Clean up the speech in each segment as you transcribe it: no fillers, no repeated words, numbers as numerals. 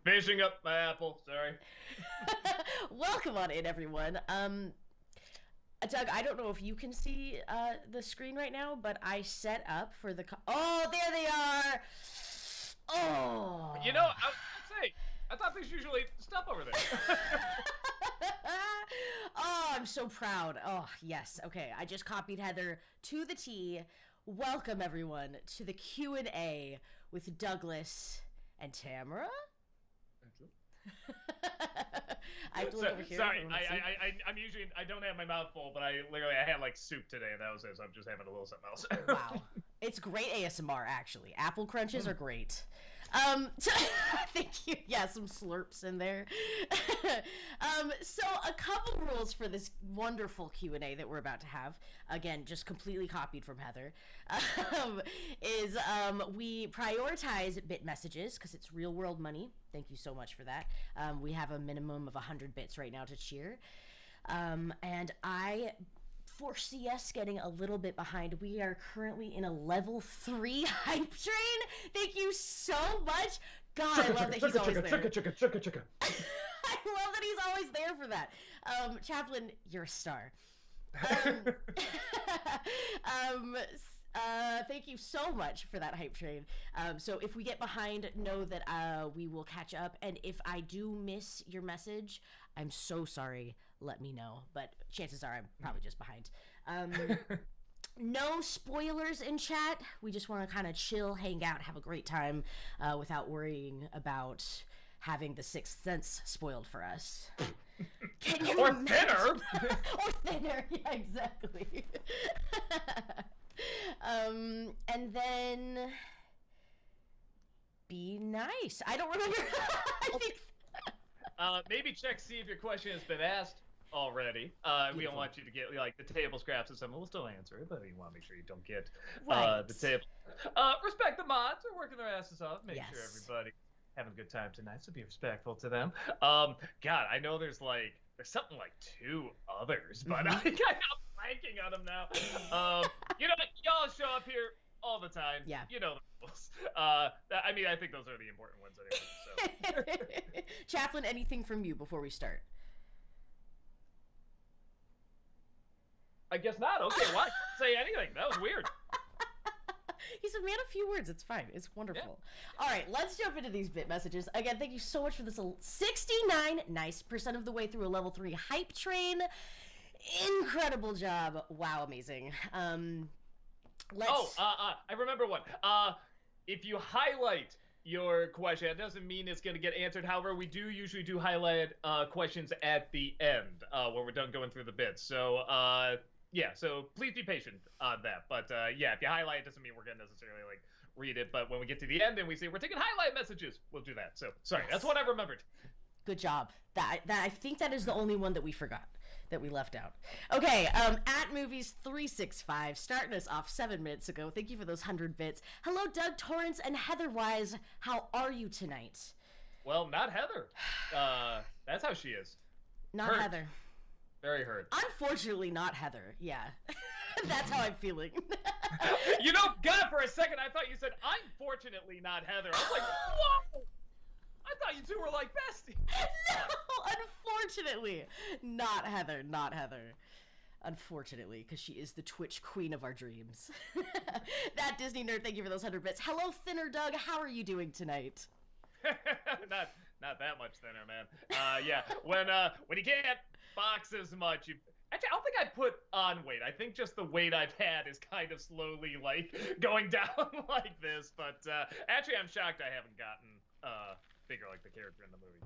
Finishing up my apple. Sorry. Welcome on in, everyone. Doug, I don't know if you can see the screen right now, but I set up for the. Oh, there they are. You know, Oh. I'd say I thought there's usually stuff over there. Oh, I'm so proud. Oh, yes. Okay, I just copied Heather to the T. Welcome everyone to the Q&A with Douglas and Tamara. I have to look over here. Sorry, I'm usually I don't have my mouth full, but I had like soup today, and that was it. So I'm just having a little something else. Wow, it's great ASMR actually. Apple crunches are great. So, thank you. Yeah, some slurps in there. So a couple rules for this wonderful Q&A that we're about to have. Again, just completely copied from Heather. Is we prioritize bit messages because it's real world money. Thank you so much for that. We have a minimum of 100 bits right now to cheer. And I foresee us getting a little bit behind. We are currently in a level 3 hype train. Thank you so much. God, I love that he's always there. I love that he's always there for that. Chaplain, you're a star. Thank you so much for that hype train. So if we get behind, know that we will catch up. And if I do miss your message, I'm so sorry. Let me know. But chances are I'm probably just behind. No spoilers in chat. We just want to kind of chill, hang out, have a great time without worrying about having the Sixth Sense spoiled for us. Can you Or imagine? thinner. Or thinner. Yeah, exactly. And then be nice. I don't remember. I think. Maybe check see if your question has been asked already. We don't want you to get like the table scraps or something. We'll still answer it, but we want to make sure you don't get Right. the table. Respect the mods. They're working their asses off. Make sure Yes. everybody having a good time tonight. So be respectful to them. God, I know there's something like 2 others, but I'm blanking on them now. You know, y'all show up here all the time. Yeah. You know the rules. I mean, I think those are the important ones anyway. So. Chaplain, anything from you before we start? I guess not. Okay, why say anything? That was weird. He said we had a few words. It's fine. It's wonderful. Yeah. All right, let's jump into these bit messages. Again, thank you so much for this 69 nice % of the way through a level 3 hype train. Incredible job. Wow, amazing. I remember one. If you highlight your question, it doesn't mean it's going to get answered. However, we do usually do highlight questions at the end when we're done going through the bits. So, yeah, so please be patient on that. But yeah, if you highlight, it doesn't mean we're going to necessarily read it. But when we get to the end and we say we're taking highlight messages, we'll do that. So sorry, That's what I remembered. Good job. That I think that is the only one that we forgot, that we left out. Okay, at movies 365, starting us off 7 minutes ago. Thank you for those 100 bits. Hello, Doug Torrance and Heather Wise. How are you tonight? Well, not Heather. That's how she is. Not hurt. Heather. Very hurt. Unfortunately, not Heather. Yeah. That's how I'm feeling. You know, God, for a second, I thought you said, I'm fortunately not Heather. I was like, whoa! I thought you two were like besties. No, unfortunately. Not Heather, not Heather. Unfortunately, because she is the Twitch queen of our dreams. That Disney nerd, thank you for those 100 bits. Hello, Thinner Doug. How are you doing tonight? Not that much thinner, man. Yeah, when you can't box as much, actually, I don't think I put on weight. I think just the weight I've had is kind of slowly going down like this. But actually, I'm shocked I haven't gotten bigger like the character in the movie.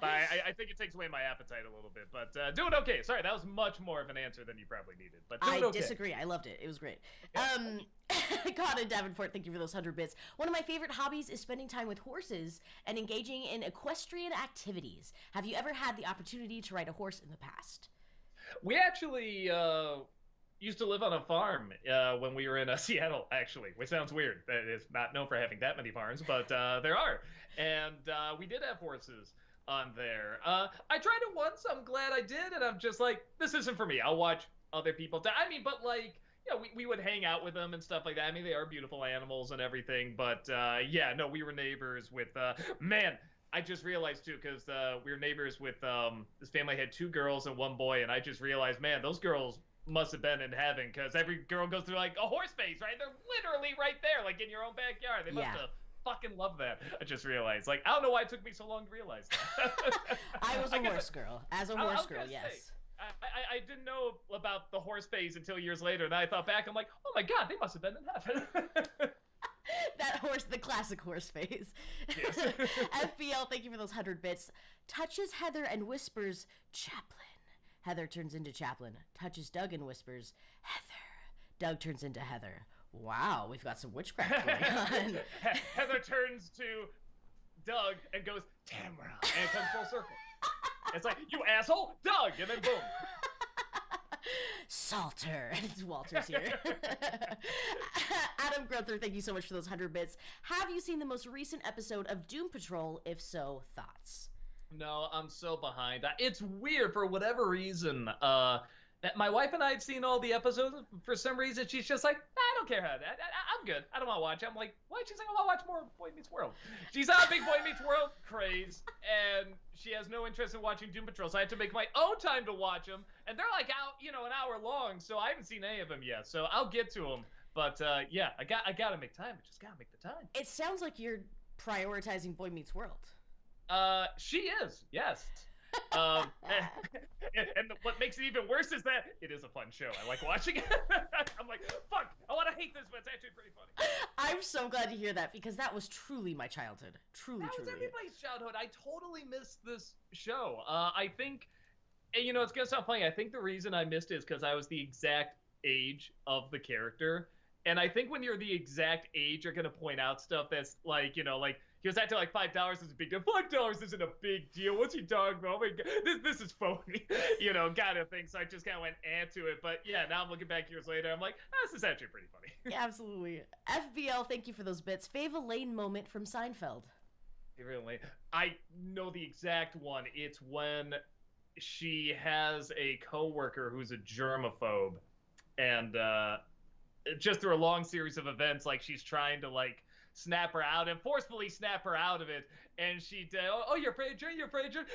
But I think it takes away my appetite a little bit. But doing okay. Sorry, that was much more of an answer than you probably needed. But doing okay. I disagree. I loved it. It was great. Colin Davenport, thank you for those 100 bits. One of my favorite hobbies is spending time with horses and engaging in equestrian activities. Have you ever had the opportunity to ride a horse in the past? We actually used to live on a farm when we were in Seattle, actually, which sounds weird. That is not known for having that many farms, but there are. And we did have horses on there. I tried it once. I'm glad I did. And I'm just like, this isn't for me. I'll watch other people die. I mean, but yeah, we would hang out with them and stuff like that. I mean, they are beautiful animals and everything, but yeah, no, we were neighbors with man. I just realized too, because we were neighbors with this family had 2 girls and 1 boy, and I just realized, man, those girls must have been in heaven because every girl goes through like a horse phase, right? They're literally right there, like in your own backyard. They must have fucking loved that. I just realized, like, I don't know why it took me so long to realize that. I was a horse girl. As a horse girl, yes. Say, I didn't know about the horse phase until years later, and I thought back, I'm like, oh my god, they must have been in heaven. That horse, the classic horse phase. Yes. FBL, thank you for those 100 bits. Touches Heather and whispers, Chaplin. Heather turns into Chaplin. Touches Doug and whispers, Heather. Doug turns into Heather. Wow, we've got some witchcraft going on. Heather turns to Doug and goes, Tamara. And it comes full circle. It's like, you asshole, Doug! And then boom. Salter. It's Walter's here. Adam Grother, thank you so much for those 100 bits. Have you seen the most recent episode of Doom Patrol? If so, thoughts? No, I'm so behind. It's weird for whatever reason. My wife and I had seen all the episodes. For some reason, she's just like, I don't care how that. I'm good. I don't want to watch. I'm like, why? She's like, I want to watch more Boy Meets World. She's on a big Boy Meets World craze, and she has no interest in watching Doom Patrol. So I had to make my own time to watch them, and they're like out, an hour long. So I haven't seen any of them yet. So I'll get to them. But yeah, I gotta make time. I just gotta make the time. It sounds like you're prioritizing Boy Meets World. She is, yes. And what makes it even worse is that it is a fun show. I like watching it. I'm like, fuck, I want to hate this, but it's actually pretty funny. I'm so glad to hear that because that was truly my childhood. Truly. That was everybody's childhood. I totally missed this show. I think, it's gonna sound funny. I think the reason I missed it is because I was the exact age of the character. And I think when you're the exact age, you're gonna point out stuff that's like, like he was acting like $5 is a big deal. $5 isn't a big deal. What's he talking about? Oh my God, this is phony, kind of thing. So I just kind of went to it. But yeah, now I'm looking back years later. I'm like, this is actually pretty funny. Yeah, absolutely. FBL, thank you for those bits. Fave Elaine moment from Seinfeld. Really, I know the exact one. It's when she has a coworker who's a germaphobe, and just through a long series of events, like she's trying to snap her out and forcefully snap her out of it, and she you're afraid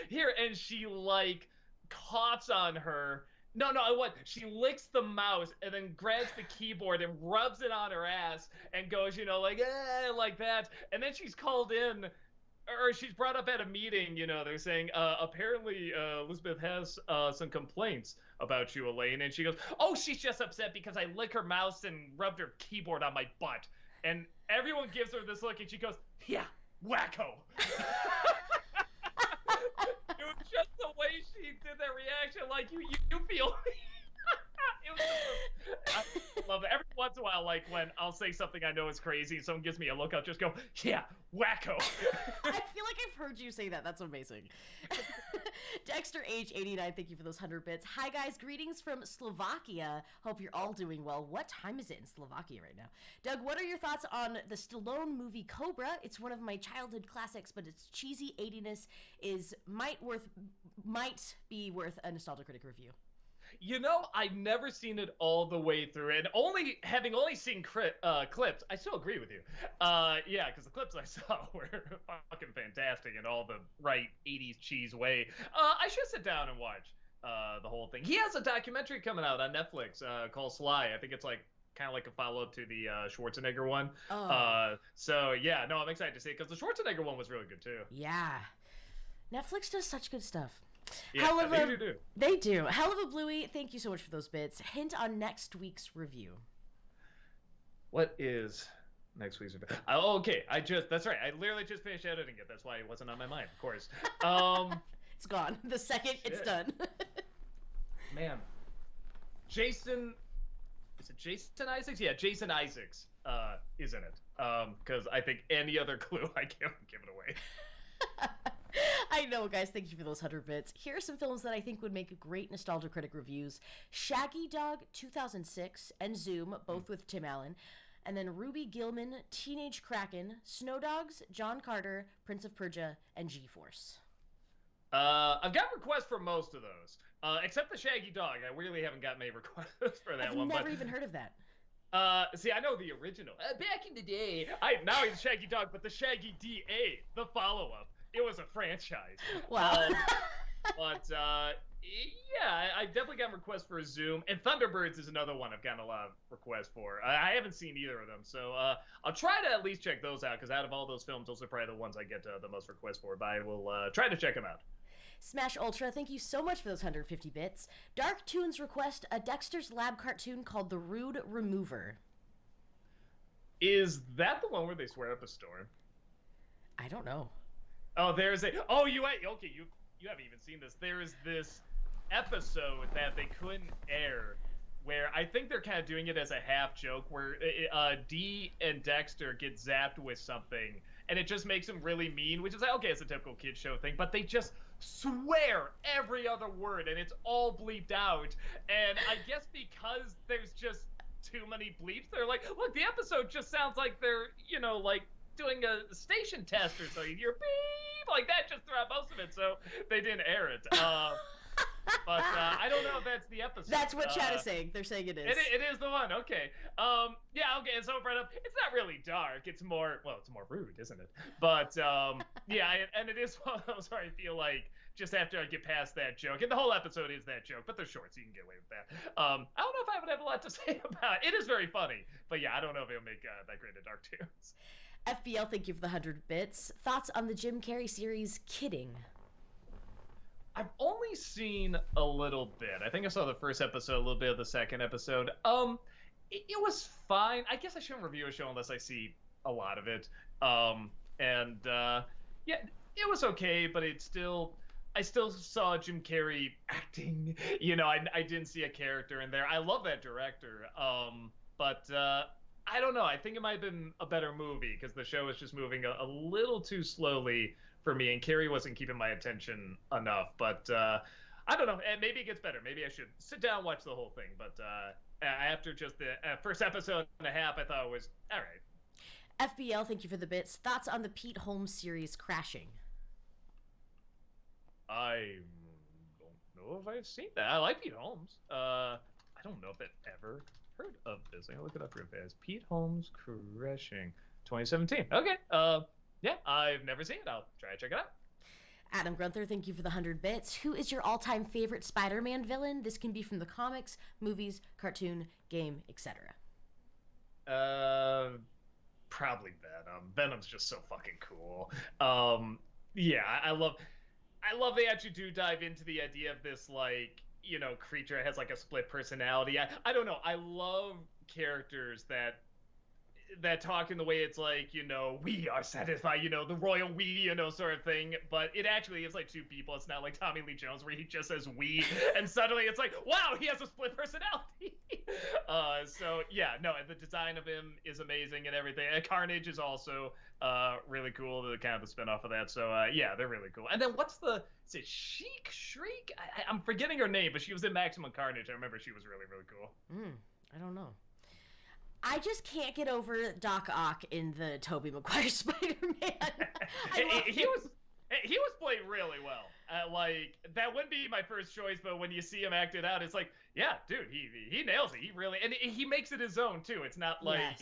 here, and she coughs on her. No, what? She licks the mouse and then grabs the keyboard and rubs it on her ass and goes, like that, and then she's called in. Or she's brought up at a meeting, they're saying, apparently Elizabeth has some complaints about you, Elaine. And she goes, oh, she's just upset because I lick her mouse and rubbed her keyboard on my butt. And everyone gives her this look, and she goes, yeah, wacko. It was just the way she did that reaction, like, you feel... It was just I love it. Every once in a while, when I'll say something I know is crazy, someone gives me a look, I'll just go, yeah, wacko. I feel like I've heard you say that. That's amazing. Dexter H89, thank you for those 100 bits. Hi guys, greetings from Slovakia. Hope you're all doing well. What time is it in Slovakia right now? Doug, what are your thoughts on the Stallone movie Cobra? It's one of my childhood classics, but its cheesy 80ness might be worth a Nostalgia Critic review. I've never seen it all the way through, and having only seen clips, I still agree with you. Yeah, because the clips I saw were fucking fantastic in all the right 80s cheese way. I should sit down and watch the whole thing. He has a documentary coming out on Netflix called Sly. I think it's kind of like a follow-up to the Schwarzenegger one. Oh. So yeah, no, I'm excited to see it because the Schwarzenegger one was really good too. Yeah, Netflix does such good stuff. Yeah, they do. Hell of a Bluey, thank you so much for those bits. Hint on next week's review. What is next week's review? Okay, that's right. I literally just finished editing it. That's why it wasn't on my mind, of course. It's gone. The second it's done. Man. Is it Jason Isaacs? Yeah, Jason Isaacs is in it. Because I think any other clue, I can't give it away. I know, guys. Thank you for those 100 bits. Here are some films that I think would make great Nostalgia Critic reviews. Shaggy Dog 2006 and Zoom, both with Tim Allen. And then Ruby Gilman, Teenage Kraken, Snow Dogs, John Carter, Prince of Persia, and G-Force. I've got requests for most of those, except the Shaggy Dog. I really haven't got many requests for that I've one. never even heard of that. See, I know the original. Back in the day, now he's Shaggy Dog, but the Shaggy DA, the follow-up, it was a franchise. Wow. But yeah, I definitely got requests for Zoom, and Thunderbirds is another one I've gotten a lot of requests for. I haven't seen either of them, so I'll try to at least check those out, because out of all those films, those are probably the ones I get the most requests for. But I will try to check them out. Smash Ultra, thank you so much for those 150 bits. Dark Toons request a Dexter's Lab cartoon called The Rude Remover. Is that the one where they swear up a storm? I don't know. Oh, there's a. Oh, you haven't even seen this. There is this episode that they couldn't air, where I think they're kind of doing it as a half joke, where Dee and Dexter get zapped with something, and it just makes them really mean, which is like, okay, it's a typical kid show thing, but they just swear every other word, and it's all bleeped out. And I guess because there's just too many bleeps, they're like, look, the episode just sounds like they're, like doing a station test or something. You're beep like that just throughout most of it, so they didn't air it. But I don't know if that's the episode. That's what chat is saying. They're saying it is. It is the one. Okay. Yeah. Okay. And so Brenda, it's not really dark. It's more rude, isn't it? But yeah, and it is one of those where I feel like just after I get past that joke, and the whole episode is that joke, but they're short, so you can get away with that. I don't know if I would have a lot to say about it. It is very funny, but yeah, I don't know if it'll make that great a dark tunes. FBL, thank you for the 100 bits. Thoughts on the Jim Carrey series Kidding? I've only seen a little bit. I think I saw the first episode, a little bit of the second episode. It was fine. I guess I shouldn't review a show unless I see a lot of it. Yeah, it was okay, but I still saw Jim Carrey acting. I didn't see a character in there. I love that director. But I don't know. I think it might have been a better movie because the show was just moving a little too slowly for me, and Carrie wasn't keeping my attention enough. But I don't know. And maybe it gets better. Maybe I should sit down and watch the whole thing. But after just the first episode and a half, I thought it was all right. FBL, thank you for the bits. Thoughts on the Pete Holmes series Crashing? I don't know if I've seen that. I like Pete Holmes. I don't know if I've ever heard of this. I'm gonna look it up real fast. Pete Holmes Crashing, 2017. Okay. Yeah, I've never seen it. I'll try to check it out. Adam Grunther, thank you for the 100 bits. Who is your all-time favorite Spider-Man villain? This can be from the comics, movies, cartoon, game, etc. Probably Venom. Venom's just so fucking cool. Yeah, I love they actually do dive into the idea of this, like, creature that has like a split personality. I don't know. I love characters that talk in the way it's like, we are satisfied, the royal we, sort of thing. But it actually is like two people. It's not like Tommy Lee Jones where he just says we, and suddenly it's like, wow, he has a split personality. So yeah, no, the design of him is amazing and everything. And Carnage is also really cool, the kind of the spin-off of that. So yeah, they're really cool. And then is it Shriek? I'm forgetting her name, but she was in Maximum Carnage. I remember she was really, really cool. I don't know. I just can't get over Doc Ock in the Tobey Maguire Spider-Man. He was played really well. Like, that wouldn't be my first choice, but when you see him act it out, it's like, yeah, dude, he nails it. He really, and he makes it his own too. It's not like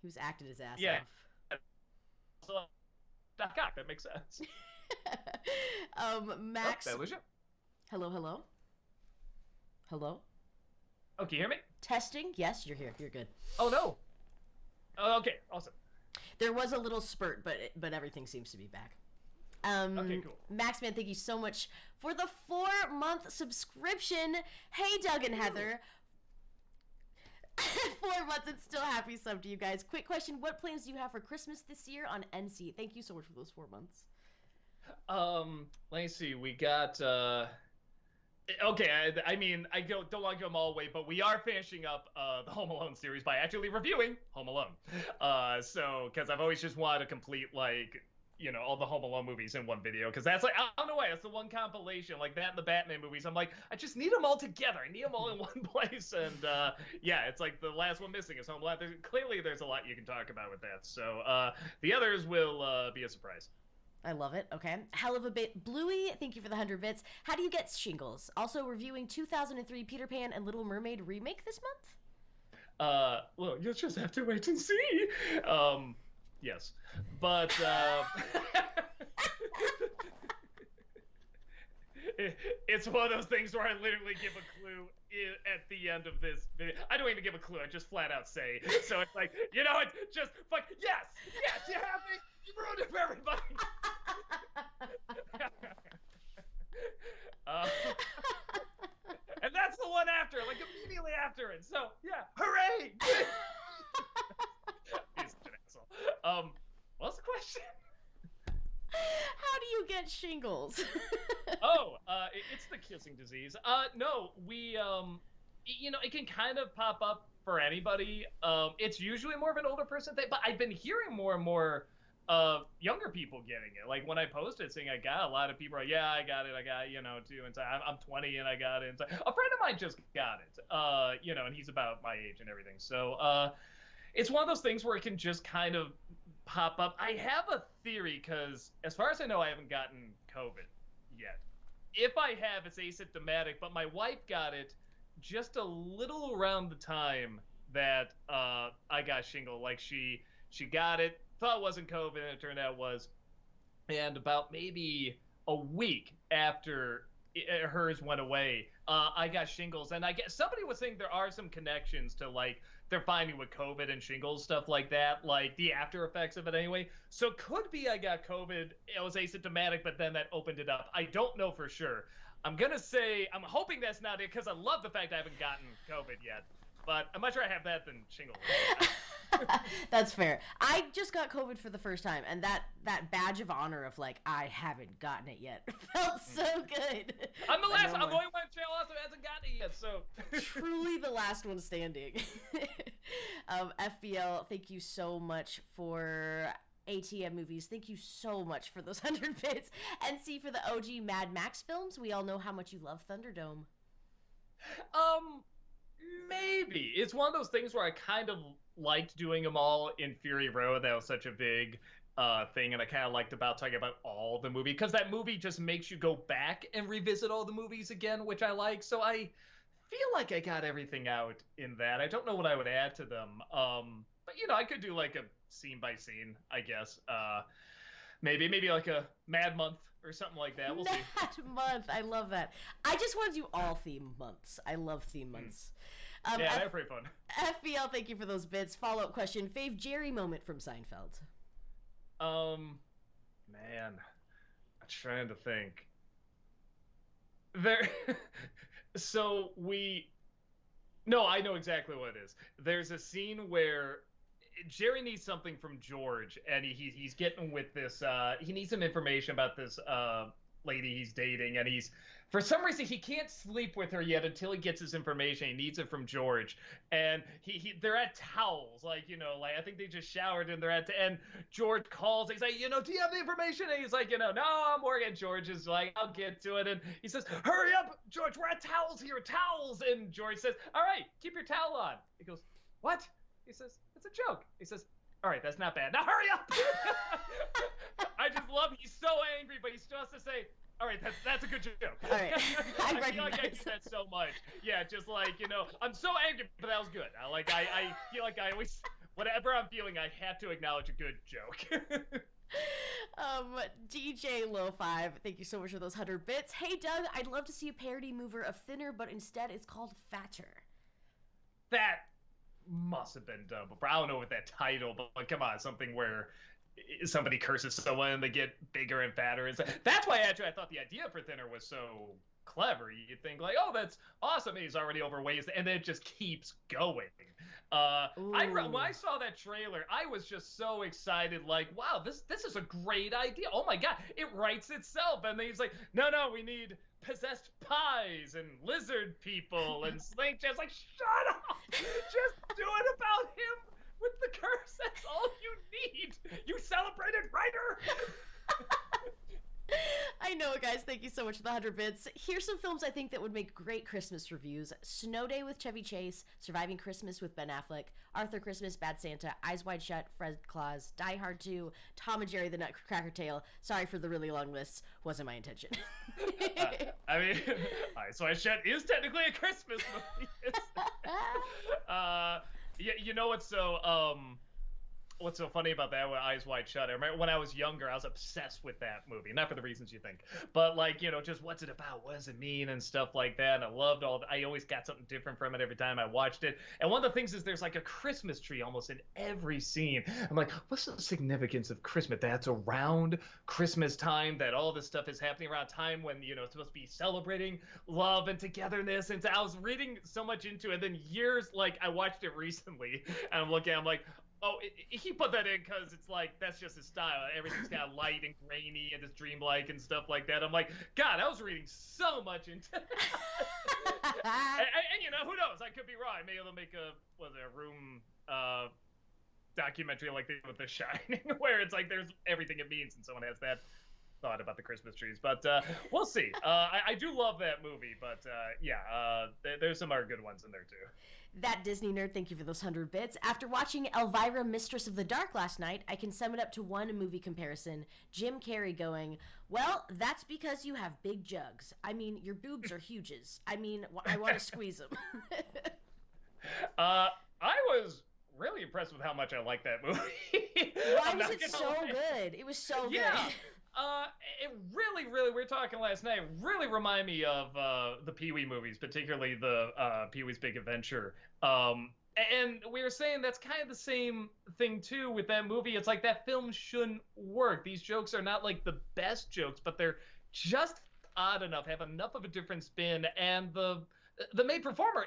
he was acting his ass off. So, Doc Ock, that makes sense. Max. Oh, that was you. Hello. Oh, can you hear me? Testing. Yes, you're here. You're good. Oh no. Okay, awesome. There was a little spurt, but everything seems to be back. Okay, cool. Maxman, thank you so much for the 4-month subscription. Hey, Doug and Heather. 4 months and still happy sub to you guys. Quick question: what plans do you have for Christmas this year on NC? Thank you so much for those 4 months. Let me see. We got okay, I mean, I don't want to go them all away, but we are finishing up the Home Alone series by actually reviewing Home Alone. So, because I've always just wanted to complete, like, all the Home Alone movies in one video, because that's like, I don't know why, that's the one compilation, like that and the Batman movies. I'm like, I just need them all together. I need them all in one place. And yeah, it's like the last one missing is Home Alone. Clearly, there's a lot you can talk about with that. So the others will be a surprise. I love it. Okay. Hell of a bit. Bluey, thank you for the 100 bits. How do you get shingles? Also reviewing 2003 Peter Pan and Little Mermaid remake this month? Well, you'll just have to wait and see. Yes. But, it's one of those things where I literally give a clue at the end of this video. I don't even give a clue. I just flat out say. So it's like, you know, it's just fuck. Yes, you have me. You ruined it for everybody. And that's the one after, like immediately after it. So yeah, hooray! He's such an asshole. What's the question? How do you get shingles? It's the kissing disease. No, we, you know, it can kind of pop up for anybody. It's usually more of an older person thing, but I've been hearing more and more younger people getting it. Like when I posted saying I got, a lot of people are like, yeah, I got it, you know, too. And so I'm 20 and I got it. And so a friend of mine just got it, you know, and he's about my age and everything. So it's one of those things where it can just kind of pop up. I have a theory because as far as I know, I haven't gotten COVID yet. If I have, it's asymptomatic, but my wife got it just a little around the time that I got shingle. Like she got it, thought it wasn't COVID, and it turned out it was. And about maybe a week after hers went away, I got shingles. And I guess somebody was saying there are some connections to like they're finding with COVID and shingles, stuff like that, like the after effects of it anyway. So could be I got COVID, it was asymptomatic, but then that opened it up. I don't know for sure. I'm hoping that's not it because I love the fact I haven't gotten COVID yet. But I'm much rather have that than shingles. That's fair. I just got COVID for the first time, and that badge of honor of like I haven't gotten it yet felt so good. I'm the only one in channel also hasn't gotten it yet, so truly the last one standing. FBL, thank you so much for ATM movies. Thank you so much for those 100 bits. And C for the OG Mad Max films. We all know how much you love Thunderdome. Maybe. It's one of those things where I kind of liked doing them all in Fury Road. That was such a big thing, and I kind of liked about talking about all the movie, because that movie just makes you go back and revisit all the movies again, which I like. So I feel like I got everything out in that. I don't know what I would add to them. But, you know, I could do like a scene by scene, I guess. Maybe like a Mad Month or something like that. We'll see. Mad Month. I love that. I just want to do all theme months. I love theme months. Yeah, they're pretty fun. FBL, thank you for those bits. Follow-up question. Fave Jerry moment from Seinfeld? Man. I'm trying to think. No, I know exactly what it is. There's a scene where Jerry needs something from George, and he's getting with this, he needs some information about this lady he's dating, and for some reason, he can't sleep with her yet until he gets his information. He needs it from George, and they're at towels, like, you know, like I think they just showered and and George calls. He's like, you know, do you have the information? And he's like, you know, no, I'm working. George is like, I'll get to it, and he says, hurry up, George, we're at towels here, towels. And George says, all right, keep your towel on. He goes, what? He says, it's a joke. He says, all right, that's not bad. Now hurry up. I just love, he's so angry, but he still has to say, all right, that's a good joke. All right. I feel like I do that so much. Yeah, just like, you know, I'm so angry, but that was good. I feel like I always, whatever I'm feeling, I have to acknowledge a good joke. DJ Low5, thank you so much for those 100 bits. Hey, Doug, I'd love to see a parody mover of Thinner, but instead it's called Fatter. That must have been done before. I don't know what that title, but come on, something where somebody curses someone and they get bigger and fatter, and that's why actually I thought the idea for Thinner was so clever. You'd think like, oh, that's awesome, he's already overweight, and then it just keeps going. When I saw that trailer, I was just so excited, like, wow, this is a great idea. Oh my god, it writes itself. And then he's like, no, we need possessed pies and lizard people and slink. Just like, shut up, just do it about him with the curse. That's all you need. You celebrated writer. I know, guys. Thank you so much for the 100 bits. Here's some films I think that would make great Christmas reviews. Snow Day with Chevy Chase, Surviving Christmas with Ben Affleck, Arthur Christmas, Bad Santa, Eyes Wide Shut, Fred Claus, Die Hard 2, Tom and Jerry the Nutcracker Tale. Sorry for the really long list. Wasn't my intention. I mean, Eyes Wide Shut is technically a Christmas movie. Yeah, you know what's so funny about that with Eyes Wide Shut? I remember when I was younger, I was obsessed with that movie. Not for the reasons you think, but like, just what's it about? What does it mean? And stuff like that. And I loved I always got something different from it every time I watched it. And one of the things is there's like a Christmas tree almost in every scene. I'm like, what's the significance of Christmas? That's around Christmas time, that all this stuff is happening around time when, it's supposed to be celebrating love and togetherness. And so I was reading so much into it. Then years, like I watched it recently and I'm like, oh, he put that in because it's like, that's just his style. Everything's kind of light and grainy and just dreamlike and stuff like that. I'm like, God, I was reading so much into that. and who knows? I could be wrong. Maybe they'll make a room documentary like they did with The Shining, where it's like there's everything it means and someone has that thought about the Christmas trees. But we'll see. I do love that movie, but there's some other good ones in there too. That Disney nerd, thank you for those 100 bits. After watching Elvira, Mistress of the Dark last night, I can sum it up to one movie comparison. Jim Carrey going, well, that's because you have big jugs. I mean, your boobs are huges. I mean, I want to squeeze them. I was really impressed with how much I liked that movie. Why was it so good? It was so good. It really, we were talking last night, really remind me of the Pee-wee movies, particularly the Pee-wee's Big Adventure. And we were saying that's kind of the same thing, too, with that movie. It's like that film shouldn't work. These jokes are not like the best jokes, but they're just odd enough, have enough of a different spin, and the main performer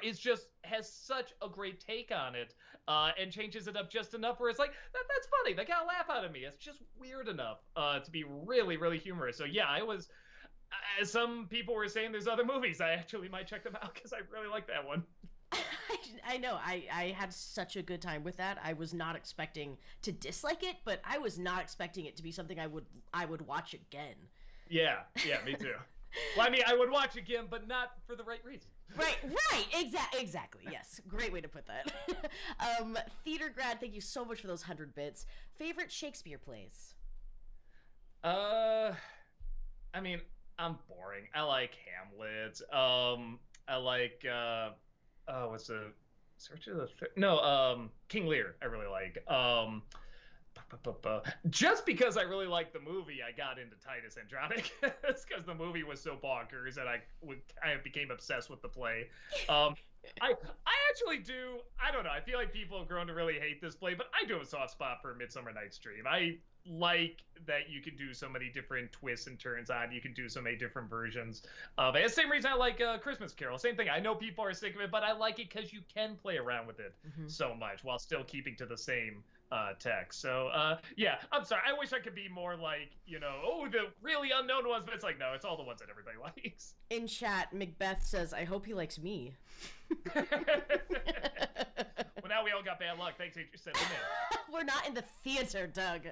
has such a great take on it, and changes it up just enough where it's like, that's funny. They got a laugh out of me. It's just weird enough to be really, really humorous. So yeah, I was, some people were saying there's other movies. I actually might check them out because I really like that one. I know. I had such a good time with that. I was not expecting to dislike it, but I was not expecting it to be something I would watch again. Yeah, me too. Well, I mean, I would watch again, but not for the right reason. Right, exactly, yes. Great way to put that. Theater Grad, thank you so much for those 100 bits. Favorite Shakespeare plays? I mean, I'm boring. I like Hamlet. I like, what's the, Search of the, King Lear, I really like. Just because I really liked the movie, I got into Titus Andronicus because the movie was so bonkers, and I became obsessed with the play. I actually do. I don't know. I feel like people have grown to really hate this play, but I do have a soft spot for Midsummer Night's Dream. I like that you can do so many different twists and turns on. You can do so many different versions of it. Same reason I like Christmas Carol. Same thing. I know people are sick of it, but I like it because you can play around with it so much while still keeping to the same text. So yeah, I'm sorry. I wish I could be more like, the really unknown ones, but it's like, no, it's all the ones that everybody likes. In chat, Macbeth says, I hope he likes me. Well, now we all got bad luck. Thanks for sending in. We're not in the theater, Doug.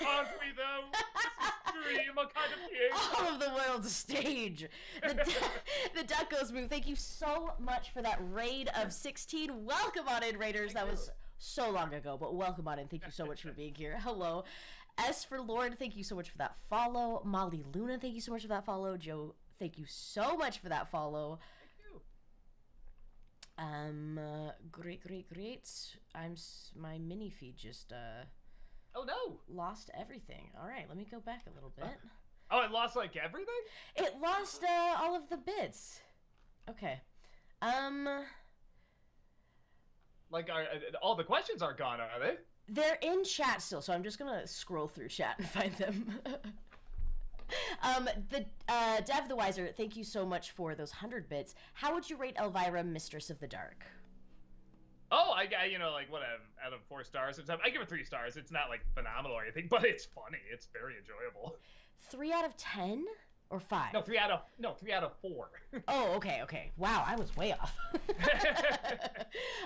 Aren't we, though? This is dream, a kind of king. All of the world's a stage. The Duckos move. Thank you so much for that raid of 16. Welcome on in, Raiders. That was so long ago, but welcome on in. Thank you so much for being here. Hello. S for Lord, thank you so much for that follow. Molly Luna, thank you so much for that follow. Joe, thank you so much for that follow. Great. My mini feed just oh no, lost everything. All right, let me go back a little bit. Oh, it lost like everything? It lost all of the bits. Okay. Like, all the questions aren't gone, are they? They're in chat still, so I'm just gonna scroll through chat and find them. Dev the Wiser, thank you so much for those 100 bits. How would you rate Elvira, Mistress of the Dark? Oh, I like, what, out of 4 stars? I give it 3 stars. It's not, like, phenomenal or anything, but it's funny. It's very enjoyable. 3 out of 10? Or 5? No, 3 out of 4. Oh, okay. Wow, I was way off.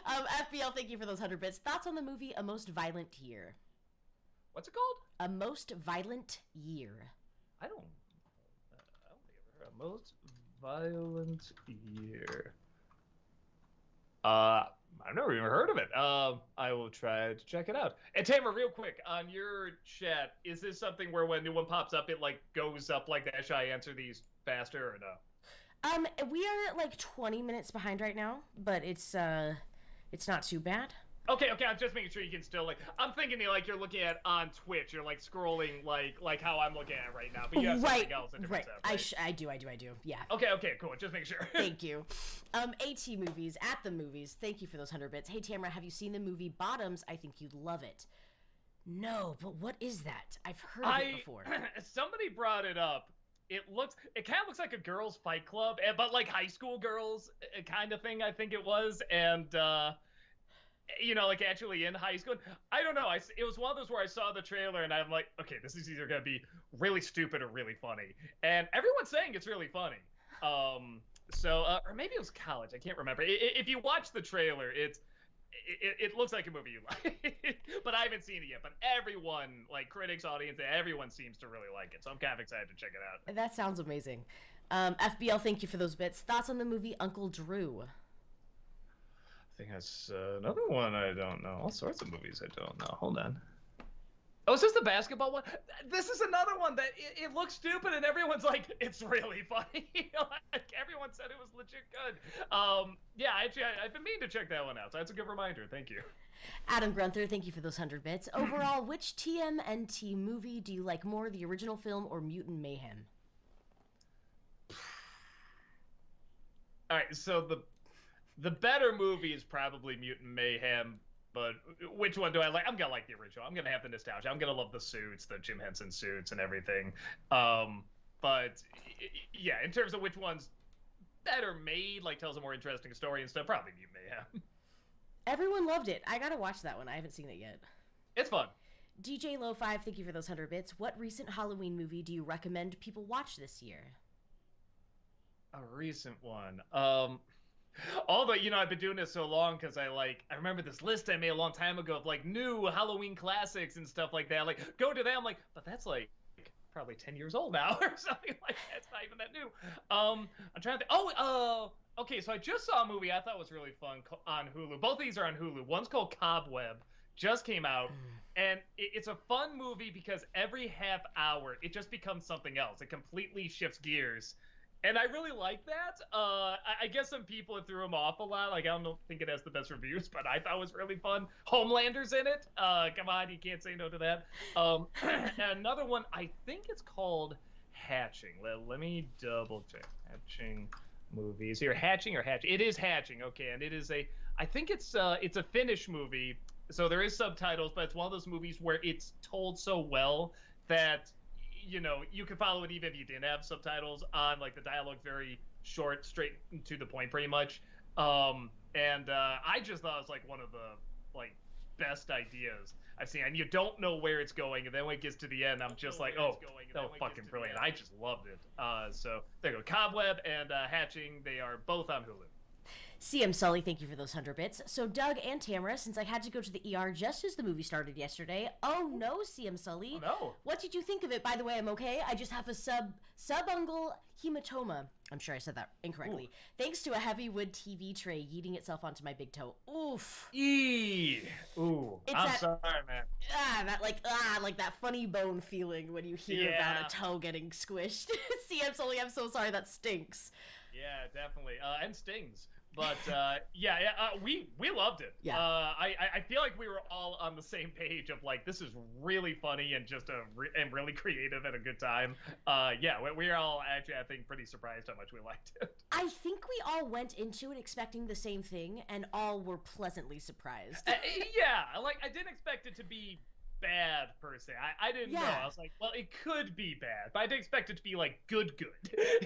FBL, thank you for those 100 bits. Thoughts on the movie A Most Violent Year? What's it called? A Most Violent Year. I don't Most violent year. I've never even heard of it. I will try to check it out. And Tamara, real quick, on your chat, is this something where when a new one pops up, it like goes up like that? Should I answer these faster or no? We are like 20 minutes behind right now, but it's not too bad. Okay, I'm just making sure you can still like. I'm thinking like you're looking at on Twitch. You're like scrolling like how I'm looking at right now, but you have something else in different stuff, right? I do. Yeah. Okay, cool. Just make sure. Thank you. AT Movies at the movies. Thank you for those 100 bits. Hey Tamara, have you seen the movie Bottoms? I think you'd love it. No, but what is that? I've heard of it before. Somebody brought it up. It kind of looks like a girls' fight club, but like high school girls kind of thing. I think it was, and like actually in high school. I don't know. It was one of those where I saw the trailer and I'm like, okay, this is either gonna be really stupid or really funny, and everyone's saying it's really funny. Or maybe it was college. I can't remember. If you watch the trailer, it looks like a movie you like, but I haven't seen it yet. But everyone, like critics, audience, everyone seems to really like it. So I'm kind of excited to check it out. That sounds amazing. FBL, thank you for those bits. Thoughts on the movie Uncle Drew? I think that's another one I don't know. All sorts of movies I don't know. Hold on. Oh, is this the basketball one? This is another one that it looks stupid and everyone's like, it's really funny. Like everyone said it was legit good. Yeah, actually, I've been meaning to check that one out. So that's a good reminder. Thank you. Adam Grunther, thank you for those 100 bits. Overall, which TMNT movie do you like more, the original film or Mutant Mayhem? All right, so the better movie is probably Mutant Mayhem, but which one do I like? I'm gonna like the original. I'm gonna have the nostalgia. I'm gonna love the suits, the Jim Henson suits and everything. But yeah, in terms of which one's better made, like tells a more interesting story and stuff, probably Mutant Mayhem. Everyone loved it. I gotta watch that one. I haven't seen it yet. It's fun. DJ Low 5, thank you for those 100 bits. What recent Halloween movie do you recommend people watch this year? A recent one. Although, I've been doing this so long because I remember this list I made a long time ago of like new Halloween classics and stuff like that. Like, go to that. I'm like, but that's like probably 10 years old now or something like that. It's not even that new. I'm trying to think. Okay. So I just saw a movie I thought was really fun on Hulu. Both of these are on Hulu. One's called Cobweb. Just came out. And it's a fun movie because every half hour it just becomes something else. It completely shifts gears. And I really like that. I guess some people threw him off a lot. Like, I don't think it has the best reviews, but I thought it was really fun. Homelander's in it. Come on, you can't say no to that. Another one, I think it's called Hatching. Let me double check. Hatching movies. Here, Hatching or Hatching? It is Hatching, okay. And it is I think it's a Finnish movie. So there is subtitles, but it's one of those movies where it's told so well that you can follow it even if you didn't have subtitles on. Like the dialogue's very short, straight to the point, pretty much. I just thought it was like one of the best ideas I've seen. And you don't know where it's going, and then when it gets to the end, I'm just like, oh, that was fucking brilliant. I just loved it. So there you go, Cobweb and Hatching. They are both on Hulu. CM Sully, thank you for those 100 bits. So Doug and Tamara, since I had to go to the ER just as the movie started yesterday. Oh no, CM Sully. Oh no. What did you think of it? By the way, I'm okay. I just have a subungual hematoma. I'm sure I said that incorrectly. Ooh. Thanks to a heavy wood TV tray yeeting itself onto my big toe. Oof. Eee. Ooh. I'm sorry, man. Like that funny bone feeling when you hear about a toe getting squished. CM Sully, I'm so sorry. That stinks. Yeah, definitely. And stings. But we loved it. Yeah. I feel like we were all on the same page of like, this is really funny and just and really creative and a good time. We're all actually, I think, pretty surprised how much we liked it. I think we all went into it expecting the same thing, and all were pleasantly surprised. I didn't expect it to be bad per se. I didn't know. I was like, well, it could be bad, but I didn't expect it to be like good.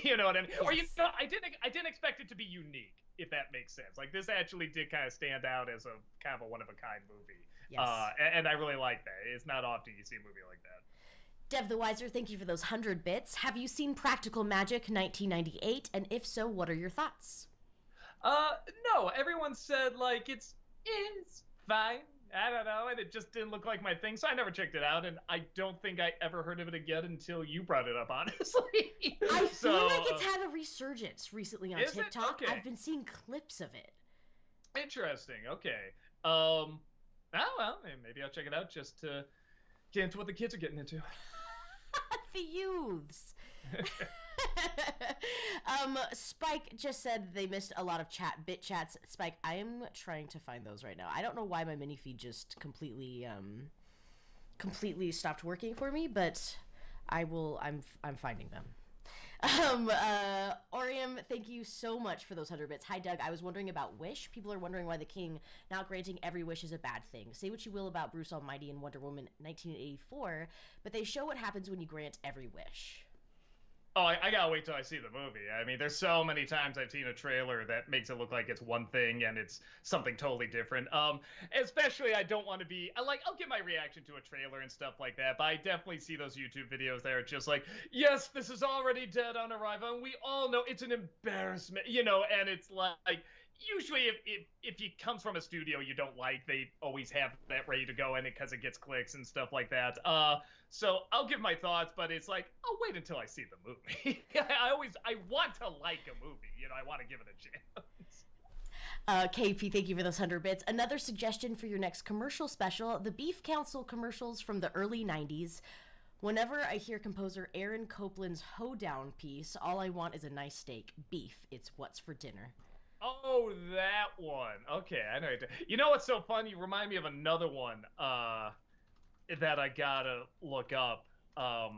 You know what I mean? Yes. Or I didn't expect it to be unique, if that makes sense. Like, this actually did kind of stand out as a kind of a one-of-a-kind movie. Yes. And I really like that. It's not often you see a movie like that. Dev the Wiser, thank you for those 100 bits. Have you seen Practical Magic 1998? And if so, what are your thoughts? No. Everyone said, like, it's fine. I don't know, and it just didn't look like my thing, so I never checked it out, and I don't think I ever heard of it again until you brought it up, honestly. I feel like it's had a resurgence recently on Is it? TikTok. Okay. I've been seeing clips of it. Interesting. Okay. Oh well, maybe I'll check it out just to get into what the kids are getting into. The youths. Spike just said they missed a lot of bit chats. Spike, I am trying to find those right now. I don't know why my mini feed just completely stopped working for me, but I'm finding them. Orium, thank you so much for those 100 bits. Hi, Doug. I was wondering about Wish. People are wondering why the king not granting every wish is a bad thing. Say what you will about Bruce Almighty and Wonder Woman 1984, but they show what happens when you grant every wish. Oh, I gotta wait till I see the movie. I mean, there's so many times I've seen a trailer that makes it look like it's one thing and it's something totally different. Especially I don't want to be I'll get my reaction to a trailer and stuff like that, but I definitely see those YouTube videos that are just like, yes, this is already dead on arrival, and we all know it's an embarrassment, and it's like, usually if it comes from a studio you don't like, they always have that ready to go in it because it gets clicks and stuff like that. So I'll give my thoughts, but it's like, I'll wait until I see the movie. I want to like a movie, I want to give it a chance. KP, thank you for those 100 bits. Another suggestion for your next commercial special, the Beef Council commercials from the early 90s. Whenever I hear composer Aaron Copland's Hoedown piece, all I want is a nice steak. Beef, it's what's for dinner. Oh, that one. Okay, I know. You know what's so funny? You remind me of another one that I gotta look up. I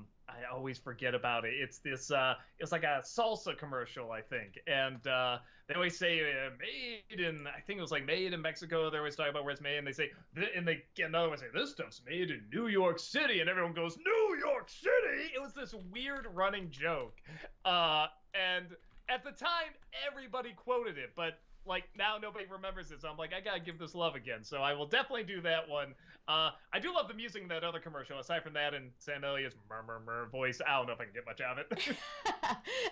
always forget about it. It's this. It's like a salsa commercial, I think, and they always say made in. I think it was like made in Mexico. They always talk about where it's made, and they say, and they get another one say this stuff's made in New York City, and everyone goes New York City. It was this weird running joke, and at the time everybody quoted it, but like now nobody remembers it, so I'm like, I gotta give this love again. So I will definitely do that one. I do love the music in that other commercial. Aside from that and Sam Elliott's murmur voice, I don't know if I can get much out of it.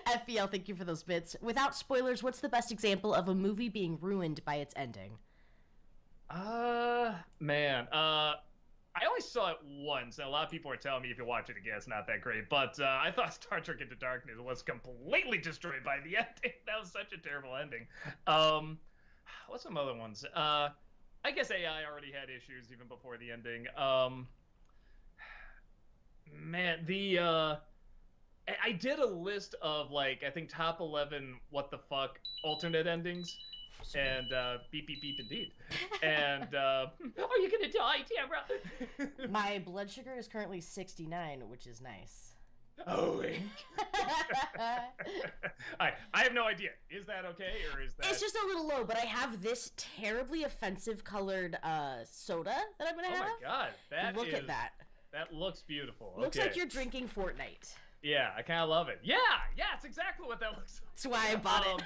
FBL, thank you for those bits. Without spoilers, what's the best example of a movie being ruined by its ending? Man. I only saw it once, and a lot of people are telling me if you watch it again, it's not that great. But I thought Star Trek Into Darkness was completely destroyed by the ending. That was such a terrible ending. What's some other ones? I guess AI already had issues even before the ending. Man, I did a list of I think top 11 what the fuck alternate endings. And beep beep beep indeed. And are you gonna die, Tamara? My blood sugar is currently 69, which is nice. Oh, I have no idea. Is that okay, or is that? It's just a little low, but I have this terribly offensive colored soda that I'm gonna have. Oh my god, Look at that. That looks beautiful. Looks like you're drinking Fortnite. Yeah, I kind of love it. Yeah, it's exactly what that looks like. That's why I bought it.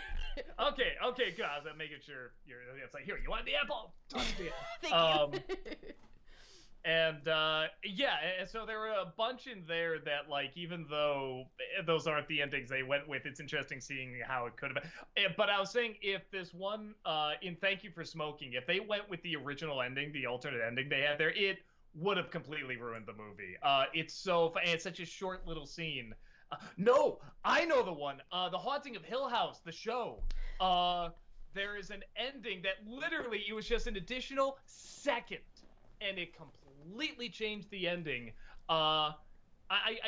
Okay, good. I was making sure it's like, here, you want the apple? Thank you. And so there were a bunch in there that even though those aren't the endings they went with, it's interesting seeing how it could have been. But I was saying, if this one in Thank You for Smoking, if they went with the original ending, the alternate ending they had there, it would have completely ruined the movie. It's so and it's such a short little scene. No, I know the one. The Haunting of Hill House, the show. There is an ending that literally it was just an additional second, and it completely changed the ending. I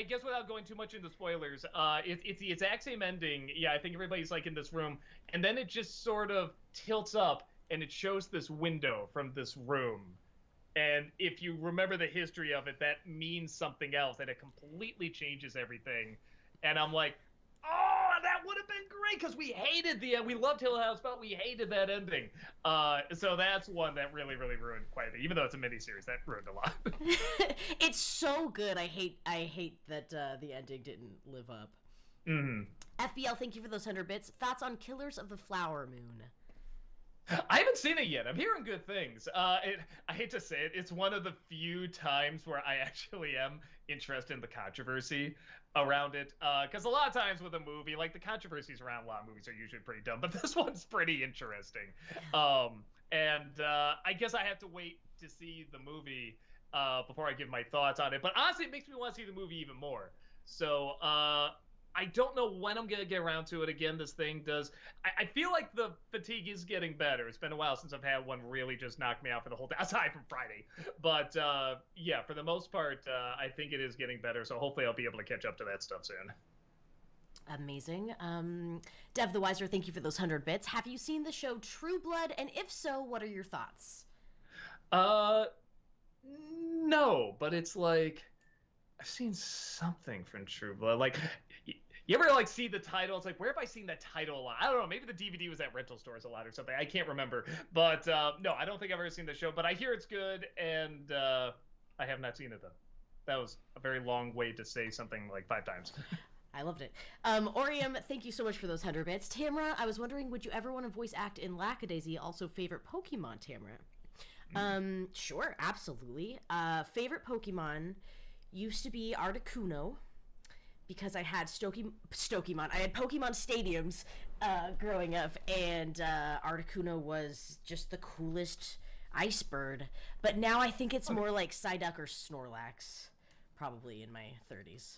guess without going too much into spoilers, it's the exact same ending. Yeah, I think everybody's in this room, and then it just sort of tilts up, and it shows this window from this room. And if you remember the history of it, that means something else, and it completely changes everything. And I'm like, oh, that would have been great, because we hated the end. We loved Hill House, but we hated that ending. So that's one that really, really ruined quite a bit. Even though it's a miniseries, that ruined a lot. It's so good. I hate that the ending didn't live up. Mm-hmm. FBL, thank you for those 100 bits. Thoughts on Killers of the Flower Moon? I haven't seen it yet. I'm hearing good things. I hate to say it, it's one of the few times where I actually am interested in the controversy around it. Because a lot of times with a movie, the controversies around a lot of movies are usually pretty dumb, but this one's pretty interesting. And I guess I have to wait to see the movie before I give my thoughts on it. But honestly, it makes me want to see the movie even more. So I don't know when I'm gonna get around to it again. This thing does. I feel like the fatigue is getting better. It's been a while since I've had one really just knock me out for the whole day, aside from Friday. But yeah, for the most part, I think it is getting better. So hopefully I'll be able to catch up to that stuff soon. Amazing. Dev the Wiser, thank you for those 100 bits. Have you seen the show True Blood? And if so, what are your thoughts? No, but it's like I've seen something from True Blood. Like, you ever like see the title? It's like, where have I seen that title a lot? I don't know. Maybe the DVD was at rental stores a lot or something. I can't remember. But no, I don't think I've ever seen the show. But I hear it's good, and I have not seen it though. That was a very long way to say something like 5 times. I loved it. Orium, thank you so much for those 100 bits. Tamara, I was wondering, would you ever want to voice act in Lackadaisy? Also, favorite Pokemon, Tamara? Sure, absolutely. Favorite Pokemon used to be Articuno, because I had Stokemon. I had Pokemon stadiums growing up, and Articuno was just the coolest ice bird. But now I think it's more like Psyduck or Snorlax, probably in my 30s.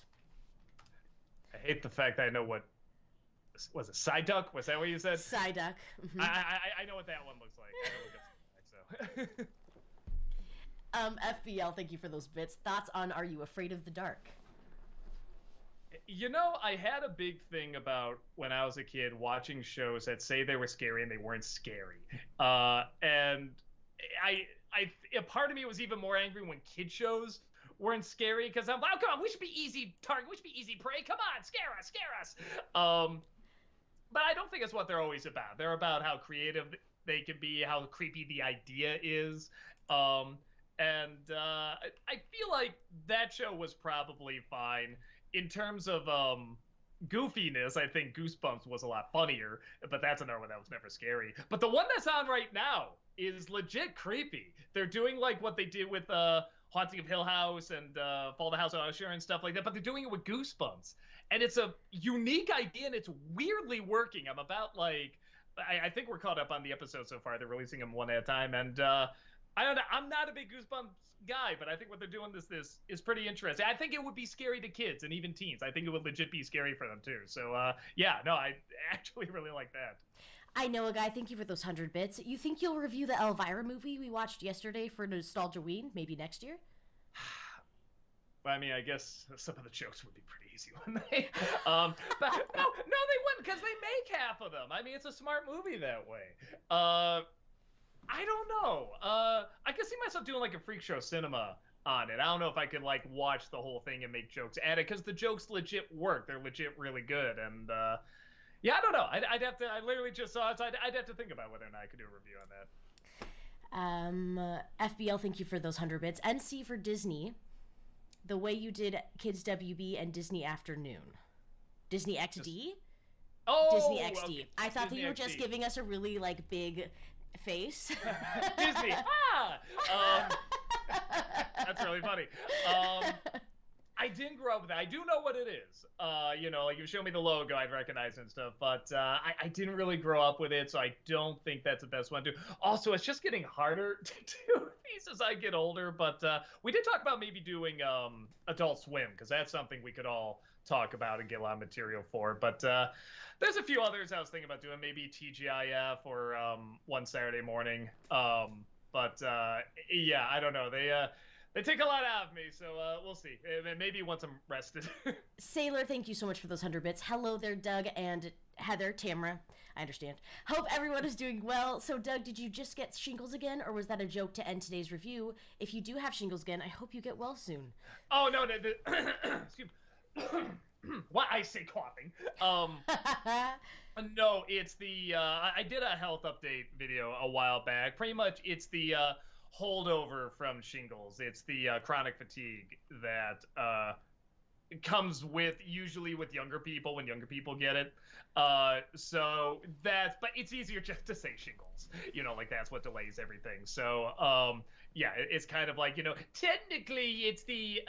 I hate the fact that I know what was it. Psyduck? Was that what you said? Psyduck. Mm-hmm. I know what that one looks like. I know what that's like, so. FBL, thank you for those bits. Thoughts on Are You Afraid of the Dark? You know, I had a big thing about when I was a kid watching shows that say they were scary and they weren't scary. And a part of me was even more angry when kid shows weren't scary, because I'm like, oh, come on, we should be easy target, we should be easy prey. Come on, scare us. But I don't think it's what they're always about. They're about how creative they can be, how creepy the idea is. And I feel like that show was probably fine. In terms of goofiness, I think Goosebumps was a lot funnier, but that's another one that was never scary. But the one that's on right now is legit creepy. They're doing like what they did with Haunting of Hill House and Fall the House of Usher and stuff like that, but they're doing it with Goosebumps. And it's a unique idea, and it's weirdly working. I'm about like, I think we're caught up on the episodes so far. They're releasing them one at a time, and I don't know. I'm not a big Goosebumps guy, but I think what they're doing this is pretty interesting. I think it would be scary to kids and even teens. I think it would legit be scary for them too. So yeah, no, I actually really like that. I know a guy. Thank you for those 100 bits. You think you'll review the Elvira movie we watched yesterday for Nostalgia-ween, maybe next year? I mean, I guess some of the jokes would be pretty easy, wouldn't they? But no, they wouldn't, because they make half of them. I mean, it's a smart movie that way. I don't know. I could see myself doing like a freak show cinema on it. I don't know if I could like watch the whole thing and make jokes at it, because the jokes legit work. They're legit really good. And yeah, I don't know. I'd have to. I literally just saw it. So I'd have to think about whether or not I could do a review on that. FBL, thank you for those 100 bits. NC for Disney. The way you did Kids WB and Disney Afternoon. Disney XD? Disney XD. Okay. I thought Disney that you were XD. just giving us a really like big face. Disney. That's really funny. I didn't grow up with that. I do know what it is. You know, like you show me the logo, I'd recognize it and stuff. But I didn't really grow up with it, so I don't think that's the best one to do. Also, it's just getting harder to do these as I get older. But we did talk about maybe doing Adult Swim, because that's something we could all talk about and get a lot of material for. But there's a few others I was thinking about doing, maybe TGIF or One Saturday Morning. But yeah, I don't know. They take a lot out of me, so we'll see. Maybe once I'm rested. Sailor, thank you so much for those 100 bits. Hello there, Doug and Heather, Tamara. I understand. Hope everyone is doing well. So, Doug, did you just get shingles again, or was that a joke to end today's review? If you do have shingles again, I hope you get well soon. Oh, no. Excuse me. Why I say coughing. No, it's the I did a health update video a while back. Pretty much it's the holdover from shingles. It's the chronic fatigue that comes usually with younger people when younger people get it. So but it's easier just to say shingles, you know, like that's what delays everything. So yeah, it's kind of like, you know, technically it's the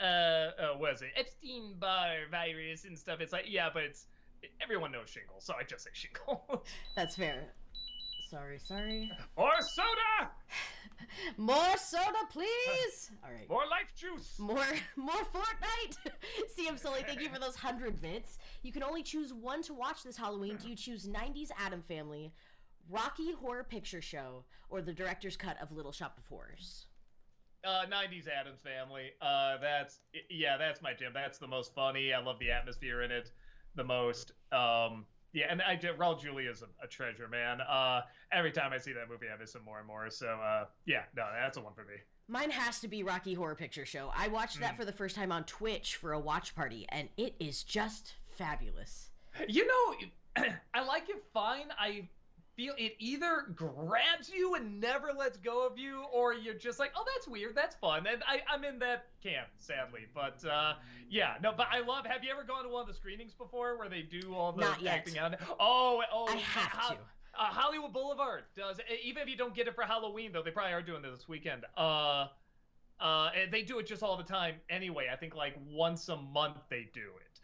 what is it, Epstein-Barr virus and stuff. It's like, yeah, but everyone knows shingles, so I just say shingles. That's fair. Sorry. More soda! More soda, please! All right. More life juice! More Fortnite! CM Sully, thank you for those 100 bits. You can only choose one to watch this Halloween. Do you choose 90s Addams Family, Rocky Horror Picture Show, or the director's cut of Little Shop of Horrors? 90s Addams Family. That's my jam. That's the most funny. I love the atmosphere in it the most. Yeah, and Raul Julia's a treasure, man. Every time I see that movie, I miss him more and more. So, that's a one for me. Mine has to be Rocky Horror Picture Show. I watched that for the first time on Twitch for a watch party, and it is just fabulous. You know, I like it fine. I feel it either grabs you and never lets go of you, or you're just like, oh, that's weird, that's fun. And I'm in that camp, sadly. But but I love. Have you ever gone to one of the screenings before where they do all the acting out? Oh, I have to. Hollywood Boulevard does. Even if you don't get it for Halloween, though, they probably are doing this weekend. And they do it just all the time anyway. I think like once a month they do it.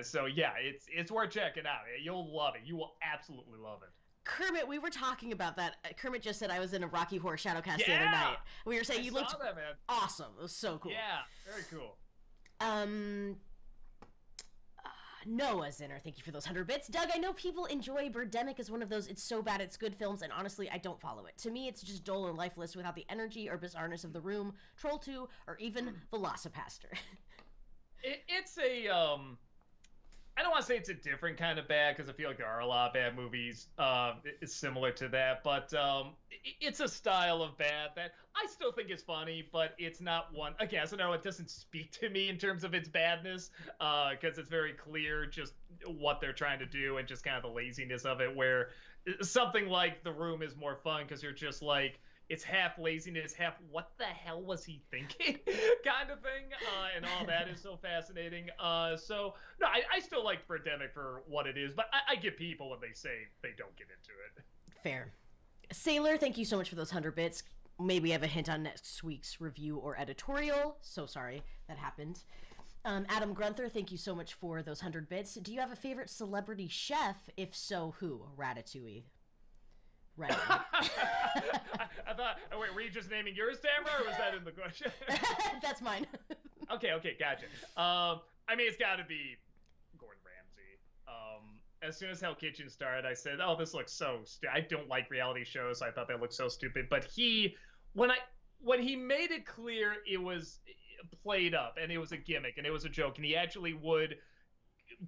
So yeah, it's worth checking out. You'll love it. You will absolutely love it. Kermit, we were talking about that. Kermit just said I was in a Rocky Horror Shadowcast the other night. We were saying you looked awesome. It was so cool. Yeah, very cool. Noah Zinner, thank you for those 100 bits. Doug, I know people enjoy Birdemic as one of those it's so bad it's good films, and honestly, I don't follow it. To me, it's just dull and lifeless without the energy or bizarreness of The Room, Troll 2, or even Velocipaster. It's a, I don't want to say it's a different kind of bad, because I feel like there are a lot of bad movies similar to that, but it's a style of bad that I still think is funny, but it's not one, again, so no, it doesn't speak to me in terms of its badness, because it's very clear just what they're trying to do and just kind of the laziness of it, where something like The Room is more fun because you're just like, it's half laziness, half what the hell was he thinking kind of thing, and all that is so fascinating. So, no, I still like Birdemic for what it is, but I get people when they say they don't get into it. Fair. Sailor, thank you so much for those 100 bits. Maybe I have a hint on next week's review or editorial. So sorry that happened. Adam Grunther, thank you so much for those 100 bits. Do you have a favorite celebrity chef? If so, who? Ratatouille. Right. I thought, wait, were you just naming yours, Tamara, or was that in the question? That's mine. Okay, gotcha. I mean, it's got to be Gordon Ramsay. As soon as Hell Kitchen started, I said, oh, this looks so stupid. I don't like reality shows, so I thought that looked so stupid. But when he made it clear it was played up, and it was a gimmick, and it was a joke, and he actually would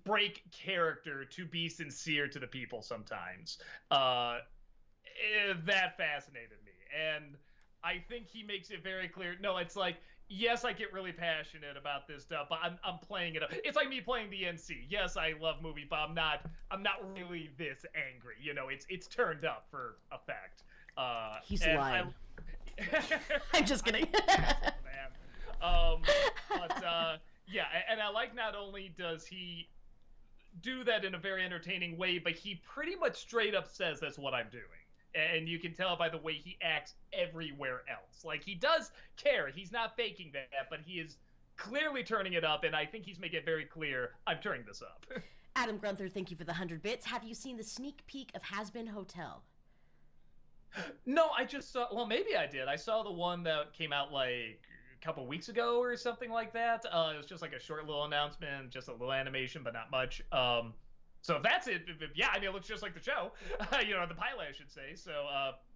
break character to be sincere to the people sometimes, that fascinated me. And I think he makes it very clear. No, it's like, yes, I get really passionate about this stuff, but I'm playing it up. It's like me playing the NC. Yes, I love movie, but I'm not really this angry. You know, it's turned up for effect. He's lying. I'm just kidding. Man. Yeah, and I like, not only does he do that in a very entertaining way, but he pretty much straight up says that's what I'm doing. And you can tell by the way he acts everywhere else. Like, he does care. He's not faking that, but he is clearly turning it up, and I think he's making it very clear, I'm turning this up. Adam Grunther, thank you for the 100 bits. Have you seen the sneak peek of Has Been Hotel? No, I just saw, well, maybe I did. I saw the one that came out like a couple weeks ago or something like that. It was just like a short little announcement, just a little animation, but not much. So if that's it, yeah, I mean, it looks just like the show, the pilot, I should say. So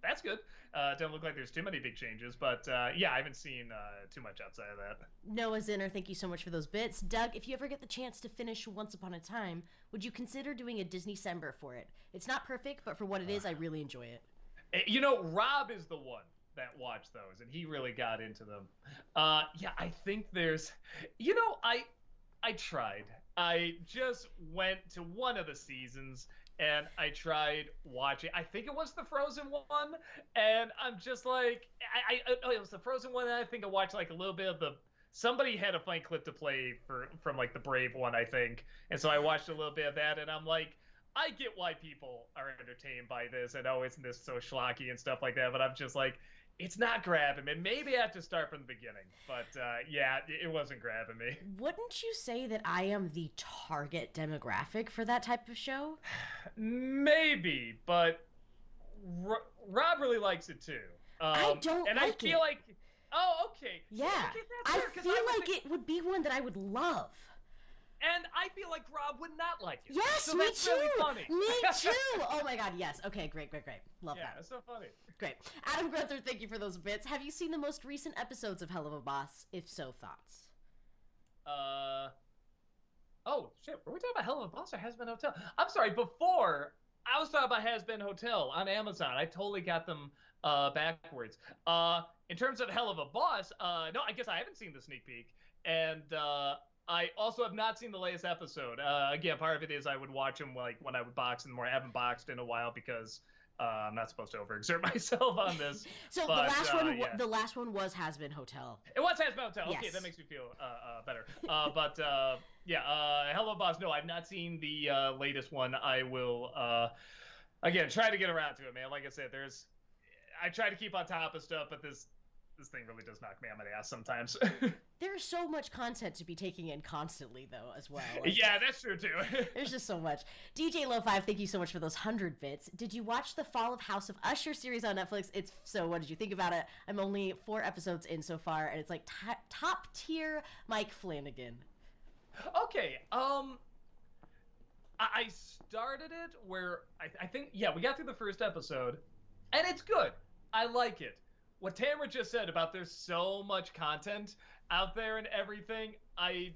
that's good. Doesn't look like there's too many big changes, but yeah, I haven't seen too much outside of that. Noah Zinner, thank you so much for those bits. Doug, if you ever get the chance to finish Once Upon a Time, would you consider doing a Disney-cember for it? It's not perfect, but for what it is, I really enjoy it. Rob is the one that watched those, and he really got into them. Yeah, I think there's, I tried. I just went to one of the seasons and I tried watching. I think it was the Frozen one, and I'm just like, it was the Frozen one. And I think I watched like a little bit of somebody had a funny clip to play from like the Brave one, I think, and so I watched a little bit of that, and I'm like, I get why people are entertained by this, and isn't this so schlocky and stuff like that, but I'm just like, it's not grabbing me. Maybe I have to start from the beginning. But yeah, it wasn't grabbing me. Wouldn't you say that I am the target demographic for that type of show? Maybe, but Rob really likes it too. I don't and like I feel it. like, oh, okay. Yeah, Okay, that's I fair, 'cause feel was like it would be one that I would love. And I feel like Rob would not like it. Yes, so me that's too. Really funny. Me too. Oh my god, yes. Okay, great. Love that. Yeah, it's so funny. Great. Adam Grunther, thank you for those bits. Have you seen the most recent episodes of Hell of a Boss? If so, thoughts? Oh, shit. Were we talking about Hell of a Boss or Has Been Hotel? I'm sorry, before, I was talking about Has Been Hotel on Amazon. I totally got them backwards. In terms of Hell of a Boss, no, I guess I haven't seen the sneak peek. And I also have not seen the latest episode. Again, part of it is I would watch them like when I would box and more. I haven't boxed in a while because I'm not supposed to overexert myself on this. So but, the last one was Has Been Hotel. It was Has Been Hotel. Yes. Okay, that makes me feel better. But Hello Boss. No, I've not seen the latest one. I will again try to get around to it, man. Like I said, I try to keep on top of stuff, but this thing really does knock me on my ass sometimes. There's so much content to be taking in constantly, though, as well. Like, yeah, that's true, too. There's just so much. DJ Low5, thank you so much for those 100 bits. Did you watch the Fall of House of Usher series on Netflix? What did you think about it? I'm only 4 episodes in so far, and it's like top tier Mike Flanagan. Okay, I started it where I think, yeah, we got through the first episode, and it's good. I like it. What Tamara just said about there's so much content out there and everything, I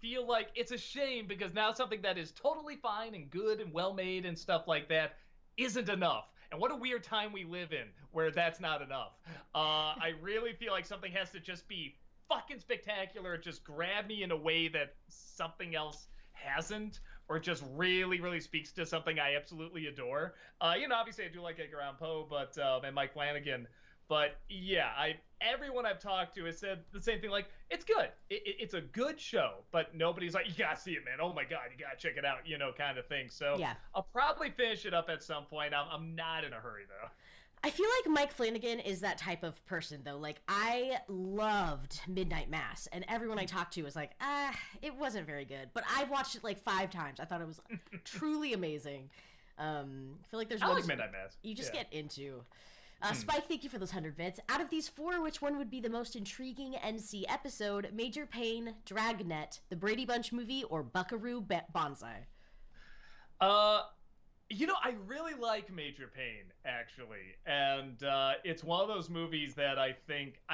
feel like it's a shame because now something that is totally fine and good and well made and stuff like that isn't enough. And what a weird time we live in where that's not enough. I really feel like something has to just be fucking spectacular, just grab me in a way that something else hasn't, or just really, really speaks to something I absolutely adore. Obviously I do like Edgar Allan Poe, but and Mike Flanagan. But yeah, everyone I've talked to has said the same thing. Like, it's good. It's a good show, but nobody's like, you gotta see it, man. Oh my god, you gotta check it out, kind of thing. So yeah. I'll probably finish it up at some point. I'm not in a hurry though. I feel like Mike Flanagan is that type of person, though. Like, I loved Midnight Mass, and everyone I talked to was like, it wasn't very good. But I've watched it like 5 times. I thought it was truly amazing. I feel like I like Midnight Mass. You just get into. Spike, thank you for those 100 bits. Out of these 4, which one would be the most intriguing NC episode? Major Payne, Dragnet, the Brady Bunch movie, or Buckaroo Banzai? I really like Major Payne, actually. And it's one of those movies that I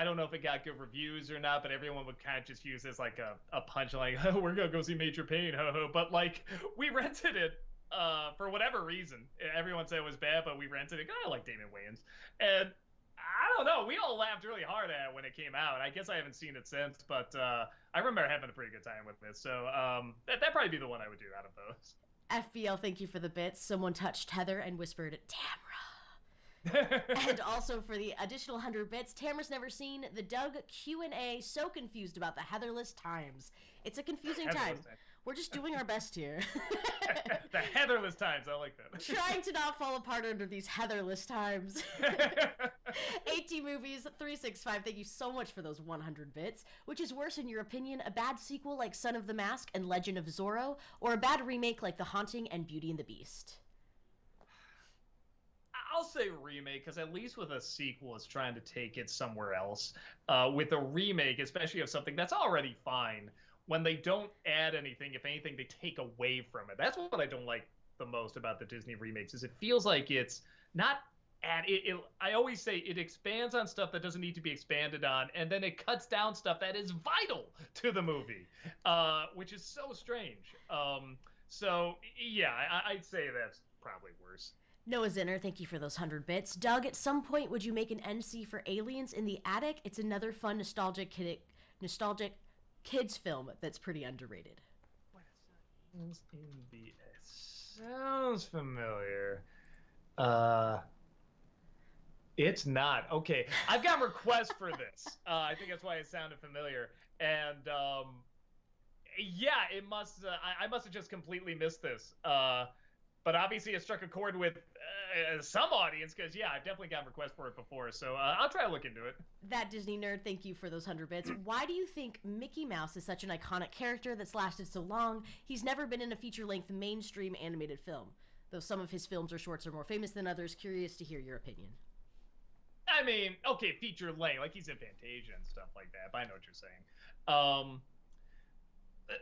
don't know if it got good reviews or not, but everyone would kind of just use as like a punch, like, oh, we're going to go see Major Payne, but like, we rented it. For whatever reason, everyone said it was bad, but we rented it. I like Damon Wayans, and I don't know. We all laughed really hard at it when it came out. I guess I haven't seen it since, but I remember having a pretty good time with this. So that'd probably be the one I would do out of those. FBL, thank you for the bits. Someone touched Heather and whispered, Tamara. And also for the additional 100 bits, Tamara's never seen the Doug Q&A. So confused about the Heatherless Times. It's a confusing time. We're just doing our best here. The Heatherless Times, I like that. Trying to not fall apart under these Heatherless times. 80 Movies 365, thank you so much for those 100 bits. Which is worse, in your opinion, a bad sequel like Son of the Mask and Legend of Zorro, or a bad remake like The Haunting and Beauty and the Beast? I'll say remake, because at least with a sequel, it's trying to take it somewhere else. With a remake, especially of something that's already fine, when they don't add anything, if anything, they take away from it. That's what I don't like the most about the Disney remakes, is it feels like it's not I always say it expands on stuff that doesn't need to be expanded on, and then it cuts down stuff that is vital to the movie, which is so strange. So yeah, I'd say that's probably worse. Noah Zinner, thank you for those 100 bits. Doug, at some point, would you make an NC for Aliens in the Attic? It's another fun, nostalgic kids film that's pretty underrated. Sounds familiar. It's not. Okay, I've got requests for this. I think that's why it sounded familiar. And yeah, it must. I must have just completely missed this. But obviously, it struck a chord with some audience, because yeah, I've definitely gotten requests for it before. So I'll try to look into it. That Disney nerd, thank you for those 100 bits. Why do you think Mickey Mouse is such an iconic character that's lasted so long? He's never been in a feature-length mainstream animated film. Though some of his films or shorts are more famous than others, curious to hear your opinion. I mean, okay, feature length, like he's in Fantasia and stuff like that, but I know what you're saying.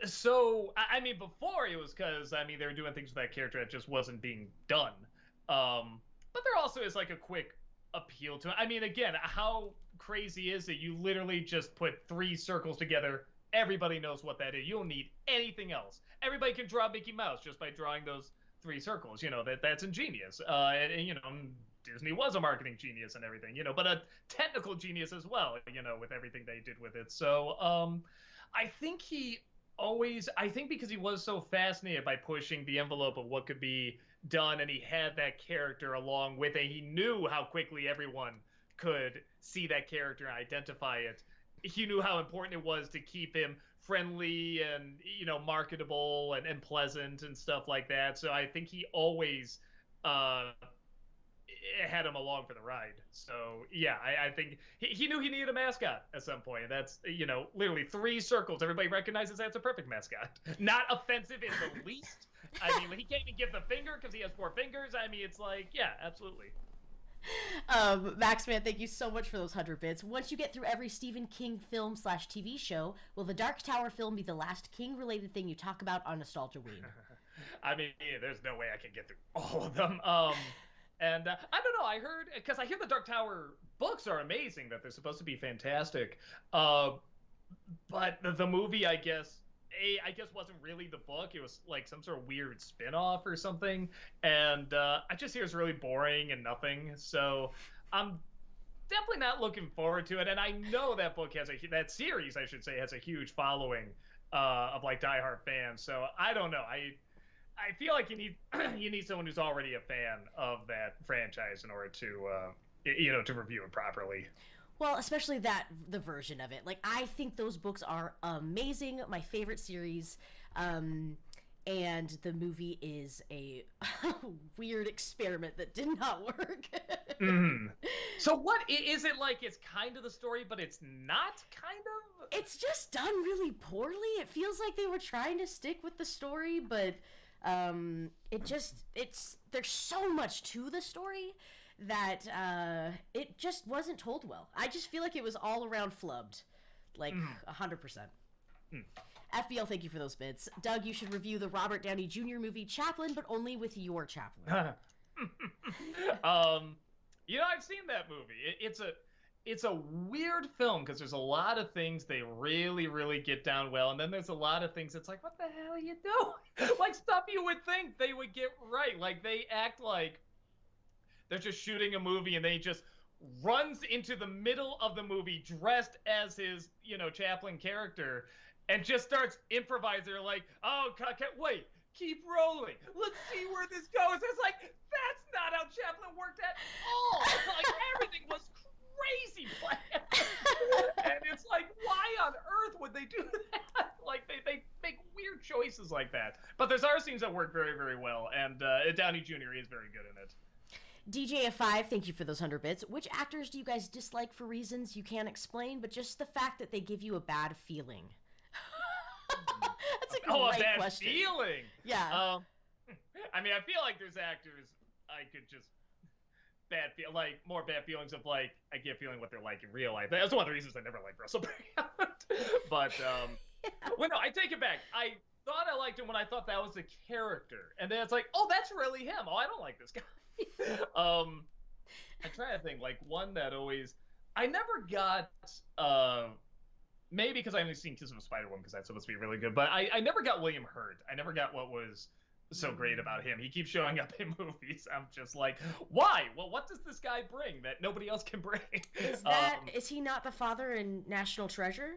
So, I mean, before it was because, I mean, they were doing things with that character that just wasn't being done. But there also is like a quick appeal to it. I mean, again, how crazy is it? You literally just put 3 circles together. Everybody knows what that is. You don't need anything else. Everybody can draw Mickey Mouse just by drawing those 3 circles. You know, that's ingenious. And, you know, Disney was a marketing genius and everything, you know, but a technical genius as well, you know, with everything they did with it. So I think because he was so fascinated by pushing the envelope of what could be done, and he had that character along with it, he knew how quickly everyone could see that character and identify it. He knew how important it was to keep him friendly and, you know, marketable and pleasant and stuff like that. So I think he always had him along for the ride. So yeah, I think he knew he needed a mascot at some point. And that's, you know, literally 3 circles. Everybody recognizes that's a perfect mascot. Not offensive in the least. I mean, he can't even give the finger because he has 4 fingers. I mean, it's like, yeah, absolutely. Maxman, thank you so much for those 100 bits. Once you get through every Stephen King film / TV show, will the Dark Tower film be the last King-related thing you talk about on Nostalgia Ween? I mean, yeah, there's no way I can get through all of them. And I don't know, I heard, because I hear the Dark Tower books are amazing, that they're supposed to be fantastic. But the movie, I guess wasn't really the book. It was like some sort of weird spin-off or something. And I just hear it's really boring and nothing. So I'm definitely not looking forward to it. And I know that book that series, I should say, has a huge following of like diehard fans. So I don't know. I feel like you need someone who's already a fan of that franchise in order to you know, to review it properly. Well, especially the version of it. Like, I think those books are amazing. My favorite series. And the movie is a weird experiment that did not work. Mm. So what is it like? It's kind of the story, but it's not kind of? It's just done really poorly. It feels like they were trying to stick with the story, but there's so much to the story that it just wasn't told well. I just feel like it was all around flubbed, like 100%. FBL, thank you for those bits. Doug, you should review the Robert Downey Jr. movie Chaplin, but only with your Chaplin. You know, I've seen that movie. It's a weird film because there's a lot of things they really, really get down well, and then there's a lot of things it's like, what the hell are you doing? Like stuff you would think they would get right. Like they act like they're just shooting a movie and they just runs into the middle of the movie dressed as his, you know, Chaplin character and just starts improvising. They're like, oh, wait, keep rolling. Let's see where this goes. It's like, that's not how Chaplin worked at all. Like everything was crazy planned. And it's like, why on earth would they do that? Like they make weird choices like that. But there's other scenes that work very, very well, and Downey Jr. is very good in it. DJF5, thank you for those 100 bits. Which actors do you guys dislike for reasons you can't explain, but just the fact that they give you a bad feeling? That's a great bad question. Feeling. Yeah. I mean, I feel like there's actors I could just more bad feelings of like I get feeling what they're like in real life. That's one of the reasons I never liked Russell Brand. But well, no, I take it back. I thought I liked him when I thought that was the character, and then it's like, oh, that's really him. Oh, I don't like this guy. I'm trying to think, like one that always I never got maybe because I only seen Kiss of a Spider-Woman because that's supposed to be really good, but I never got William Hurt. I never got what was so great about him. He keeps showing up in movies. I'm just like, why? Well, what does this guy bring that nobody else can bring? Is he not the father in National Treasure?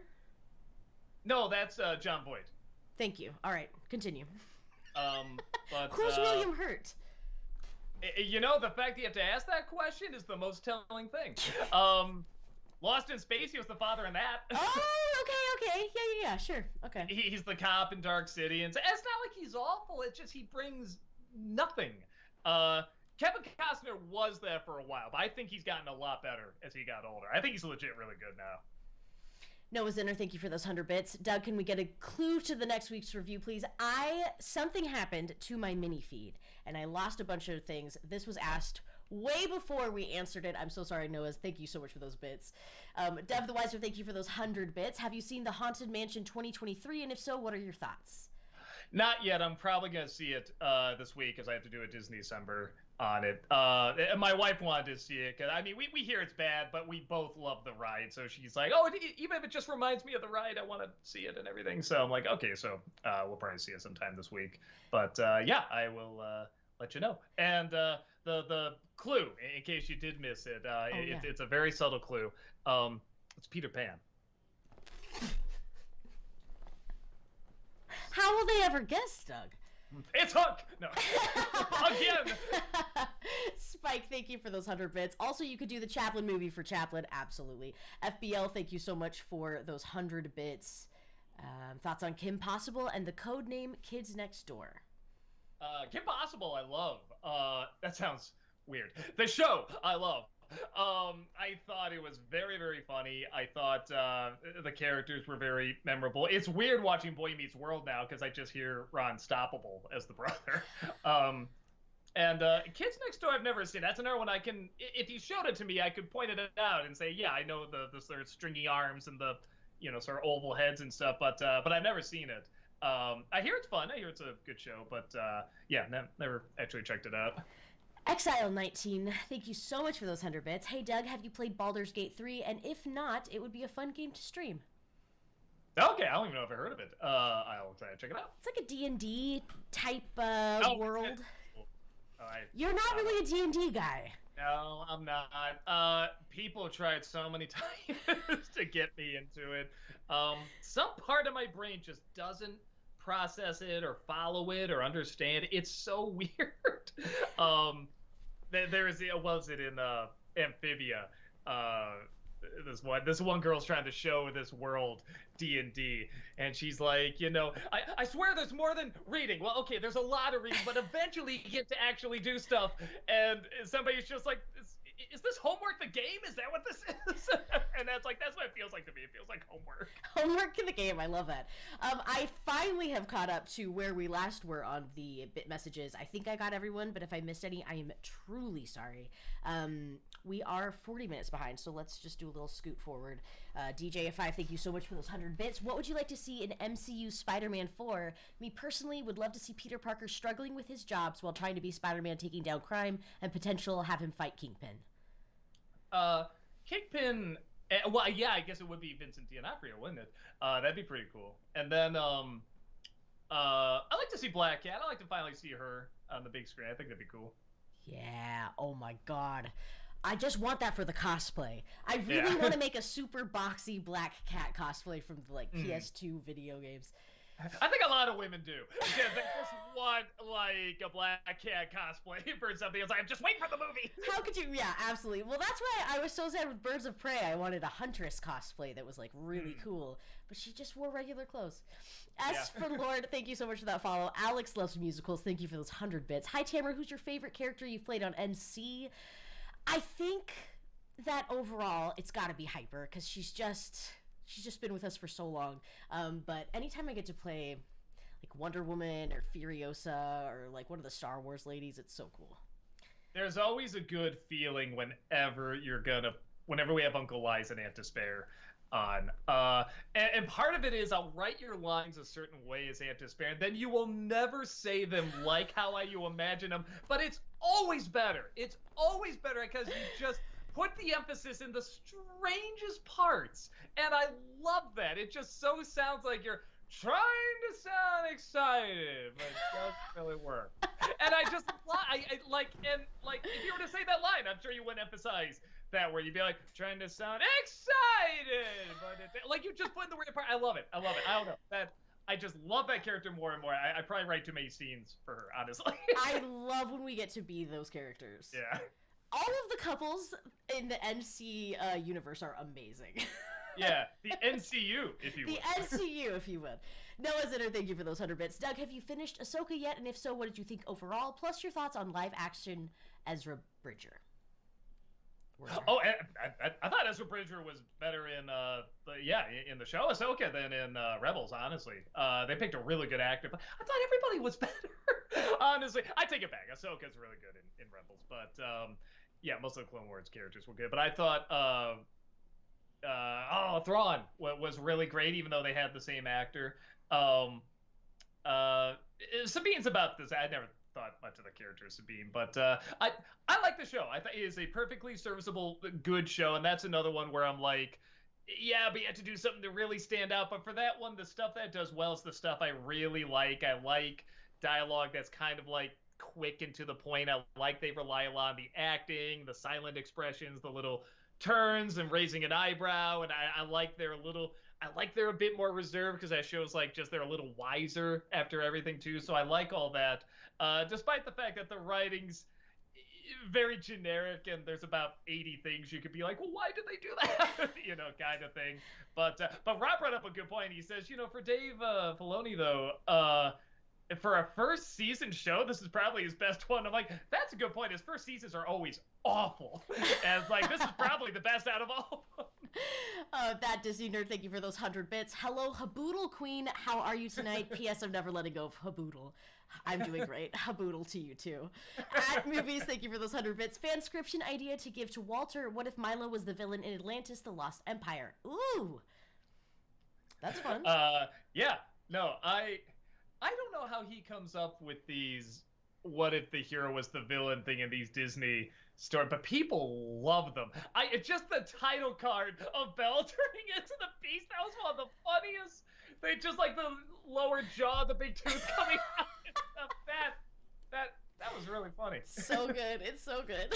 No, that's John Boyd. Thank you. All right, continue. But who's William Hurt? You know, the fact that you have to ask that question is the most telling thing. Lost in Space, he was the father in that. Oh, okay. Yeah, sure. Okay. He's the cop in Dark City, and it's not like he's awful, it's just he brings nothing. Kevin Costner was that for a while, but I think he's gotten a lot better as he got older. I think he's legit really good now. Noah Zinner, thank you for those 100 bits. Doug, can we get a clue to the next week's review, please? Something happened to my mini feed, and I lost a bunch of things. This was asked way before we answered it. I'm so sorry, Noah. Thank you so much for those bits. Dev the Wiser, thank you for those 100 bits. Have you seen The Haunted Mansion 2023? And if so, what are your thoughts? Not yet. I'm probably going to see it this week because I have to do a Disney December on it. And my wife wanted to see it because, I mean, we hear it's bad, but we both love the ride. So she's like, oh, even if it just reminds me of the ride, I want to see it and everything. So I'm like, okay, so we'll probably see it sometime this week. But yeah, I will let you know. And the clue, in case you did miss it, it's a very subtle clue. It's Peter Pan. How will they ever guess, Doug? It's Hook! No. Again! Spike, thank you for those 100 bits. Also, you could do the Chaplin movie for Chaplin. Absolutely. FBL, thank you so much for those 100 bits. Thoughts on Kim Possible and the code name Kids Next Door? Kim Possible, I love. That sounds weird. The show, I love. I thought it was very, very funny. I thought the characters were very memorable. It's weird watching Boy Meets World now because I just hear Ron Stoppable as the brother. And Kids Next Door, I've never seen. That's another one I can. If you showed it to me, I could point it out and say, yeah, I know the sort of stringy arms and the sort of oval heads and stuff. But I've never seen it. I hear it's fun. I hear it's a good show. But yeah, never actually checked it out. Exile19, thank you so much for those 100 bits. Hey, Doug, have you played Baldur's Gate 3? And if not, it would be a fun game to stream. Okay, I don't even know if I heard of it. I'll try to check it out. It's like a D&D type world. You're not really a D&D guy. No, I'm not. People tried so many times to get me into it. Some part of my brain just doesn't process it or follow it or understand. It's so weird. There is was it in Amphibia? This one girl's trying to show this world D&D, and she's like, I swear there's more than reading. Well, okay, there's a lot of reading, but eventually you get to actually do stuff. And somebody's just like, is this homework the game? Is that what this is? And that's what it feels like to me. It feels like homework. Homework in the game. I love that. I finally have caught up to where we last were on the bit messages. I think I got everyone, but if I missed any, I am truly sorry. We are 40 minutes behind, so let's just do a little scoot forward. DJF5, thank you so much for those 100 bits. What would you like to see in MCU Spider-Man 4? Me personally would love to see Peter Parker struggling with his jobs while trying to be Spider-Man, taking down crime, and potential have him fight Kingpin. Kingpin, well, yeah, I guess it would be Vincent D'Onofrio, wouldn't it? That'd be pretty cool. And then, I'd like to see Black Cat. I'd like to finally see her on the big screen. I think that'd be cool. Yeah, oh my god. I just want that for the cosplay. I really want to make a super boxy Black Cat cosplay from the, PS2 video games. I think a lot of women do. Yeah, they just want, a Black Cat cosplay for something. It's like, I'm just waiting for the movie. How could you? Yeah, absolutely. Well, that's why I was so sad with Birds of Prey. I wanted a Huntress cosplay that was, really cool. But she just wore regular clothes. For Lord, thank you so much for that follow. Alex loves musicals. Thank you for those 100 bits. Hi, Tamara. Who's your favorite character you've played on NC? I think that overall, it's got to be Hyper, because she's just been with us for so long. But anytime I get to play Wonder Woman or Furiosa or one of the Star Wars ladies, it's so cool. There's always a good feeling whenever we have Uncle Lies and Aunt Despair on. And part of it is I'll write your lines a certain way as Aunt Despair, and then you will never say them like how you imagine them, but it's always better. It's always better because you just put the emphasis in the strangest parts, and I love that. It just so sounds like you're trying to sound excited, but it doesn't really work. And I just if you were to say that line, I'm sure you wouldn't emphasize that word. You'd be like, trying to sound excited, but you just put in the weird part. I love it. I don't know. I just love that character more and more. I probably write too many scenes for her, honestly. I love when we get to be those characters. Yeah. All of the couples in the NC universe are amazing. Yeah, the NCU, if you would. The NCU, if you would. Noah Zinner, thank you for those 100 bits. Doug, have you finished Ahsoka yet? And if so, what did you think overall? Plus your thoughts on live action Ezra Bridger. Oh, I thought Ezra Bridger was better in in the show Ahsoka than in Rebels. Honestly, they picked a really good actor. But I thought everybody was better. Honestly, I take it back. Ahsoka's really good in Rebels, but yeah, most of the Clone Wars characters were good. But I thought Thrawn was really great, even though they had the same actor. Sabine's about this. I never thought much of the character of Sabine, but I like the show. I think it is a perfectly serviceable, good show, and that's another one where I'm like, yeah, but you have to do something to really stand out. But for that one, the stuff that does well is the stuff I really like. I like dialogue that's kind of like quick and to the point. I like they rely a lot on the acting, the silent expressions, the little turns and raising an eyebrow, and I like their little. I like they're a bit more reserved because that shows like just they're a little wiser after everything too. So I like all that, despite the fact that the writing's very generic and there's about 80 things you could be like, well, why did they do that? Kind of thing. But Rob brought up a good point. He says, for Dave Filoni though, for a first season show, this is probably his best one. I'm like, that's a good point. His first seasons are always awful. And it's like, this is probably the best out of all of them. That Disney nerd, thank you for those 100 bits. Hello, Haboodle Queen. How are you tonight? P.S. I'm never letting go of Haboodle. I'm doing great. Haboodle to you, too. At Movies, thank you for those 100 bits. Fanscription idea to give to Walter. What if Milo was the villain in Atlantis, The Lost Empire? Ooh. That's fun. Yeah. No, I don't know how he comes up with these what if the hero was the villain thing in these Disney stories, but people love them. It's just the title card of Belle turning into the Beast. That was one of the funniest. They just like the lower jaw, the big tooth coming out. That was really funny. So good. It's so good.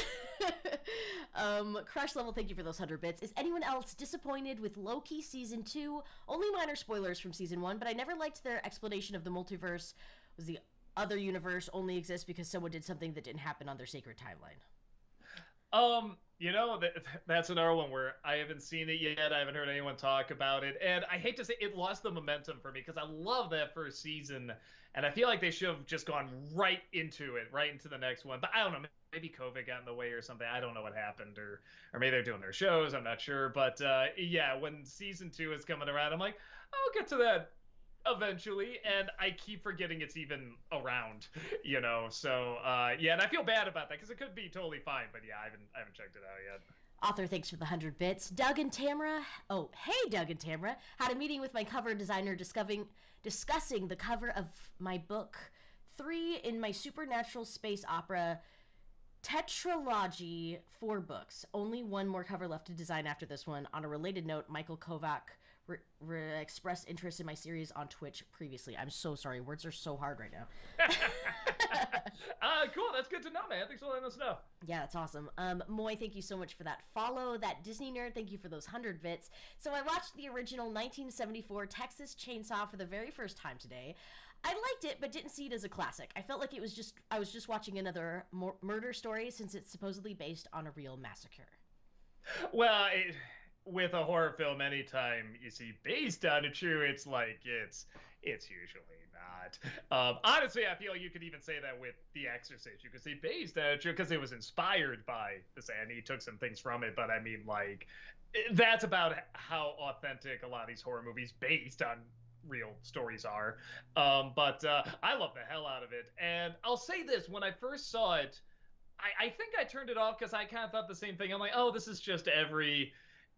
Crush Level, thank you for those 100 bits. Is anyone else disappointed with Loki Season 2? Only minor spoilers from Season 1, but I never liked their explanation of the multiverse. Was the other universe only exists because someone did something that didn't happen on their sacred timeline? That's another one where I haven't seen it yet. I haven't heard anyone talk about it. And I hate to say it lost the momentum for me because I love that first season. And I feel like they should have just gone right into the next one. But I don't know. Maybe COVID got in the way or something. I don't know what happened. Or maybe they're doing their shows. I'm not sure. But yeah, when season 2 is coming around, I'm like, I'll get to that eventually, and I keep forgetting it's even around, so yeah, and I feel bad about that because it could be totally fine, but yeah, I haven't checked it out yet. Author, thanks for the 100 bits. Doug and Tamara, hey Doug and Tamara, had a meeting with my cover designer discussing the cover of my book 3 in my supernatural space opera tetralogy 4 books. Only one more cover left to design after this one. On a related note, Michael Kovac expressed interest in my series on Twitch previously. I'm so sorry. Words are so hard right now. Cool. That's good to know, man. Thanks for letting us know. Yeah, that's awesome. Moy, thank you so much for that follow. That Disney nerd, thank you for those 100 bits. So I watched the original 1974 Texas Chainsaw for the very first time today. I liked it, but didn't see it as a classic. I felt like I was just watching another murder story since it's supposedly based on a real massacre. Well, with a horror film, anytime you see based on a true, it's like it's usually not. Honestly, I feel you could even say that with The Exorcist. You could say based on a true because it was inspired by this, and he took some things from it. But I mean, like, that's about how authentic a lot of these horror movies based on real stories are. But I love the hell out of it. And I'll say this, when I first saw it, I think I turned it off because I kind of thought the same thing. I'm like, oh, this is just every,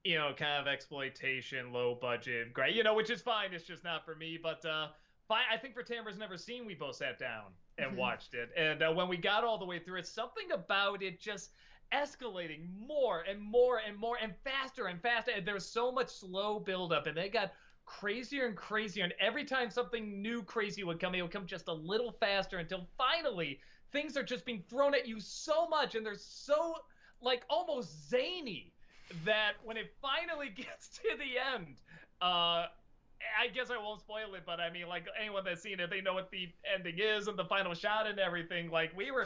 kind of exploitation, low budget, great, which is fine. It's just not for me. But I think for Tamara's never seen, we both sat down and watched it. And when we got all the way through it, something about it just escalating more and more and more and faster and faster. And there's so much slow buildup, and they got crazier and crazier. And every time something new crazy would come, it would come just a little faster until finally things are just being thrown at you so much, and they're so like almost zany that when it finally gets to the end, I guess I won't spoil it, but I mean, like, anyone that's seen it, they know what the ending is and the final shot and everything. Like, we were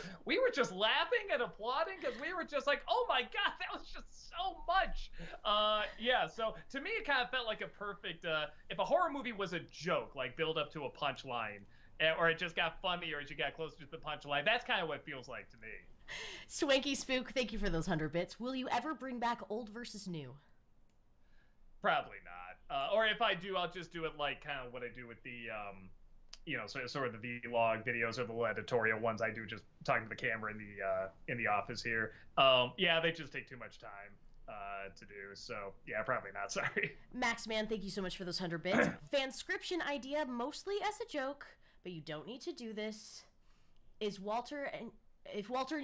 just laughing and applauding because we were just like, oh my god, that was just so much. Yeah, so to me it kind of felt like a perfect, if a horror movie was a joke, like build up to a punchline, or it just got funnier as you got closer to the punchline, that's kind of what it feels like to me. Swanky Spook, thank you for those 100 bits. Will you ever bring back old versus new? Probably not. Or if I do, I'll just do it like kind of what I do with the, sort of the vlog videos or the little editorial ones I do, just talking to the camera in the office here. Yeah, they just take too much time to do. So yeah, probably not. Sorry. Maxman, thank you so much for those 100 bits. Fanscription idea, mostly as a joke, but you don't need to do this. If Walter and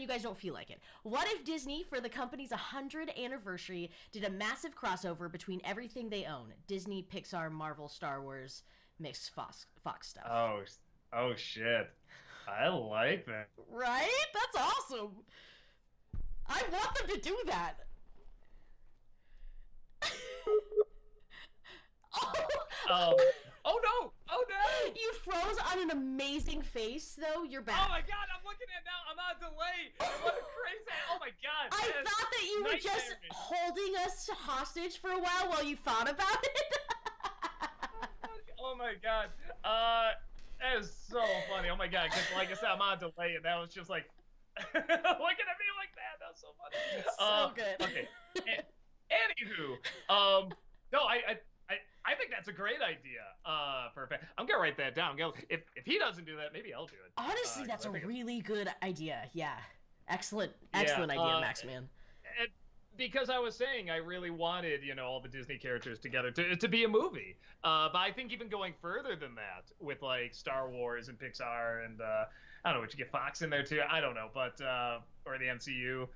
you guys don't feel like it, what if Disney, for the company's 100th anniversary, did a massive crossover between everything they own? Disney, Pixar, Marvel, Star Wars, mixed Fox stuff. Oh shit. I like that. Right? That's awesome. I want them to do that. Oh no! Oh no! You froze on an amazing face, though. You're back. Oh my god, I'm looking at it now. I'm on delay. What a crazy! Oh my god. I thought that you were just holding us hostage for a while you thought about it. Oh my god. That is so funny. Oh my god, because like I said, I'm on delay, and that was just like looking at me like that. That was so funny. So good. Okay. Anywho, no, I think that's a great idea. I'm gonna write that down. If he doesn't do that, maybe I'll do it. Honestly, that's a really good idea. Yeah, excellent idea, Maxman. And because I was saying I really wanted, all the Disney characters together to be a movie. But I think even going further than that, with like Star Wars and Pixar and I don't know, would you get Fox in there too? I don't know, but or the MCU.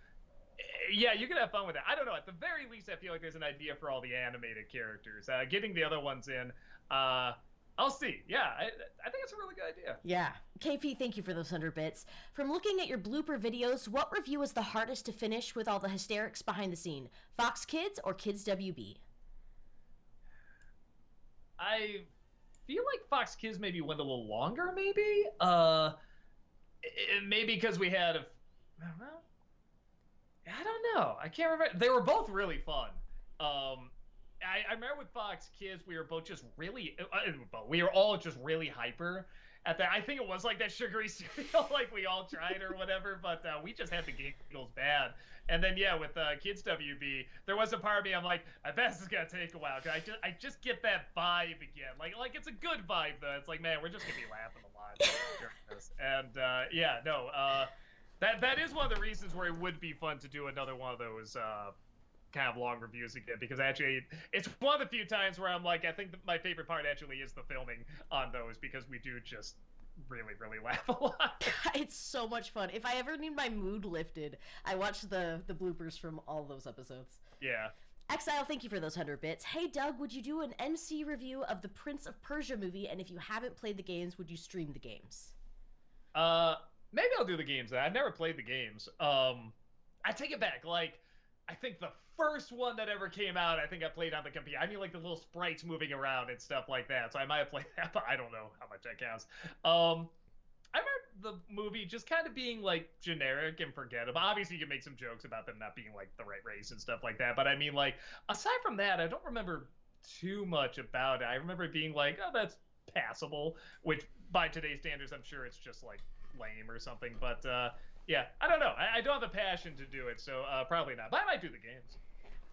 Yeah, you can have fun with it. I don't know. At the very least, I feel like there's an idea for all the animated characters. Getting the other ones in, I'll see. Yeah, I think it's a really good idea. Yeah. KP, thank you for those 100 bits. From looking at your blooper videos, what review was the hardest to finish with all the hysterics behind the scene? Fox Kids or Kids WB? I feel like Fox Kids maybe went a little longer, maybe? Maybe because we had well, I don't know. I can't remember. They were both really fun. I remember with Fox Kids, we were both just really, we were all just really hyper at that. I think it was like that sugary cereal, like we all tried or whatever, but we just had the giggles bad. And then yeah, with Kids WB, there was a part of me, I'm like, I bet this is gonna take a while, because I just get that vibe again. Like it's a good vibe though. It's like, man, we're just gonna be laughing a lot during this. And yeah, no, that is one of the reasons where it would be fun to do another one of those kind of long reviews again, because actually it's one of the few times where I'm like, I think my favorite part actually is the filming on those, because we do just really laugh a lot. It's so much fun. If I ever need my mood lifted, I watch the bloopers from all those episodes. Yeah. Exile, thank you for those 100 bits. Hey Doug, would you do an MC review of the Prince of Persia movie, and if you haven't played the games, would you stream the games? Maybe I'll do the games. I've never played the games. I take it back. Like, I think the first one that ever came out, I think I played on the computer. I mean, like the little sprites moving around and stuff like that. So I might have played that, but I don't know how much that counts. I remember the movie just kind of being like generic and forgettable. Obviously, you can make some jokes about them not being like the right race and stuff like that. But I mean, like, aside from that, I don't remember too much about it. I remember it being like, oh, that's passable, which by today's standards, I'm sure it's just like lame or something. But yeah, I don't know. I don't have the passion to do it, so probably not. But I might do the games.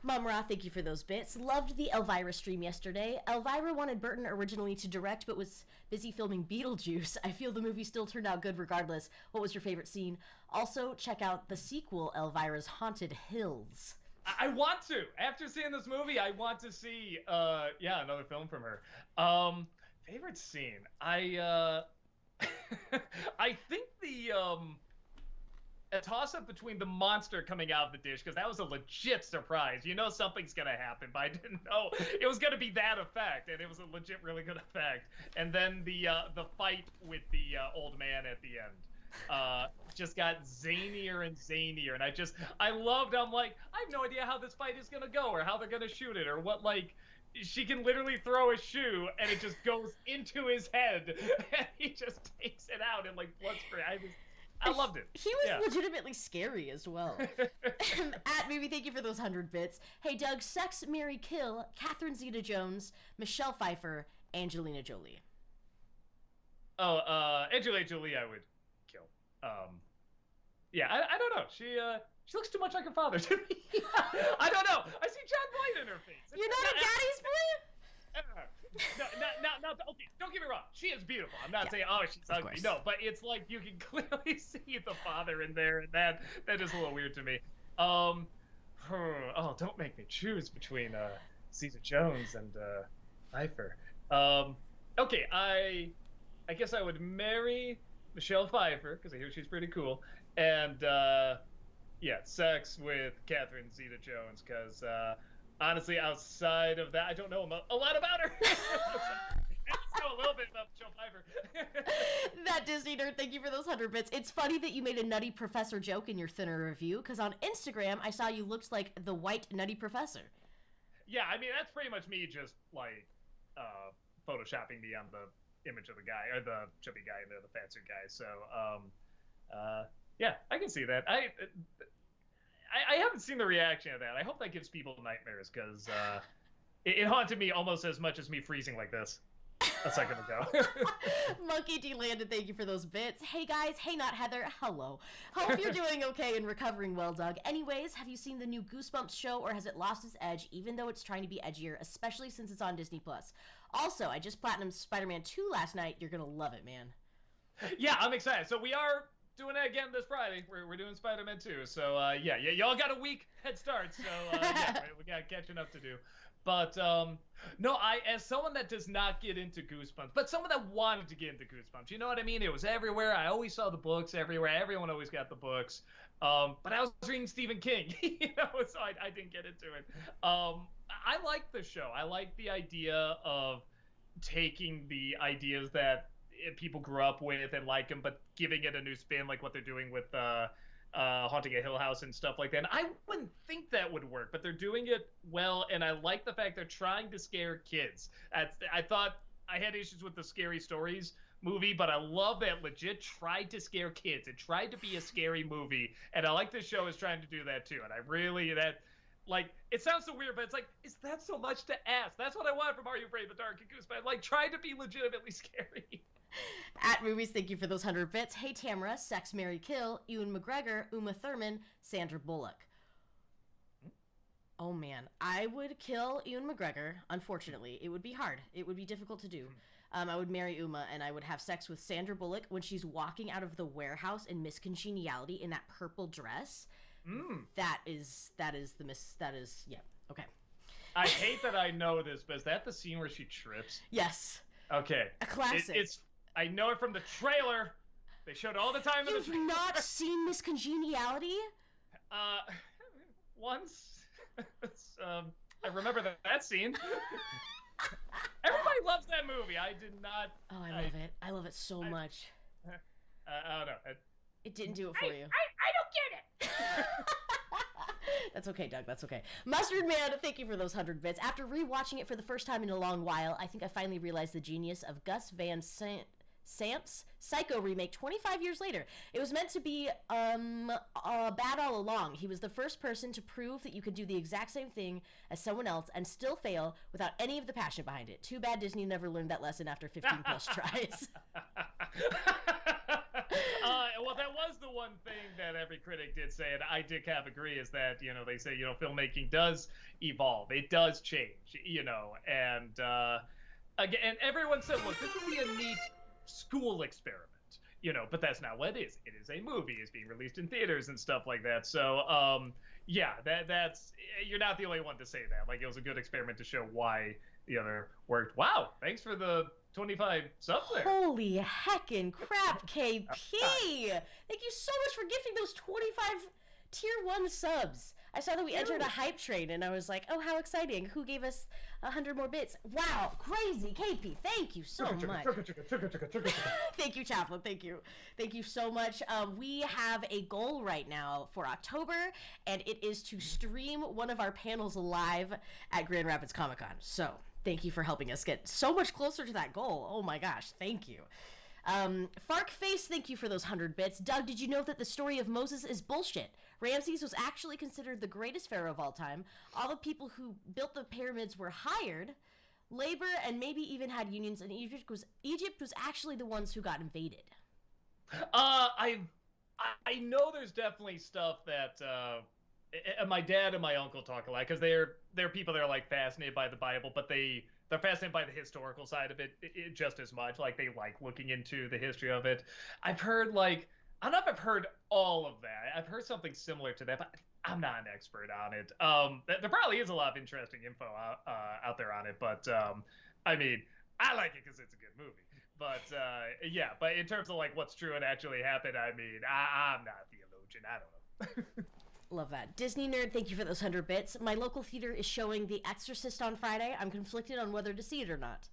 Mumra, thank you for those bits. Loved the Elvira stream yesterday. Elvira wanted Burton originally to direct, but was busy filming Beetlejuice. I feel the movie still turned out good regardless. What was your favorite scene? Also, check out the sequel, Elvira's Haunted Hills. I want to. After seeing this movie, I want to see, another film from her. Favorite scene? I think a toss-up between the monster coming out of the dish, because that was a legit surprise. You know something's going to happen, but I didn't know it was going to be that effect, and it was a legit really good effect. And then the fight with the old man at the end just got zanier and zanier, and I'm like, I have no idea how this fight is going to go, or how they're going to shoot it, or what, like, she can literally throw a shoe, and it just goes into his head, and he just takes it out, and, like, blood spray. I loved it. He was legitimately scary as well. At Movie, thank you for those 100 bits. Hey, Doug, Sex, Marry, Kill, Catherine Zeta-Jones, Michelle Pfeiffer, Angelina Jolie. Oh, Angelina Jolie I would kill. Yeah, I don't know. She looks too much like her father to me. I don't know. I see John Boyd in her face. You're not a daddy's boy? No, okay, don't get me wrong. She is beautiful. I'm not saying, oh, she's of ugly. course. No, but it's like you can clearly see the father in there, and that is a little weird to me. Oh, don't make me choose between Caesar Jones and Pfeiffer. Okay, I guess I would marry Michelle Pfeiffer because I hear she's pretty cool, and yeah, sex with Catherine Zeta-Jones because honestly, outside of that, I don't know a lot about her. I just know a little bit about Michelle Pfeiffer. That Disney nerd, thank you for those 100 bits. It's funny that you made a Nutty Professor joke in your thinner review, because on Instagram, I saw you looked like the white Nutty Professor. Yeah, I mean, that's pretty much me just, like, photoshopping me on the image of the guy, or the chubby guy and the fancier guy. So, yeah, I can see that. I haven't seen the reaction to that. I hope that gives people nightmares, because it haunted me almost as much as me freezing like this a second ago. Monkey D landed, thank you for those bits. Hey guys, hey not Heather, hello. Hope you're doing okay and recovering well, Doug. Anyways, have you seen the new Goosebumps show, or has it lost its edge, even though it's trying to be edgier, especially since it's on Disney+. Also, I just platinumed Spider-Man 2 last night. You're gonna love it, man. Yeah, I'm excited. So we are doing it again this Friday. We're doing Spider-Man 2. So yeah, y'all got a week head start. So yeah, we got catching up to do. But no, as someone that does not get into Goosebumps, but someone that wanted to get into Goosebumps, you know what I mean? It was everywhere. I always saw the books everywhere. Everyone always got the books. But I was reading Stephen King, so I didn't get into it. I like the show. I like the idea of taking the ideas that people grew up with and like them, but giving it a new spin, like what they're doing with Haunting a Hill House and stuff like that. And I wouldn't think that would work, but they're doing it well, and I like the fact they're trying to scare kids. I thought I had issues with the Scary Stories movie, but I love that legit tried to scare kids. It tried to be a scary movie, and I like this show is trying to do that too. And I really, like, it sounds so weird, but it's like, is that so much to ask? That's what I want from Are You Afraid of the Dark and Goosebumps. Like, try to be legitimately scary. At Movies, thank you for those 100 bits. Hey Tamara, Sex, Marry, Kill, Ewan McGregor, Uma Thurman, Sandra Bullock. Oh man, I would kill Ewan McGregor. Unfortunately, it would be hard. It would be difficult to do. I would marry Uma, and I would have sex with Sandra Bullock when she's walking out of the warehouse in Miss Congeniality in that purple dress. That is yeah. Okay. I hate that I know this, but is that the scene where she trips? Yes. Okay. A classic. I know it from the trailer. They showed all the time in the trailer. You've not seen Miss Congeniality? Once. I remember that scene. Everybody loves that movie. I did not. Oh, I love it. I love it so much. I don't know. It didn't do it for you. I don't get it. That's okay, Doug. That's okay. Mustard Man, thank you for those 100 bits. After rewatching it for the first time in a long while, I think I finally realized the genius of Gus Van Sant's Psycho remake 25 years later. It was meant to be bad all along. He was the first person to prove that you could do the exact same thing as someone else and still fail without any of the passion behind it. Too bad Disney never learned that lesson after 15 plus tries. Well, that was the one thing that every critic did say, and I did kind of agree, is that, they say, filmmaking does evolve. It does change, and again, and everyone said, look, this would be a neat school experiment, but that's not what it is. It is a movie. It's being released in theaters and stuff like that. So, yeah, that's, you're not the only one to say that. Like, it was a good experiment to show why the other worked. Wow, thanks for the 25 subs there. Holy heckin' crap, KP! Thank you so much for gifting those 25 tier 1 subs. I saw that we entered a hype train, and I was like, oh, how exciting. Who gave us 100 more bits? Wow, crazy. KP, thank you so much. Thank you, Chaplain. Thank you. Thank you so much. We have a goal right now for October, and it is to stream one of our panels live at Grand Rapids Comic Con. So thank you for helping us get so much closer to that goal. Oh my gosh, thank you. Farkface, thank you for those 100 bits. Doug, did you know that the story of Moses is bullshit? Ramses was actually considered the greatest pharaoh of all time. All the people who built the pyramids were hired labor and maybe even had unions, and Egypt was actually the ones who got invaded. I know there's definitely stuff that my dad and my uncle talk a lot because they're people that are like fascinated by the Bible, but they're fascinated by the historical side of it just as much. Like they like looking into the history of it. I've heard like I don't know if I've heard all of that. I've heard something similar to that, but I'm not an expert on it. There probably is a lot of interesting info out there on it, but I mean, I like it because it's a good movie. But yeah, but in terms of like what's true and actually happened, I mean, I'm not a theologian. I don't know. Love that. Disney Nerd, thank you for those 100 bits. My local theater is showing The Exorcist on Friday. I'm conflicted on whether to see it or not.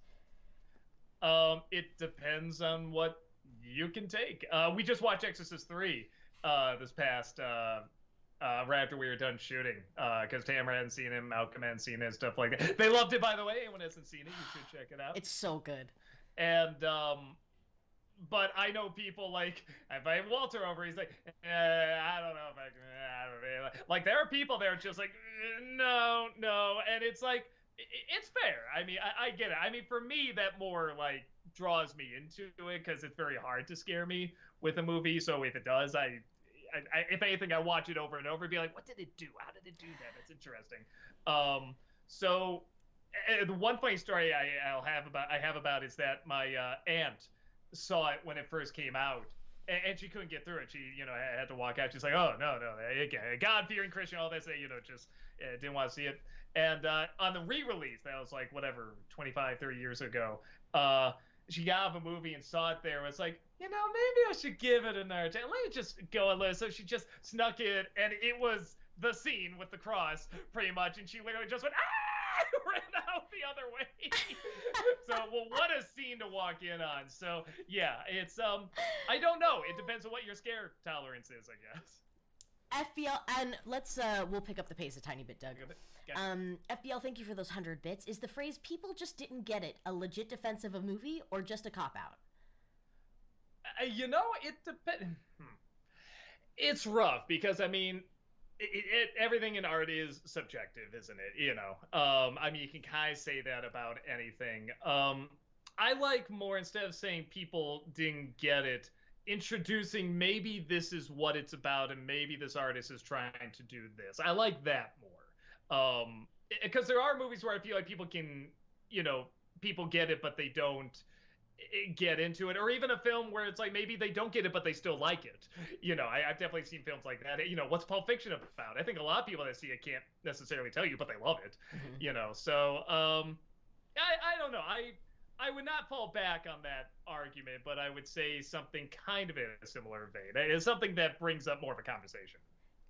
It depends on what you can take. We just watched Exorcist 3 this past right after we were done shooting because Tamara hadn't seen it, Malcolm hadn't seen it, stuff like that. They loved it, by the way. Anyone hasn't seen it, you should check it out. It's so good. And but I know people like if I have Walter over, he's like, I don't know if I can. I don't know. Like there are people that are just like, no, and it's like it's fair. I mean, I get it. I mean, for me, that more like draws me into it because it's very hard to scare me with a movie. So if it does, I if anything, I watch it over and over and be like, what did it do? How did it do that? That's interesting. So the one funny story I have about is that my aunt saw it when it first came out, and she couldn't get through it. She, had to walk out. She's like, oh, no, God-fearing Christian, all this, just didn't want to see it. And on the re-release, that was like, whatever, 25, 30 years ago, she got off a movie and saw it there. It was like, maybe I should give it another chance. Let me just go a little. So she just snuck it, and it was the scene with the cross, pretty much, and she literally just went, ran out the other way. So, well, what a scene to walk in on. So, yeah, it's I don't know. It depends on what your scare tolerance is, I guess. FBL, and we'll pick up the pace a tiny bit, Doug. FBL, thank you for those 100 bits. Is the phrase "people just didn't get it" a legit defense of a movie or just a cop out? It depends. It's rough because I mean. Everything in art is subjective, isn't it? I mean, you can kind of say that about anything. I like more, instead of saying people didn't get it, introducing maybe this is what it's about and maybe this artist is trying to do this. I like that more. Because there are movies where I feel like people can, people get it, but they don't get into it, or even a film where it's like maybe they don't get it but they still like it. I've definitely seen films like that. What's Pulp Fiction about? I think a lot of people that see it can't necessarily tell you, but they love it. So I don't know. I would not fall back on that argument, but I would say something kind of in a similar vein. It's something that brings up more of a conversation.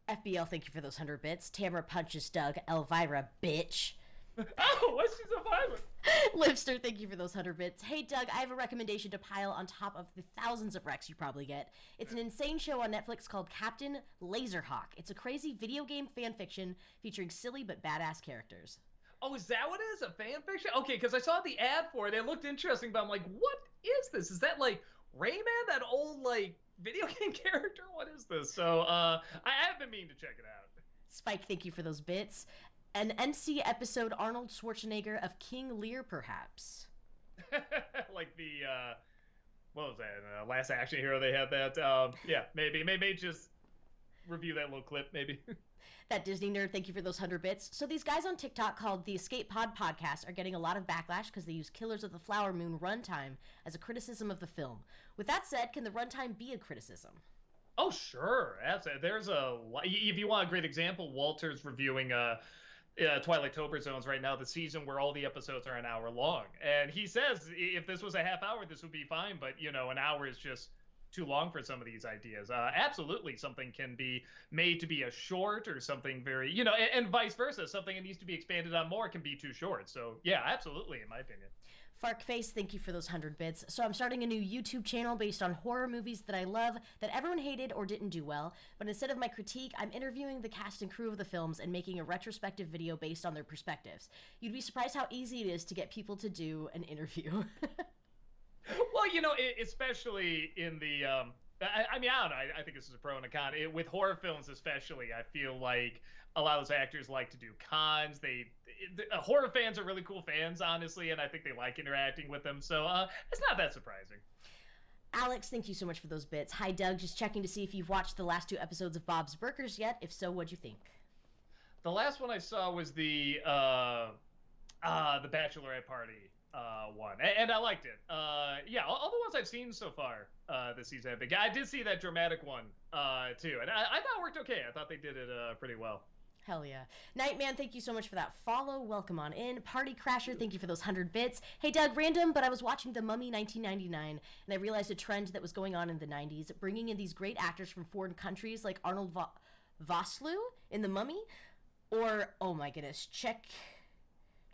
FBL, thank you for those 100 bits. Tamara punches Doug. Elvira, bitch. Oh, what's she surviving? Livster, thank you for those 100 bits. Hey, Doug, I have a recommendation to pile on top of the thousands of recs you probably get. It's an insane show on Netflix called Captain Laserhawk. It's a crazy video game fan fiction featuring silly but badass characters. Oh, is that what it is? A fan fiction? Okay, because I saw the ad for it. It looked interesting, but I'm like, what is this? Is that like Rayman, that old like video game character? What is this? So I have been meaning to check it out. Spike, thank you for those bits. An NC episode Arnold Schwarzenegger of King Lear, perhaps. Like the, what was that? Last Action Hero, they had that. Yeah, maybe just review that little clip, maybe. That Disney Nerd, thank you for those 100 bits. So these guys on TikTok called the Escape Pod Podcast are getting a lot of backlash because they use Killers of the Flower Moon runtime as a criticism of the film. With that said, can the runtime be a criticism? Oh, sure. There's if you want a great example, Walter's reviewing Twilight Tober Zones right now, the season where all the episodes are an hour long. And he says if this was a half hour, this would be fine. But, an hour is just too long for some of these ideas. Absolutely, something can be made to be a short or something very, and vice versa. Something that needs to be expanded on more can be too short. So, yeah, absolutely, in my opinion. Farkface, thank you for those 100 bits. So I'm starting a new YouTube channel based on horror movies that I love, that everyone hated or didn't do well, but instead of my critique, I'm interviewing the cast and crew of the films and making a retrospective video based on their perspectives. You'd be surprised how easy it is to get people to do an interview. Well, especially in the, I mean, I don't know, I think this is a pro and a con. With horror films especially, I feel like a lot of those actors like to do cons. Horror fans are really cool fans, honestly, and I think they like interacting with them. So it's not that surprising. Alex, thank you so much for those bits. Hi, Doug. Just checking to see if you've watched the last 2 episodes of Bob's Burgers yet. If so, what'd you think? The last one I saw was the bachelorette party one, and I liked it. Yeah, all the ones I've seen so far this season have been. I did see that dramatic one too, and I thought it worked okay. I thought they did it pretty well. Hell yeah. Nightman, thank you so much for that follow. Welcome on in. Party Crasher, thank you for those 100 bits. Hey, Doug, random, but I was watching The Mummy 1999, and I realized a trend that was going on in the 90s, bringing in these great actors from foreign countries like Arnold Vosloo in The Mummy, or, oh my goodness,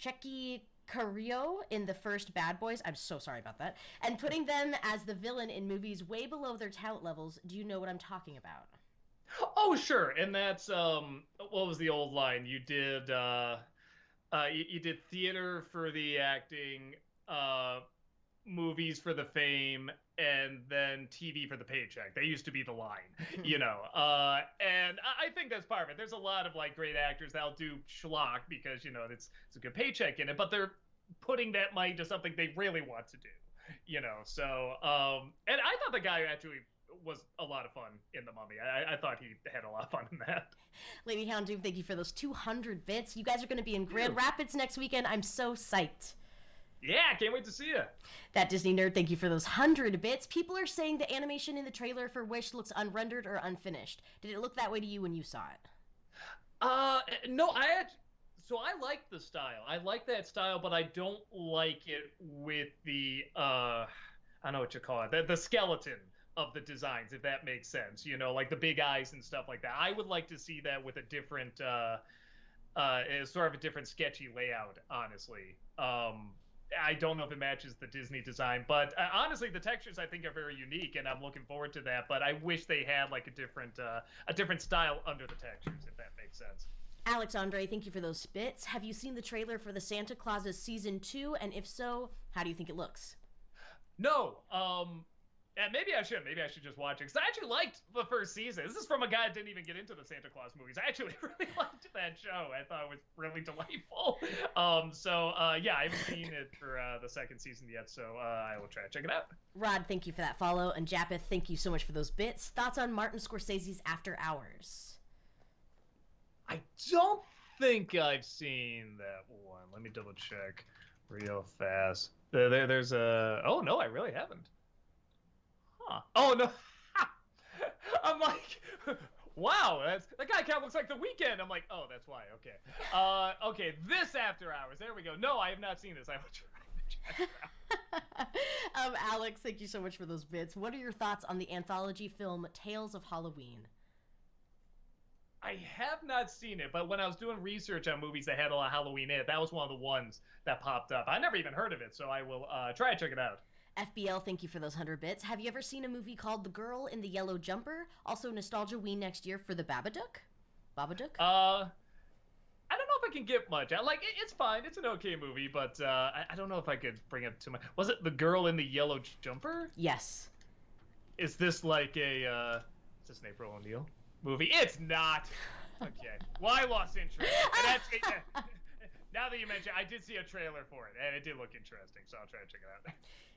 Checky Carrillo in the first Bad Boys. I'm so sorry about that. And putting them as the villain in movies way below their talent levels. Do you know what I'm talking about? Oh, sure. And that's what was the old line? You did you did theater for the acting, movies for the fame, and then TV for the paycheck. That used to be the line, you know. And I think that's part of it. There's a lot of like great actors that'll do schlock because, you know, it's a good paycheck in it, but they're putting that money to something they really want to do, you know. So and I thought the guy actually was a lot of fun in The Mummy. I thought he had a lot of fun in that. Lady Hound Doom, thank you for those 200 bits. You guys are going to be in Grand Rapids next weekend. I'm so psyched. Yeah, can't wait to see you. That Disney Nerd, thank you for those 100 bits. People are saying the animation in the trailer for Wish looks unrendered or unfinished. Did it look that way to you when you saw it? No, so I like the style. I like that style, but I don't like it with the I don't know what you call it, the skeleton of the designs, if that makes sense. You know, like the big eyes and stuff like that. I would like to see that with a different sort of a different sketchy layout, honestly. I don't know if it matches the Disney design, but honestly, the textures I think are very unique, and I'm looking forward to that. But I wish they had like a different style under the textures, if that makes sense. Alex Andre, thank you for those bits. Have you seen the trailer for the Santa Clauses season 2? And if so, how do you think it looks? No. Yeah, maybe I should. Maybe I should just watch it, because I actually liked the first season. This is from a guy that didn't even get into the Santa Claus movies. I actually really liked that show. I thought it was really delightful. Yeah, I haven't seen it for the second season yet, so I will try to check it out. Rod, thank you for that follow. And Japeth, thank you so much for those bits. Thoughts on Martin Scorsese's After Hours? I don't think I've seen that one. Let me double check real fast. There's a... Oh, no, I really haven't. Huh. Oh, no. I'm like, wow, that guy kind of looks like The Weeknd. I'm like, oh, that's why. Okay. Okay, this After Hours. There we go. No, I have not seen this. I will try to check it out. Alex, thank you so much for those bits. What are your thoughts on the anthology film Tales of Halloween? I have not seen it, but when I was doing research on movies that had a lot of Halloween in it, that was one of the ones that popped up. I never even heard of it, so I will try to check it out. FBL, thank you for those 100 bits. Have you ever seen a movie called The Girl in the Yellow Jumper? Also Nostalgia Ween next year for the Babadook? Babadook? I don't know if I can get much. It's fine. It's an okay movie, but I don't know if I could bring it to my... Was it The Girl in the Yellow Jumper? Yes. Is this like a... is this an April O'Neil movie? It's not. Okay. Well, I lost interest. And actually, now that you mention, I did see a trailer for it, and it did look interesting, so I'll try to check it out.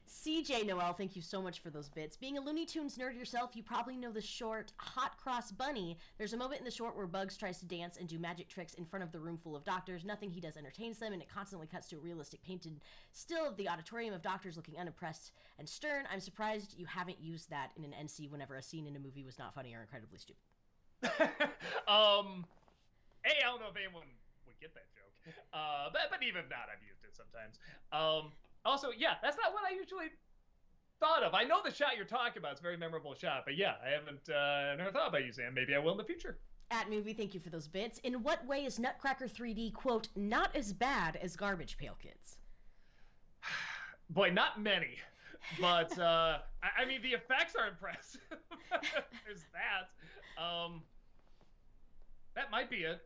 CJ Noel, thank you so much for those bits. Being a Looney Tunes nerd yourself, you probably know the short Hot Cross Bunny. There's a moment in the short where Bugs tries to dance and do magic tricks in front of the room full of doctors. Nothing he does entertains them, and it constantly cuts to a realistic painted still of the auditorium of doctors looking unimpressed and stern. I'm surprised you haven't used that in an NC whenever a scene in a movie was not funny or incredibly stupid. I don't know if anyone would get that joke. But even if not, I've used it sometimes. Also, yeah, that's not what I usually thought of. I know the shot you're talking about. It's a very memorable shot. But yeah, I haven't never thought about using it. Maybe I will in the future. At Movie, thank you for those bits. In what way is Nutcracker 3D, quote, not as bad as Garbage Pail Kids? Boy, not many. But, I mean, the effects are impressive. There's that. That might be it.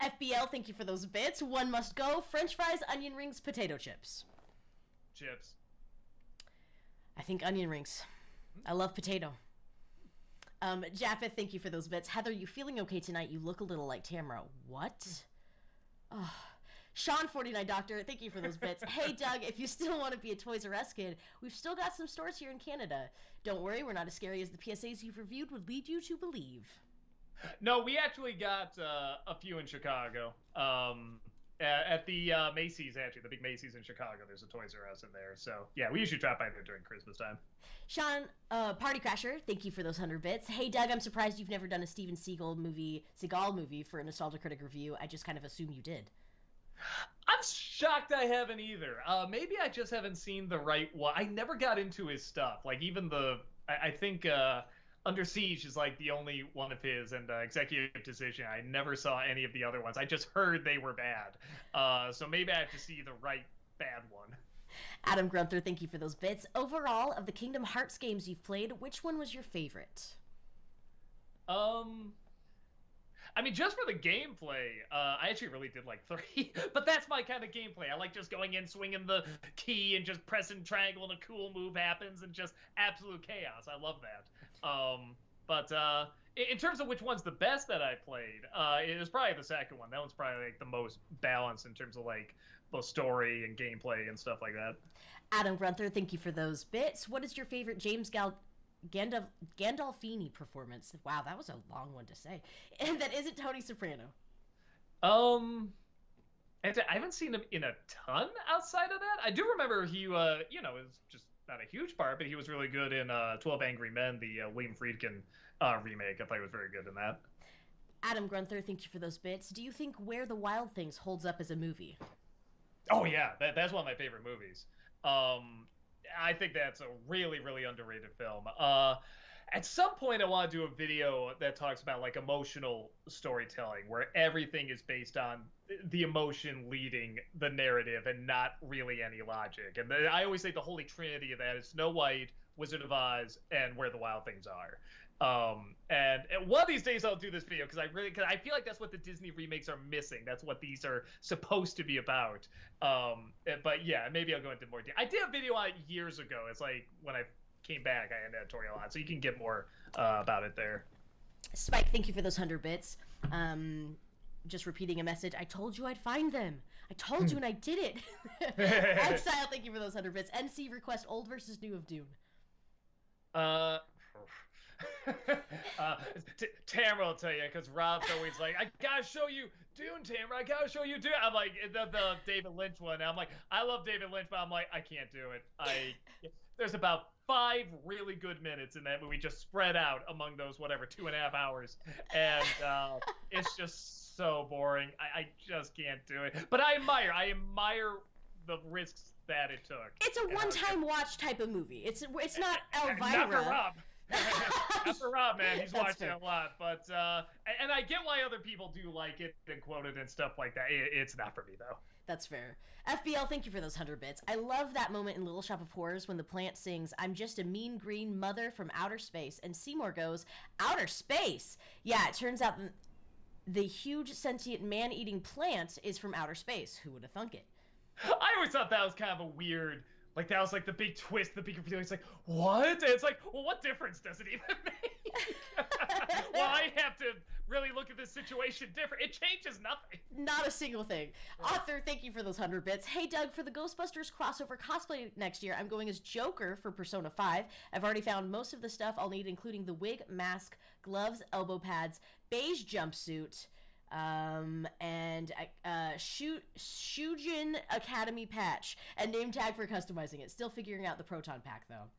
FBL, thank you for those bits. One must go. French fries, onion rings, potato chips. Chips. I think onion rings. I love potato. Japeth, thank you for those bits. Heather, you feeling okay tonight? You look a little like Tamara. What? Oh. Sean 49 Doctor, thank you for those bits. Hey Doug, if you still want to be a Toys R Us kid, we've still got some stores here in Canada. Don't worry, we're not as scary as the PSAs you've reviewed would lead you to believe. No, we actually got a few in Chicago. At the Macy's, actually, the big Macy's in Chicago, there's a Toys R Us in there. So, yeah, we usually drop by there during Christmas time. Sean, Party Crasher, thank you for those 100 bits. Hey, Doug, I'm surprised you've never done a Steven Seagal movie for a Nostalgia Critic review. I just kind of assume you did. I'm shocked I haven't either. Maybe I just haven't seen the right one. I never got into his stuff. Like, even I think Under Siege is like the only one of his, and Executive Decision. I never saw any of the other ones. I just heard they were bad. So maybe I have to see the right bad one. Adam Grunther, thank you for those bits. Overall, of the Kingdom Hearts games you've played, which one was your favorite? I mean, just for the gameplay, I actually really did like 3, but that's my kind of gameplay. I like just going in, swinging the key, and just pressing triangle, and a cool move happens, and just absolute chaos. I love that. But in terms of which one's the best that I played, it was probably the second one. That one's probably like the most balanced in terms of like both story and gameplay and stuff like that. Adam Grunther, thank you for those bits. What is your favorite James Gandolfini performance? Wow, that was a long one to say. And that isn't Tony Soprano. I haven't seen him in a ton outside of that. I do remember he, was just not a huge part, but he was really good in 12 Angry Men, the William Friedkin remake. I thought he was very good in that. Adam Grunther, thank you for those bits. Do you think Where the Wild Things holds up as a movie? Oh, yeah. That's one of my favorite movies. I think that's a really, really underrated film. At some point, I want to do a video that talks about like emotional storytelling, where everything is based on the emotion leading the narrative and not really any logic. And I always say the holy trinity of that is Snow White, Wizard of Oz, and Where the Wild Things Are. And one of these days I'll do this video because I feel like that's what the Disney remakes are missing. That's what these are supposed to be about. But yeah, maybe I'll go into more detail. I did a video on it years ago. It's like when I came back, I had an editorial on, so you can get more about it there. Spike, thank you for those 100 bits. Just repeating a message. I told you I'd find them. I told you and I did it. Exile, thank you for those 100 bits. NC request old versus new of Dune. Tamara will tell you, because Rob's always like, I gotta show you Dune, Tamara. I gotta show you Dune. I'm like, the David Lynch one. I'm like, I love David Lynch, but I'm like, I can't do it. There's about 5 really good minutes in that movie just spread out among those, 2.5 hours. And it's just so boring. I just can't do it. But I admire the risks that it took. It's a one-time watch type of movie. It's not Elvira. Not for Rob. Not for Rob, man. He's That's watched fair. it a lot. But and I get why other people do like it and quote it and stuff like that. It's not for me, though. That's fair. FBL, thank you for those 100 bits. I love that moment in Little Shop of Horrors when the plant sings, I'm just a mean green mother from outer space. And Seymour goes, outer space? Yeah, it turns out the huge sentient man-eating plant is from outer space. Who would have thunk it? I always thought that was kind of a weird, like that was like the big twist, the big reveal. It's like, what? And it's like, well, what difference does it even make? Well, I have to really look at this situation different. It changes nothing. Not a single thing. Author, thank you for those 100 bits. Hey, Doug, for the Ghostbusters crossover cosplay next year, I'm going as Joker for Persona 5. I've already found most of the stuff I'll need, including the wig, mask, gloves, elbow pads, beige jumpsuit, and Shujin Academy patch, and name tag for customizing it. Still figuring out the Proton Pack, though.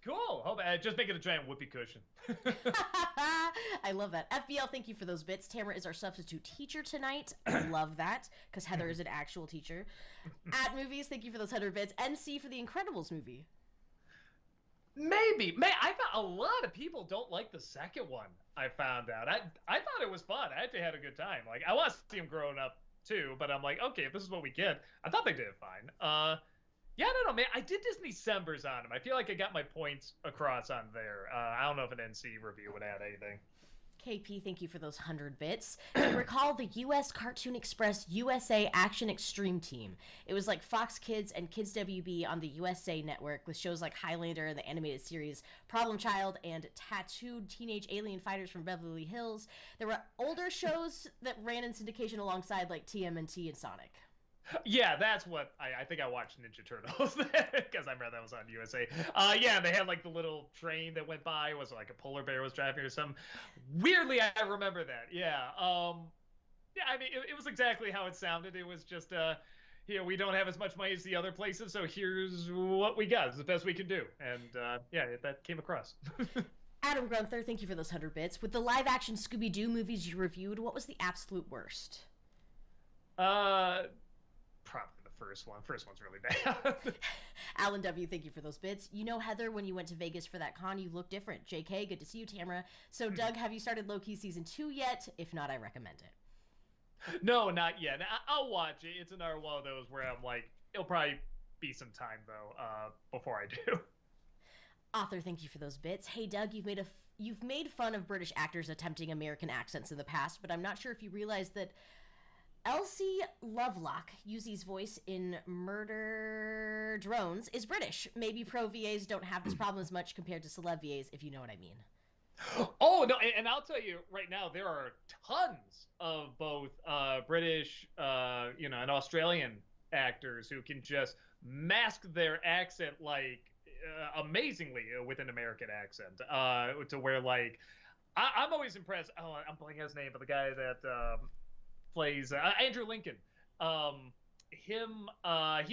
Cool. Hope just make it a giant whoopee cushion. I love that. FBL, thank you for those bits. Tamara is our substitute teacher tonight. I love that, because Heather is an actual teacher. At Movies, thank you for those 100 bits. NC for the Incredibles movie. Maybe. I thought a lot of people don't like the second one, I found out. I thought it was fun. I actually had a good time. Like, I want to see him growing up, too, but I'm like, okay, if this is what we get, I thought they did fine. Yeah, I don't know, man. I did Disney Decembers on him. I feel like I got my points across on there. I don't know if an NC review would add anything. KP, thank you for those 100 bits. Do you recall the U.S. Cartoon Express USA Action Extreme Team? It was like Fox Kids and Kids WB on the USA Network with shows like Highlander and the animated series Problem Child and Tattooed Teenage Alien Fighters from Beverly Hills. There were older shows that ran in syndication alongside like TMNT and Sonic. Yeah, that's what I think I watched Ninja Turtles because I remember that was on USA. Yeah, they had like the little train that went by. It was like a polar bear was driving or something. Weirdly, I remember that. Yeah. Yeah, I mean, it was exactly how it sounded. It was just, we don't have as much money as the other places, so here's what we got. It's the best we can do. And yeah, that came across. Adam Grunther, thank you for those 100 bits. With the live-action Scooby-Doo movies you reviewed, what was the absolute worst? Probably the first one. First one's really bad. Alan W., thank you for those bits. You know, Heather, when you went to Vegas for that con, you look different. JK, good to see you, Tamara. So, Doug, have you started Low-Key Season 2 yet? If not, I recommend it. No, not yet. I'll watch it. It's another one of those where I'm like, it'll probably be some time, though, before I do. Author, thank you for those bits. Hey, Doug, you've made fun of British actors attempting American accents in the past, but I'm not sure if you realize that Elsie Lovelock, Yuzi's voice in Murder Drones, is British. Maybe pro VAs don't have this problem as much compared to celeb VAs, if you know what I mean. Oh, no, and I'll tell you right now, there are tons of both British, and Australian actors who can just mask their accent, like, amazingly with an American accent, to where, like, I'm always impressed. Oh, I'm blanking his name, but the guy that plays Andrew Lincoln. He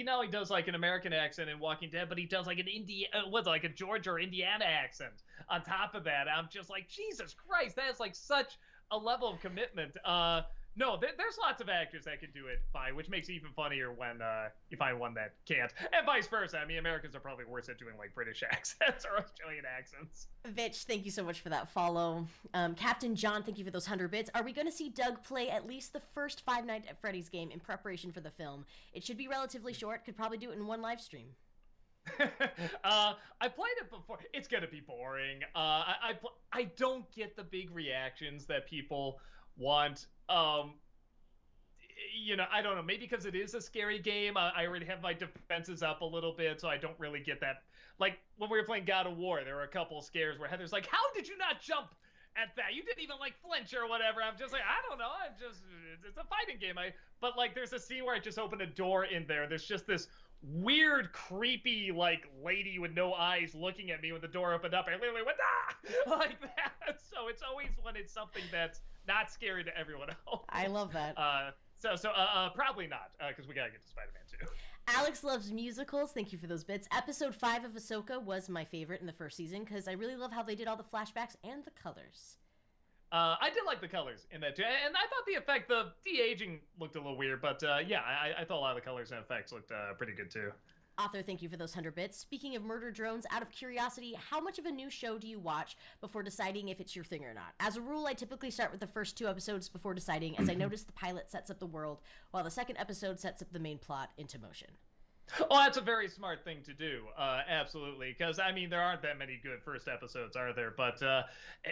not only does like an American accent in Walking Dead, but he does like an like a Georgia or Indiana accent on top of that. I'm just like, Jesus Christ, that's like such a level of commitment. No, there's lots of actors that can do it fine, which makes it even funnier when you find one that can't, and vice versa. I mean, Americans are probably worse at doing like British accents or Australian accents. Vitch, thank you so much for that follow. Captain John, thank you for those 100 bits. Are we going to see Doug play at least the first Five Nights at Freddy's game in preparation for the film? It should be relatively short. Could probably do it in one live stream. I played it before. It's gonna be boring. I don't get the big reactions that people want. I don't know, maybe because it is a scary game. I already have my defenses up a little bit, so I don't really get that. Like when we were playing God of War, there were a couple of scares where Heather's like, how did you not jump at that? You didn't even like flinch or whatever. I'm just like, I don't know, it's a fighting game. But like there's a scene where I just opened a door in there. There's just this weird, creepy, like, lady with no eyes looking at me when the door opened up. I literally went, ah! Like that. So it's always when it's something that's not scary to everyone else. I love that. So probably not, because we gotta get to Spider-Man too. Alex loves musicals. Thank you for those bits. Episode 5 of Ahsoka was my favorite in the first season because I really love how they did all the flashbacks and the colors. I did like the colors in that too, and I thought the effect, the de-aging looked a little weird, but yeah, I thought a lot of the colors and effects looked pretty good too. Author, thank you for those 100 bits. Speaking of Murder Drones, out of curiosity, how much of a new show do you watch before deciding if it's your thing or not? As a rule, I typically start with the first 2 episodes before deciding, as I notice the pilot sets up the world, while the second episode sets up the main plot into motion. Oh, that's a very smart thing to do, absolutely, because, I mean, there aren't that many good first episodes, are there? But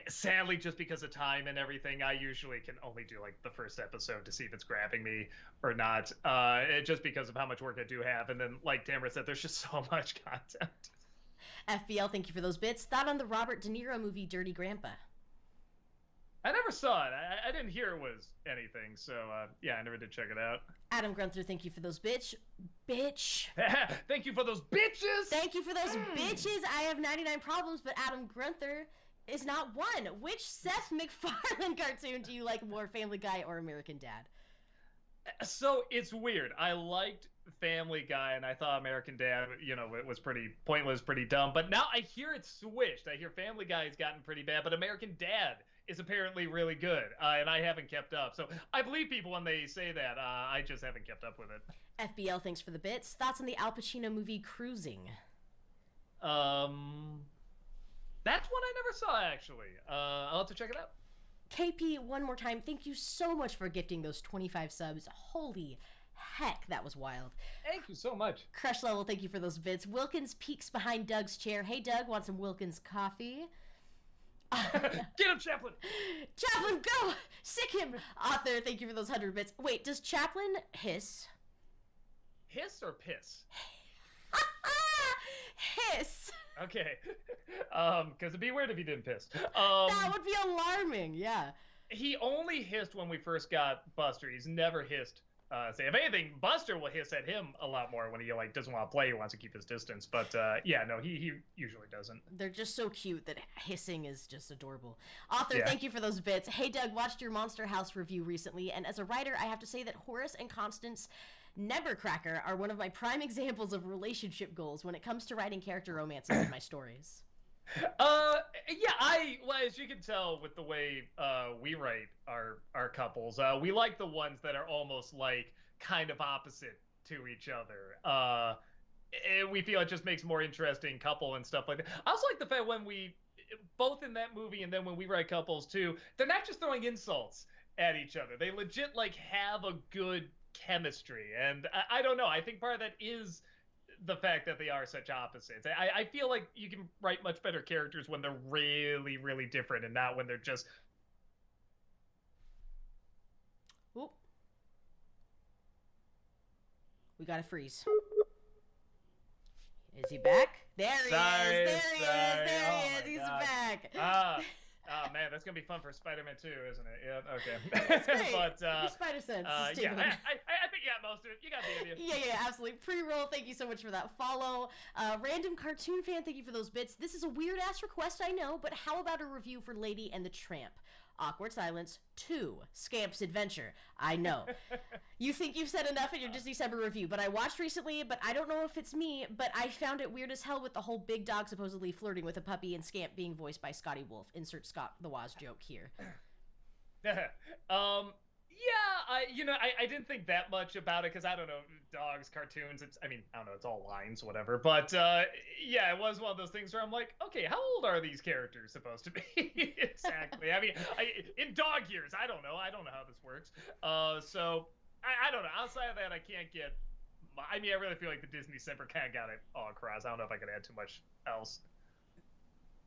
sadly, just because of time and everything, I usually can only do, like, the first episode to see if it's grabbing me or not, just because of how much work I do have. And then, like Tamara said, there's just so much content. FBL, thank you for those bits. Thought on the Robert De Niro movie Dirty Grandpa? I never saw it. I didn't hear it was anything, so yeah, I never did check it out. Adam Grunther, thank you for those bitch. Thank you for those bitches! Thank you for those bitches! I have 99 problems, but Adam Grunther is not one. Which Seth MacFarlane cartoon do you like more, Family Guy or American Dad? So, it's weird. I liked Family Guy, and I thought American Dad, it was pretty pointless, pretty dumb. But now I hear it switched. I hear Family Guy has gotten pretty bad, but American Dad is apparently really good, and I haven't kept up. So I believe people when they say that. I just haven't kept up with it. FBL, thanks for the bits. Thoughts on the Al Pacino movie Cruising? That's one I never saw, actually. I'll have to check it out. KP, one more time, thank you so much for gifting those 25 subs. Holy heck, that was wild. Thank you so much. Crush Level, thank you for those bits. Wilkins peeks behind Doug's chair. Hey, Doug, want some Wilkins coffee? Get him, Chaplin! Chaplin, go! Sick him! Author, thank you for those 100 bits. Wait, does Chaplin hiss? Hiss or piss? Hiss! Okay. Because it'd be weird if he didn't piss. That would be alarming, yeah. He only hissed when we first got Buster. He's never hissed say. If anything, Buster will hiss at him a lot more when he like doesn't want to play. He wants to keep his distance. But yeah, no, he usually doesn't. They're just so cute that hissing is just adorable. Author, Yeah. thank you for those bits. Hey, Doug, watched your Monster House review recently, and as a writer, I have to say that Horace and Constance Nevercracker are one of my prime examples of relationship goals when it comes to writing character romances in my stories. Yeah, well, as you can tell with the way we write our couples, we like the ones that are almost like kind of opposite to each other. And we feel it just makes more interesting couple and stuff like that. I also like the fact when we both in that movie and then when we write couples too, they're not just throwing insults at each other. They legit like have a good chemistry, and I don't know. I think part of that is the fact that they are such opposites. I feel like you can write much better characters when they're really, really different and not when they're just. Oop. We got a freeze. Is he back? There he is. There he is. There he is. He's back. Oh man, that's gonna be fun for Spider-Man 2, isn't it? Yeah. Okay. That's great. But Spider Sense. yeah, I think you got most of it. You got the idea. Yeah, absolutely. Pre-roll, thank you so much for that follow. Random cartoon fan, thank you for those bits. This is a weird-ass request, I know, but how about a review for Lady and the Tramp? Awkward Silence 2, Scamp's Adventure. I know. You think you've said enough in your Disney December review, but I watched recently, but I don't know if it's me, but I found it weird as hell with the whole big dog supposedly flirting with a puppy and Scamp being voiced by Scotty Wolf. Insert Scott the Woz joke here. Yeah, I didn't think that much about it because I don't know, dogs, cartoons. I don't know, it's all lines, whatever. But yeah, it was one of those things where I'm like, okay, how old are these characters supposed to be exactly? I mean, in dog years, I don't know how this works. So I don't know. Outside of that, I can't get. I really feel like the Disney December kind of got it all across. I don't know if I could add too much else.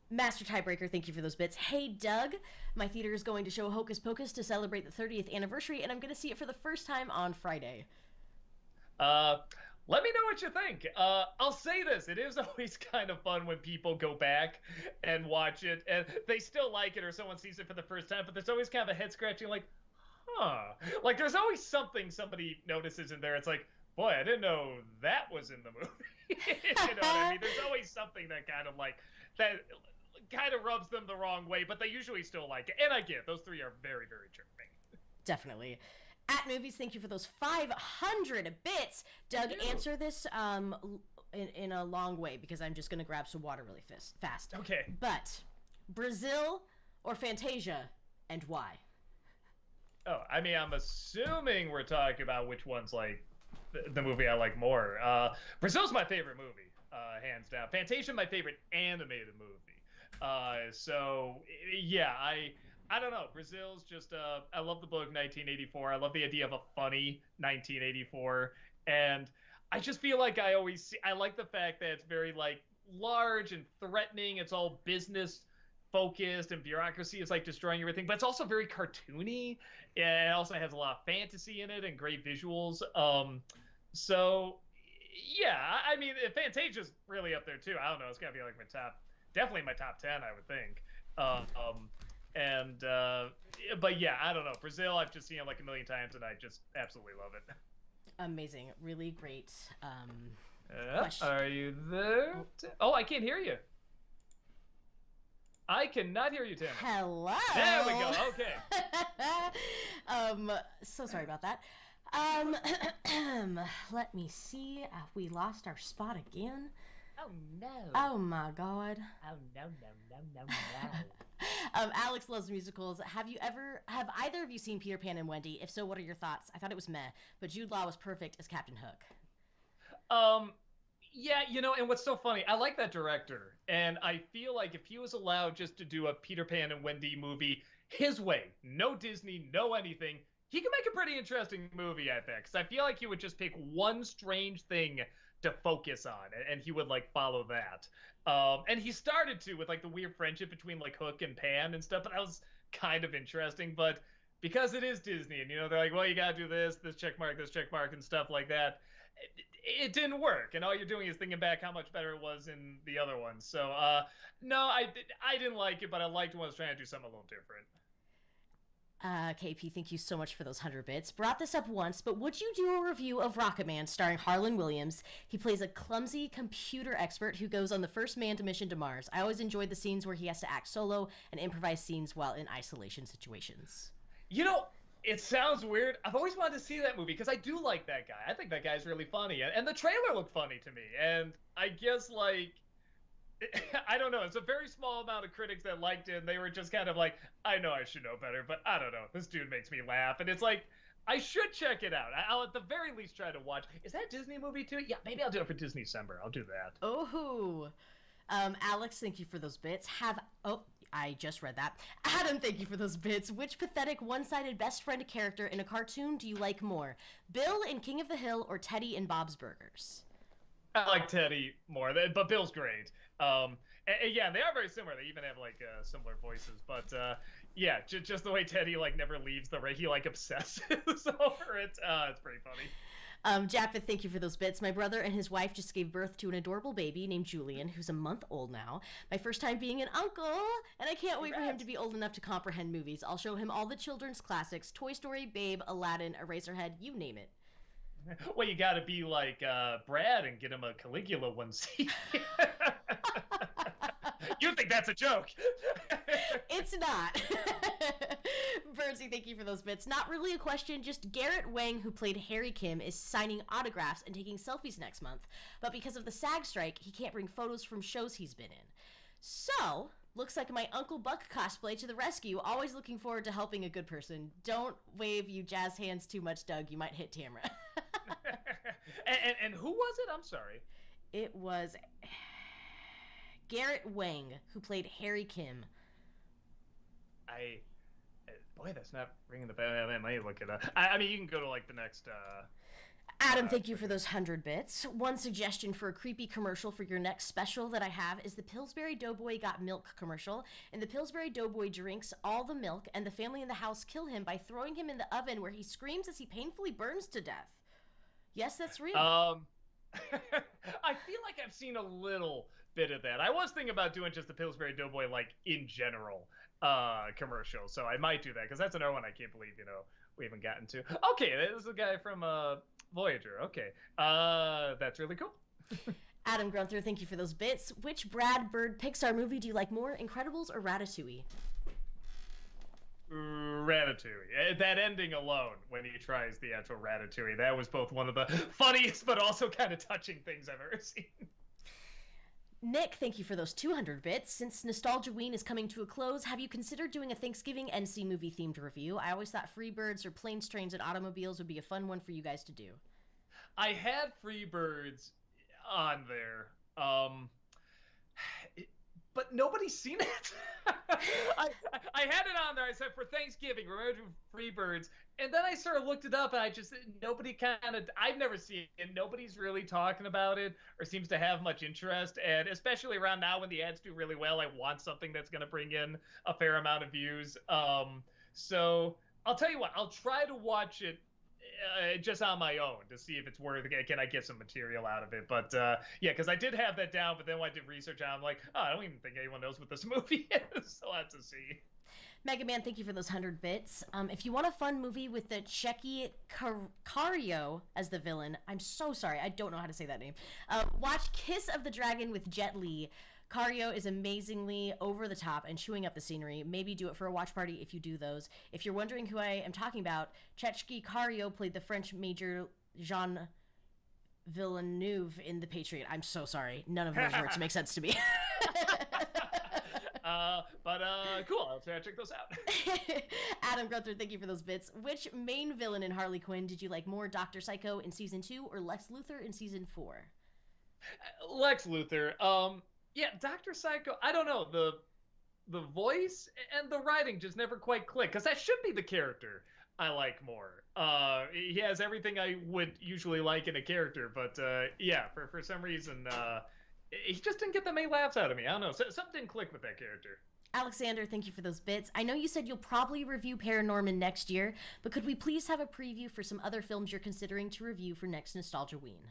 Master Tiebreaker, thank you for those bits. Hey, Doug, my theater is going to show Hocus Pocus to celebrate the 30th anniversary, and I'm going to see it for the first time on Friday. Let me know what you think. I'll say this. It is always kind of fun when people go back and watch it, and they still like it, or someone sees it for the first time, but there's always kind of a head-scratching, like, huh. Like, there's always something somebody notices in there. It's like, boy, I didn't know that was in the movie. You know what I mean? There's always something that kind of, like, that kind of rubs them the wrong way, but they usually still like it. And I get it. Those three are very, very charming. Definitely. At Movies, thank you for those 500 bits. Doug, answer this in a long way because I'm just going to grab some water really fast. Okay. But Brazil or Fantasia, and why? Oh, I'm assuming we're talking about which one's like the movie I like more. Brazil's my favorite movie, hands down. Fantasia, my favorite animated movie. So yeah, I don't know. Brazil's just I love the book 1984. I love the idea of a funny 1984, and I just feel like I like the fact that it's very like large and threatening. It's all business focused and bureaucracy is like destroying everything, but it's also very cartoony. It also has a lot of fantasy in it and great visuals. So yeah, Fantasia's really up there too. I don't know. It's gotta be like definitely my top 10, I would think. But yeah, I don't know. Brazil, I've just seen it like a million times, and I just absolutely love it. Amazing, really great. Question. Are you there? Oh, I can't hear you. I cannot hear you, Tamara. Hello. There we go. Okay. So sorry about that. Let me see. We lost our spot again. Oh no. Oh my god. Oh no. Alex loves musicals. Have either of you seen Peter Pan and Wendy? If so, what are your thoughts? I thought it was meh, but Jude Law was perfect as Captain Hook. Yeah, and what's so funny, I like that director, and I feel like if he was allowed just to do a Peter Pan and Wendy movie his way, no Disney, no anything, he could make a pretty interesting movie, I think, because I feel like he would just pick one strange thing to focus on, and he would like follow that. And he started to with like the weird friendship between like Hook and Pan and stuff, but that was kind of interesting. But because it is Disney, and they're like, well, you gotta do this check mark, and stuff like that, it didn't work. And all you're doing is thinking back how much better it was in the other ones. So no, I didn't like it, but I liked when I was trying to do something a little different. KP, thank you so much for those 100 bits. Brought this up once, but would you do a review of Rocketman starring Harlan Williams? He plays a clumsy computer expert who goes on the first manned mission to Mars. I always enjoyed the scenes where he has to act solo and improvise scenes while in isolation situations. You know, it sounds weird. I've always wanted to see that movie because I do like that guy. I think that guy's really funny. And the trailer looked funny to me. And I guess, like, I don't know. It's a very small amount of critics that liked it, and they were just kind of like, I know I should know better, but I don't know. This dude makes me laugh. And it's like, I should check it out. I'll at the very least try to watch. Is that a Disney movie too? Yeah, maybe I'll do it for Disney December. I'll do that. Oh, Alex, thank you for those bits. I just read that. Adam, thank you for those bits. Which pathetic, one-sided best friend character in a cartoon do you like more? Bill in King of the Hill or Teddy in Bob's Burgers? I like Teddy more, but Bill's great. And yeah, they are very similar. They even have like similar voices. But yeah, just the way Teddy like never leaves the he like obsesses over it. It's pretty funny. Japeth, thank you for those bits. My brother and his wife just gave birth to an adorable baby named Julian, who's a month old now. My first time being an uncle, and I can't wait for him to be old enough to comprehend movies. I'll show him all the children's classics: Toy Story, Babe, Aladdin, Eraserhead, you name it. Well, you gotta be like Brad and get him a Caligula onesie. You think that's a joke? It's not. Birdsey, thank you for those bits. Not really a question, just Garrett Wang, who played Harry Kim, is signing autographs and taking selfies next month. But because of the SAG strike, he can't bring photos from shows he's been in. So, looks like my Uncle Buck cosplay to the rescue. Always looking forward to helping a good person. Don't wave you jazz hands too much, Doug. You might hit Tamara. and who was it? I'm sorry. It was Garrett Wang, who played Harry Kim. Boy, that's not ringing the bell. I might look it up. I mean, you can go to like the next. Adam, thank you for those 100 bits. One suggestion for a creepy commercial for your next special that I have is the Pillsbury Doughboy Got Milk commercial. And the Pillsbury Doughboy drinks all the milk, and the family in the house kill him by throwing him in the oven, where he screams as he painfully burns to death. Yes, that's real. I feel like I've seen a little bit of that. I was thinking about doing just the Pillsbury Doughboy like in general commercial, so I might do that because that's another one I can't believe we haven't gotten to. Okay, this is the guy from Voyager. Okay, that's really cool. Adam Grunther, thank you for those bits. Which Brad Bird Pixar movie do you like more, Incredibles or Ratatouille? Ratatouille. That ending alone, when he tries the actual Ratatouille, that was both one of the funniest but also kind of touching things I've ever seen. Nick, thank you for those 200 bits. Since Nostalgia-ween is coming to a close, have you considered doing a Thanksgiving NC movie themed review? I always thought Freebirds or Planes, Trains, and Automobiles would be a fun one for you guys to do. I had Freebirds on there, but nobody's seen it. I had it on there. I said for Thanksgiving, remember to do Freebirds, and then I sort of looked it up, and I've never seen it. Nobody's really talking about it or seems to have much interest, and especially around now when the ads do really well, I want something that's going to bring in a fair amount of views. So I'll tell you what, I'll try to watch it just on my own to see if it's worth it. Can I get some material out of it? But yeah, because I did have that down, but then when I did research on it, I'm like, oh, I don't even think anyone knows what this movie is. So I'll have to see. Mega Man, thank you for those 100 bits. If you want a fun movie with the Checky Cario as the villain, I'm so sorry, I don't know how to say that name. Watch Kiss of the Dragon with Jet Li. Cario is amazingly over the top and chewing up the scenery. Maybe do it for a watch party if you do those. If you're wondering who I am talking about, Checky Cario played the French Major Jean Villeneuve in The Patriot. I'm so sorry. None of those words make sense to me. But cool. I'll try to check those out. Adam Grunther, thank you for those bits. Which main villain in Harley Quinn did you like more, Dr. Psycho in season 2 or Lex Luthor in season 4? Lex Luthor. Yeah, Dr. Psycho. I don't know, the voice and the writing just never quite click, because that should be the character I like more. He has everything I would usually like in a character, but yeah, for some reason, he just didn't get that many laughs out of me. I don't know. Something didn't click with that character. Alexander, thank you for those bits. I know you said you'll probably review Paranorman next year, but could we please have a preview for some other films you're considering to review for next Nostalgia-ween?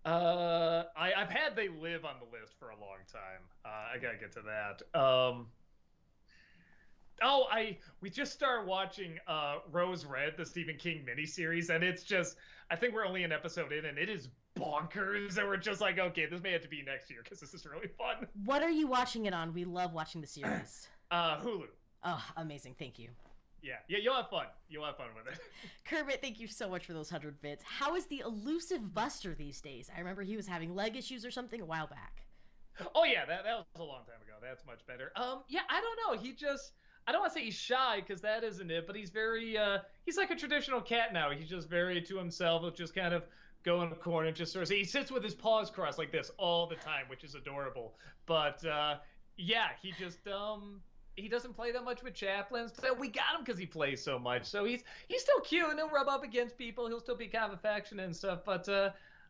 I've had They Live on the list for a long time. I gotta get to that. We just started watching Rose Red, the Stephen King miniseries, and it's just, I think we're only an episode in, and it is bonkers. And we're just like, okay, this may have to be next year because this is really fun. What are you watching it on? We love watching the series. Hulu. Oh, amazing. Thank you. Yeah, you'll have fun. You'll have fun with it. Kermit, thank you so much for those 100 bits. How is the elusive Buster these days? I remember he was having leg issues or something a while back. Oh yeah, that was a long time ago. That's much better. Yeah, I don't know. I don't want to say he's shy because that isn't it, but he's very, he's like a traditional cat now. He's just very to himself. He'll just kind of go in the corner and just sort of, he sits with his paws crossed like this all the time, which is adorable. But, yeah, he just, he doesn't play that much with Chaplin. So we got him because he plays so much. So he's still cute and he'll rub up against people. He'll still be kind of affectionate and stuff. But,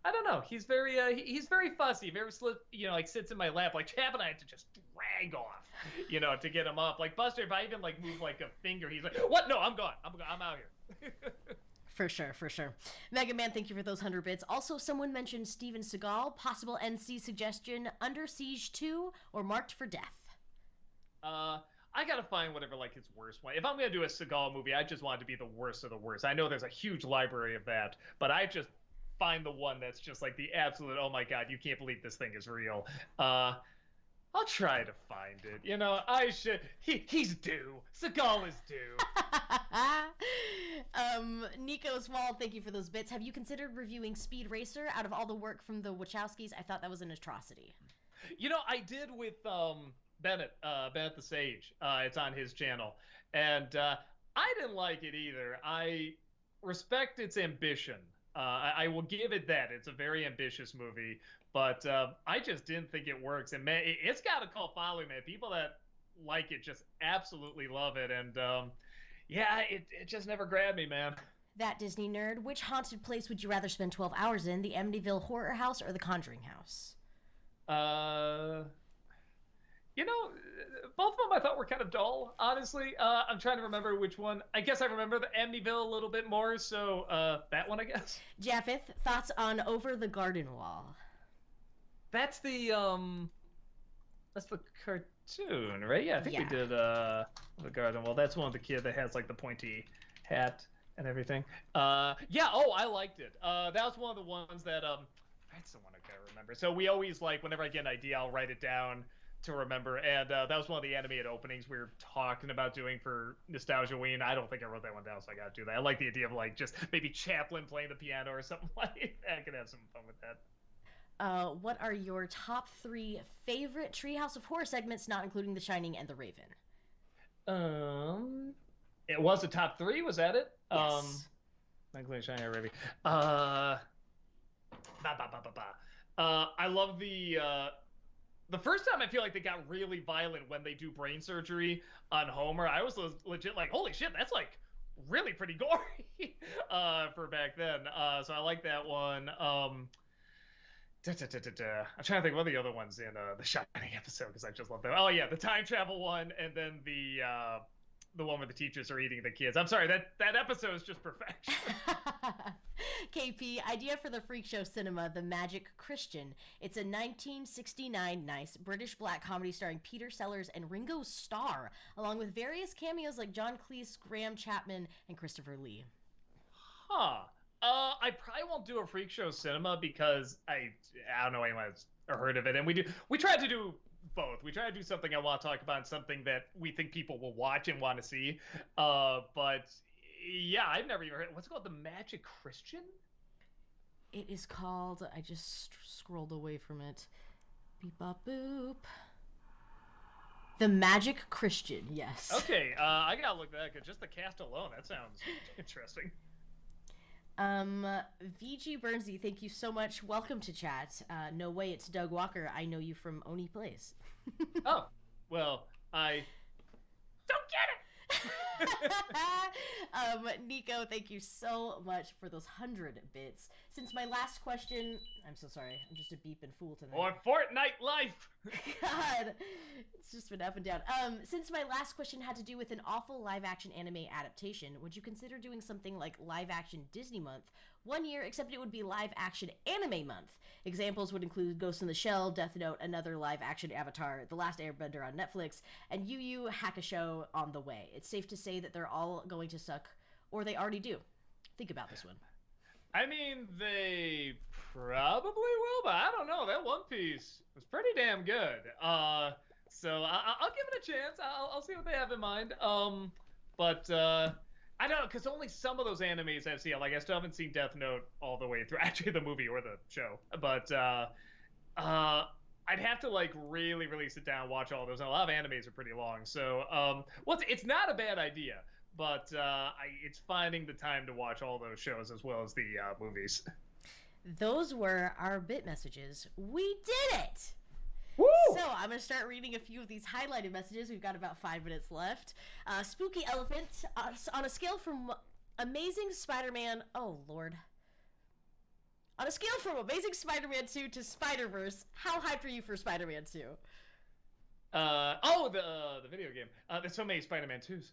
I don't know. He's very fussy, very like sits in my lap. Like Chaplin, I had to just drag off, to get him up. Like Buster, if I even like move like a finger, he's like, "What? No, I'm gone. I'm out here." For sure. Mega Man, thank you for those 100 bits. Also, someone mentioned Steven Seagal. Possible NC suggestion: Under Siege 2 or Marked for Death. I gotta find whatever like his worst one. If I'm gonna do a Seagal movie, I just want it to be the worst of the worst. I know there's a huge library of that, but I just find the one that's just like the absolute, oh my god, you can't believe this thing is real. I'll try to find it. I should. He's due. Seagal is due. Nico's Wall, thank you for those bits. Have you considered reviewing Speed Racer? Out of all the work from the Wachowskis, I thought that was an atrocity. I did with Bennett the Sage. It's on his channel, and I didn't like it either. I respect its ambition. I will give it that. It's a very ambitious movie, but I just didn't think it works. And man, it's got a cult following, man. People that like it just absolutely love it. And yeah, it just never grabbed me, man. That Disney nerd, which haunted place would you rather spend 12 hours in? The Amityville Horror House or the Conjuring House? Both of them I thought were kind of dull, honestly. I'm trying to remember which one. I guess I remember the Amityville a little bit more, so that one, I guess. Japheth, thoughts on Over the Garden Wall? That's the cartoon, right? Yeah, I think we did the Garden Wall. That's one with the kid that has like the pointy hat and everything. I liked it. That was one of the ones that that's the one I can't remember. So we always like whenever I get an idea, I'll write it down to remember, and that was one of the animated openings we were talking about doing for Nostalgiaween. I don't think I wrote that one down, so I gotta do that. I like the idea of like just maybe Chaplin playing the piano or something like that. I could have some fun with that. What are your top 3 favorite Treehouse of Horror segments, not including The Shining and The Raven? It was the top 3. Was that it? Yes. Not including Shining or Raven. I love the first time I feel like they got really violent when they do brain surgery on Homer. I was legit like, holy shit, that's like really pretty gory for back then. So I like that one. I'm trying to think of the other ones in the Shining episode because I just love them. Oh yeah, the time travel one, and then the one where the teachers are eating the kids. I'm sorry, that episode is just perfection. KP, idea for the Freak Show Cinema, The Magic Christian. It's a 1969 nice British black comedy starring Peter Sellers and Ringo Starr, along with various cameos like John Cleese, Graham Chapman, and Christopher Lee. Huh. I probably won't do a Freak Show Cinema because I don't know anyone that's heard of it, and we tried to do both. We try to do something I want to talk about and something that we think people will watch and want to see. But yeah, I've never even heard. What's it called? The Magic Christian? It is called. I just scrolled away from it. Beep bop boop. The Magic Christian. Yes. Okay. I gotta look at that because just the cast alone, that sounds interesting. VG Burnsy, thank you so much. Welcome to chat. No way, it's Doug Walker. I know you from Oni Plays. Oh, well, I don't get it. Nico, thank you so much for those 100 bits. since my last question... I'm so sorry. I'm just a beeping fool tonight. Or Fortnite life! God, it's just been up and down. Since my last question had to do with an awful live-action anime adaptation, would you consider doing something like live-action Disney Month 1 year, except it would be live-action anime month? Examples would include Ghost in the Shell, Death Note, another live-action Avatar, The Last Airbender on Netflix, and Yu Yu Hakusho on the way. It's safe to say that they're all going to suck, or they already do. Think about this one. I mean, they probably will, but I don't know. That One Piece was pretty damn good. So I'll give it a chance. I'll see what they have in mind. But I don't know, because only some of those animes I've seen. Like, I still haven't seen Death Note all the way through, actually the movie or the show. But I'd have to like really sit down and watch all those. And a lot of animes are pretty long. So it's not a bad idea. But it's finding the time to watch all those shows as well as the movies. Those were our bit messages. We did it! Woo! So I'm going to start reading a few of these highlighted messages. We've got about 5 minutes left. Spooky Elephant, on a scale from Amazing Spider-Man... Oh, Lord. On a scale from Amazing Spider-Man 2 to Spider-Verse, how hyped are you for Spider-Man 2? The video game. There's so many Spider-Man 2s.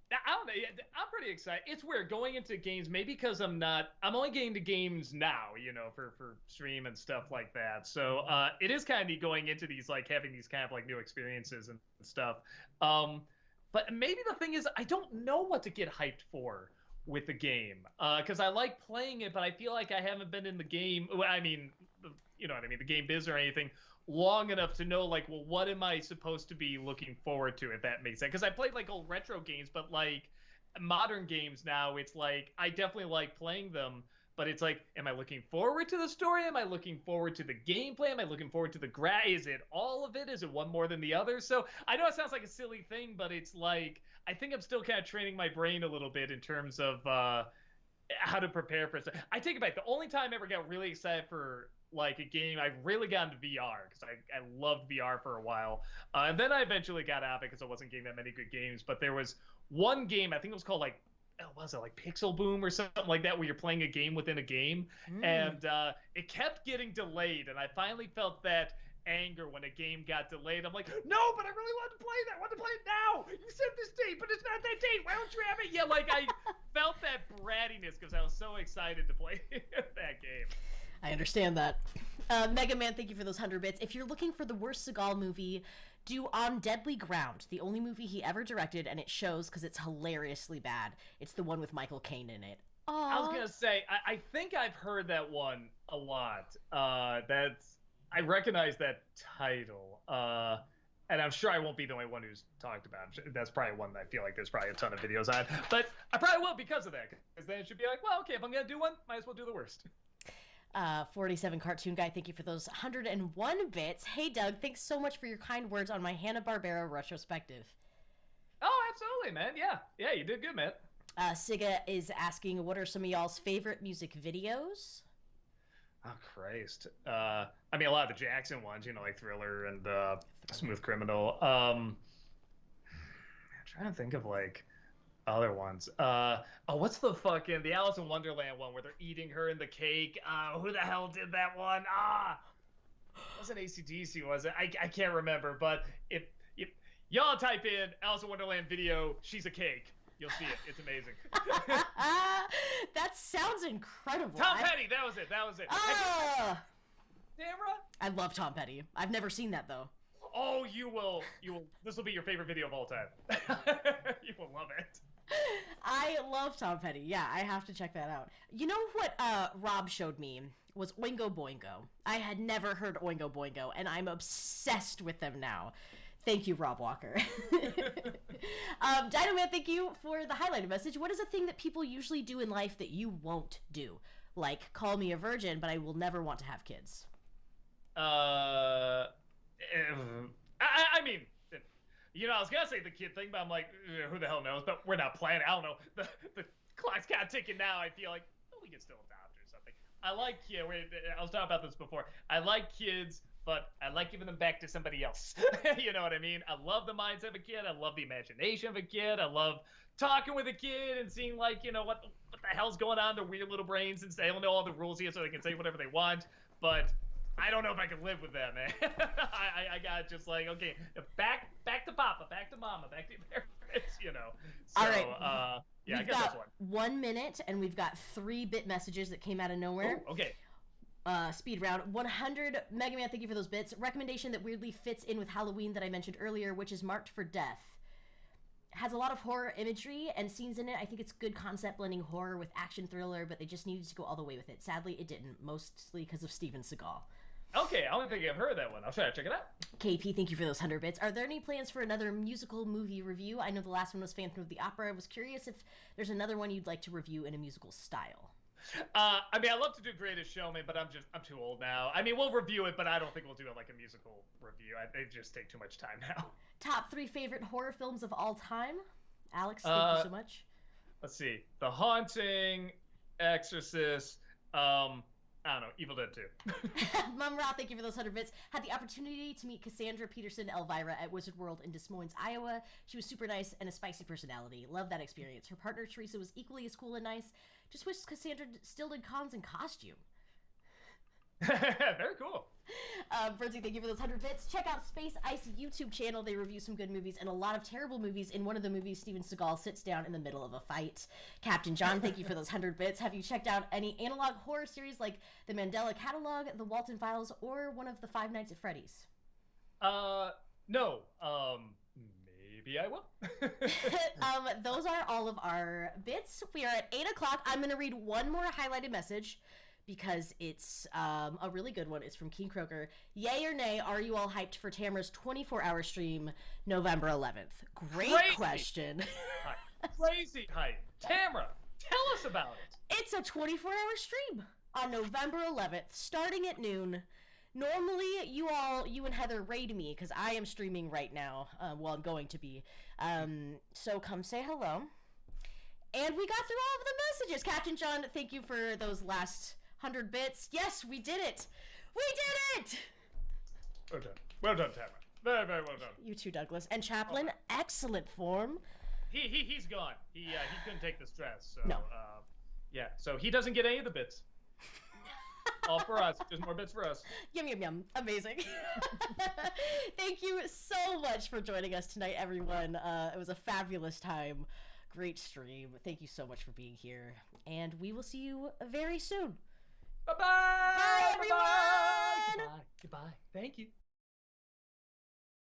I don't know. I'm pretty excited. It's weird going into games, maybe because I'm only getting to games now, for stream and stuff like that. So it is kind of neat going into these, like having these kind of like new experiences and stuff. But maybe the thing is, I don't know what to get hyped for with the game, because I like playing it, but I feel like I haven't been in the game. I mean, you know what I mean, the game biz or anything long enough to know, like, well, what am I supposed to be looking forward to, if that makes sense? Because I played like old retro games, but like modern games now, it's like I definitely like playing them, but it's like, am I looking forward to the story? Am I looking forward to the gameplay? Am I looking forward to the Is it all of it? Is it one more than the other? So I know it sounds like a silly thing, but it's like, I think I'm still kind of training my brain a little bit in terms of how to prepare for stuff. I take it back. The only time I ever got really excited for like a game, I really got into VR because I loved VR for a while, and then I eventually got out because I wasn't getting that many good games. But there was one game, I think it was called like, was it like Pixel Boom or something like that, where you're playing a game within a game, and it kept getting delayed, and I finally felt that anger when a game got delayed. I'm like, no, but I really want to play that. I want to play it now. You said this date, but it's not that date. Why don't you have it? Yeah, like I felt that brattiness because I was so excited to play that game. I understand that. Mega Man, thank you for those 100 bits. If you're looking for the worst Seagal movie, do On Deadly Ground, the only movie he ever directed, and it shows because it's hilariously bad. It's the one with Michael Caine in it. Aww. I was gonna say, I think I've heard that one a lot. I recognize that title, and I'm sure I won't be the only one who's talked about it. That's probably one that I feel like there's probably a ton of videos on, but I probably will because of that, because then it should be like, well, okay, if I'm gonna do one, might as well do the worst. 47 Cartoon Guy, thank you for those 101 bits. Hey Doug, thanks so much for your kind words on my Hanna-Barbera retrospective. Oh, absolutely, man. Yeah, you did good, man. Siga is asking, what are some of y'all's favorite music videos? Oh, Christ. I mean, a lot of the Jackson ones, like Thriller and Smooth Criminal. I'm trying to think of like other ones. What's the Alice in Wonderland one where they're eating her in the cake? Who the hell did that one? Wasn't AC/DC, was it? I can't remember, but if y'all type in Alice in Wonderland video, she's a cake, you'll see it. It's amazing. That sounds incredible. Tom Petty, that was it. Tamara? I love Tom Petty. I've never seen that though. Oh, you will. This will be your favorite video of all time. You will love it. I love Tom Petty. Yeah, I have to check that out. You know what Rob showed me was Oingo Boingo. I had never heard Oingo Boingo, and I'm obsessed with them now. Thank you, Rob Walker. Dinoman, thank you for the highlighted message. What is a thing that people usually do in life that you won't do? Like, call me a virgin, but I will never want to have kids. I mean, I was gonna say the kid thing, but I'm like, who the hell knows? But we're not planning. I don't know. The clock's kind of ticking now. I feel like we can still adopt or something. I like I was talking about this before. I like kids, but I like giving them back to somebody else. You know what I mean? I love the mindset of a kid. I love the imagination of a kid. I love talking with a kid and seeing, like, you know, what the hell's going on in their weird little brains, and they don't know all the rules here so they can say whatever they want. But I don't know if I can live with that, man. I got just like, okay, back to Papa, back to Mama, back to your parents, you know. So, all right. Yeah, we've I got got this one. 1 minute, and we've got 3-bit messages that came out of nowhere. Ooh, okay. Speed round. 100, Mega Man, thank you for those bits. Recommendation that weirdly fits in with Halloween that I mentioned earlier, which is Marked for Death. Has a lot of horror imagery and scenes in it. I think it's good concept blending horror with action thriller, but they just needed to go all the way with it. Sadly, it didn't, mostly because of Steven Seagal. Okay, I don't think I've heard that one. I'll try to check it out. KP, thank you for those 100 bits. Are there any plans for another musical movie review? I know the last one was Phantom of the Opera. I was curious if there's another one you'd like to review in a musical style. I mean, I love to do Greatest Showman, but I'm too old now. I mean, we'll review it, but I don't think we'll do it like a musical review. They just take too much time now. Top 3 favorite horror films of all time? Alex, thank you so much. Let's see. The Haunting, Exorcist, I don't know, Evil Dead 2. Mum Ra, thank you for those 100 bits. Had the opportunity to meet Cassandra Peterson Elvira at Wizard World in Des Moines, Iowa. She was super nice and a spicy personality. Love that experience. Her partner Teresa was equally as cool and nice. Just wish Cassandra still did cons in costume. Very cool. Bernzy, thank you for those 100 bits. Check out Space Ice YouTube channel. They review some good movies and a lot of terrible movies. In one of the movies, Steven Seagal sits down in the middle of a fight. Captain John, thank you for those 100 bits. Have you checked out any analog horror series like The Mandela Catalog, The Walton Files, or one of the Five Nights at Freddy's? No. Maybe I will. Those are all of our bits. We are at 8 o'clock. I'm going to read one more highlighted message, because it's a really good one. It's from King Croker. Yay or nay, are you all hyped for Tamara's 24-hour stream November 11th? Great question. Crazy hype. Tamara, tell us about it. It's a 24-hour stream on November 11th, starting at noon. Normally, you and Heather raid me, because I am streaming right now. Well, I'm going to be. So come say hello. And we got through all of the messages. Captain John, thank you for those last 100 bits. Yes, we did it. We did it. Well done. Well done, Tamara. Very, very well done. You too, Douglas. And Chaplin, excellent form. He's gone. He couldn't take the stress. So, no. Yeah, so he doesn't get any of the bits. All for us. Just more bits for us. Yum, yum, yum. Amazing. Thank you so much for joining us tonight, everyone. It was a fabulous time. Great stream. Thank you so much for being here. And we will see you very soon. Bye-bye. Bye, everyone. Goodbye. Thank you.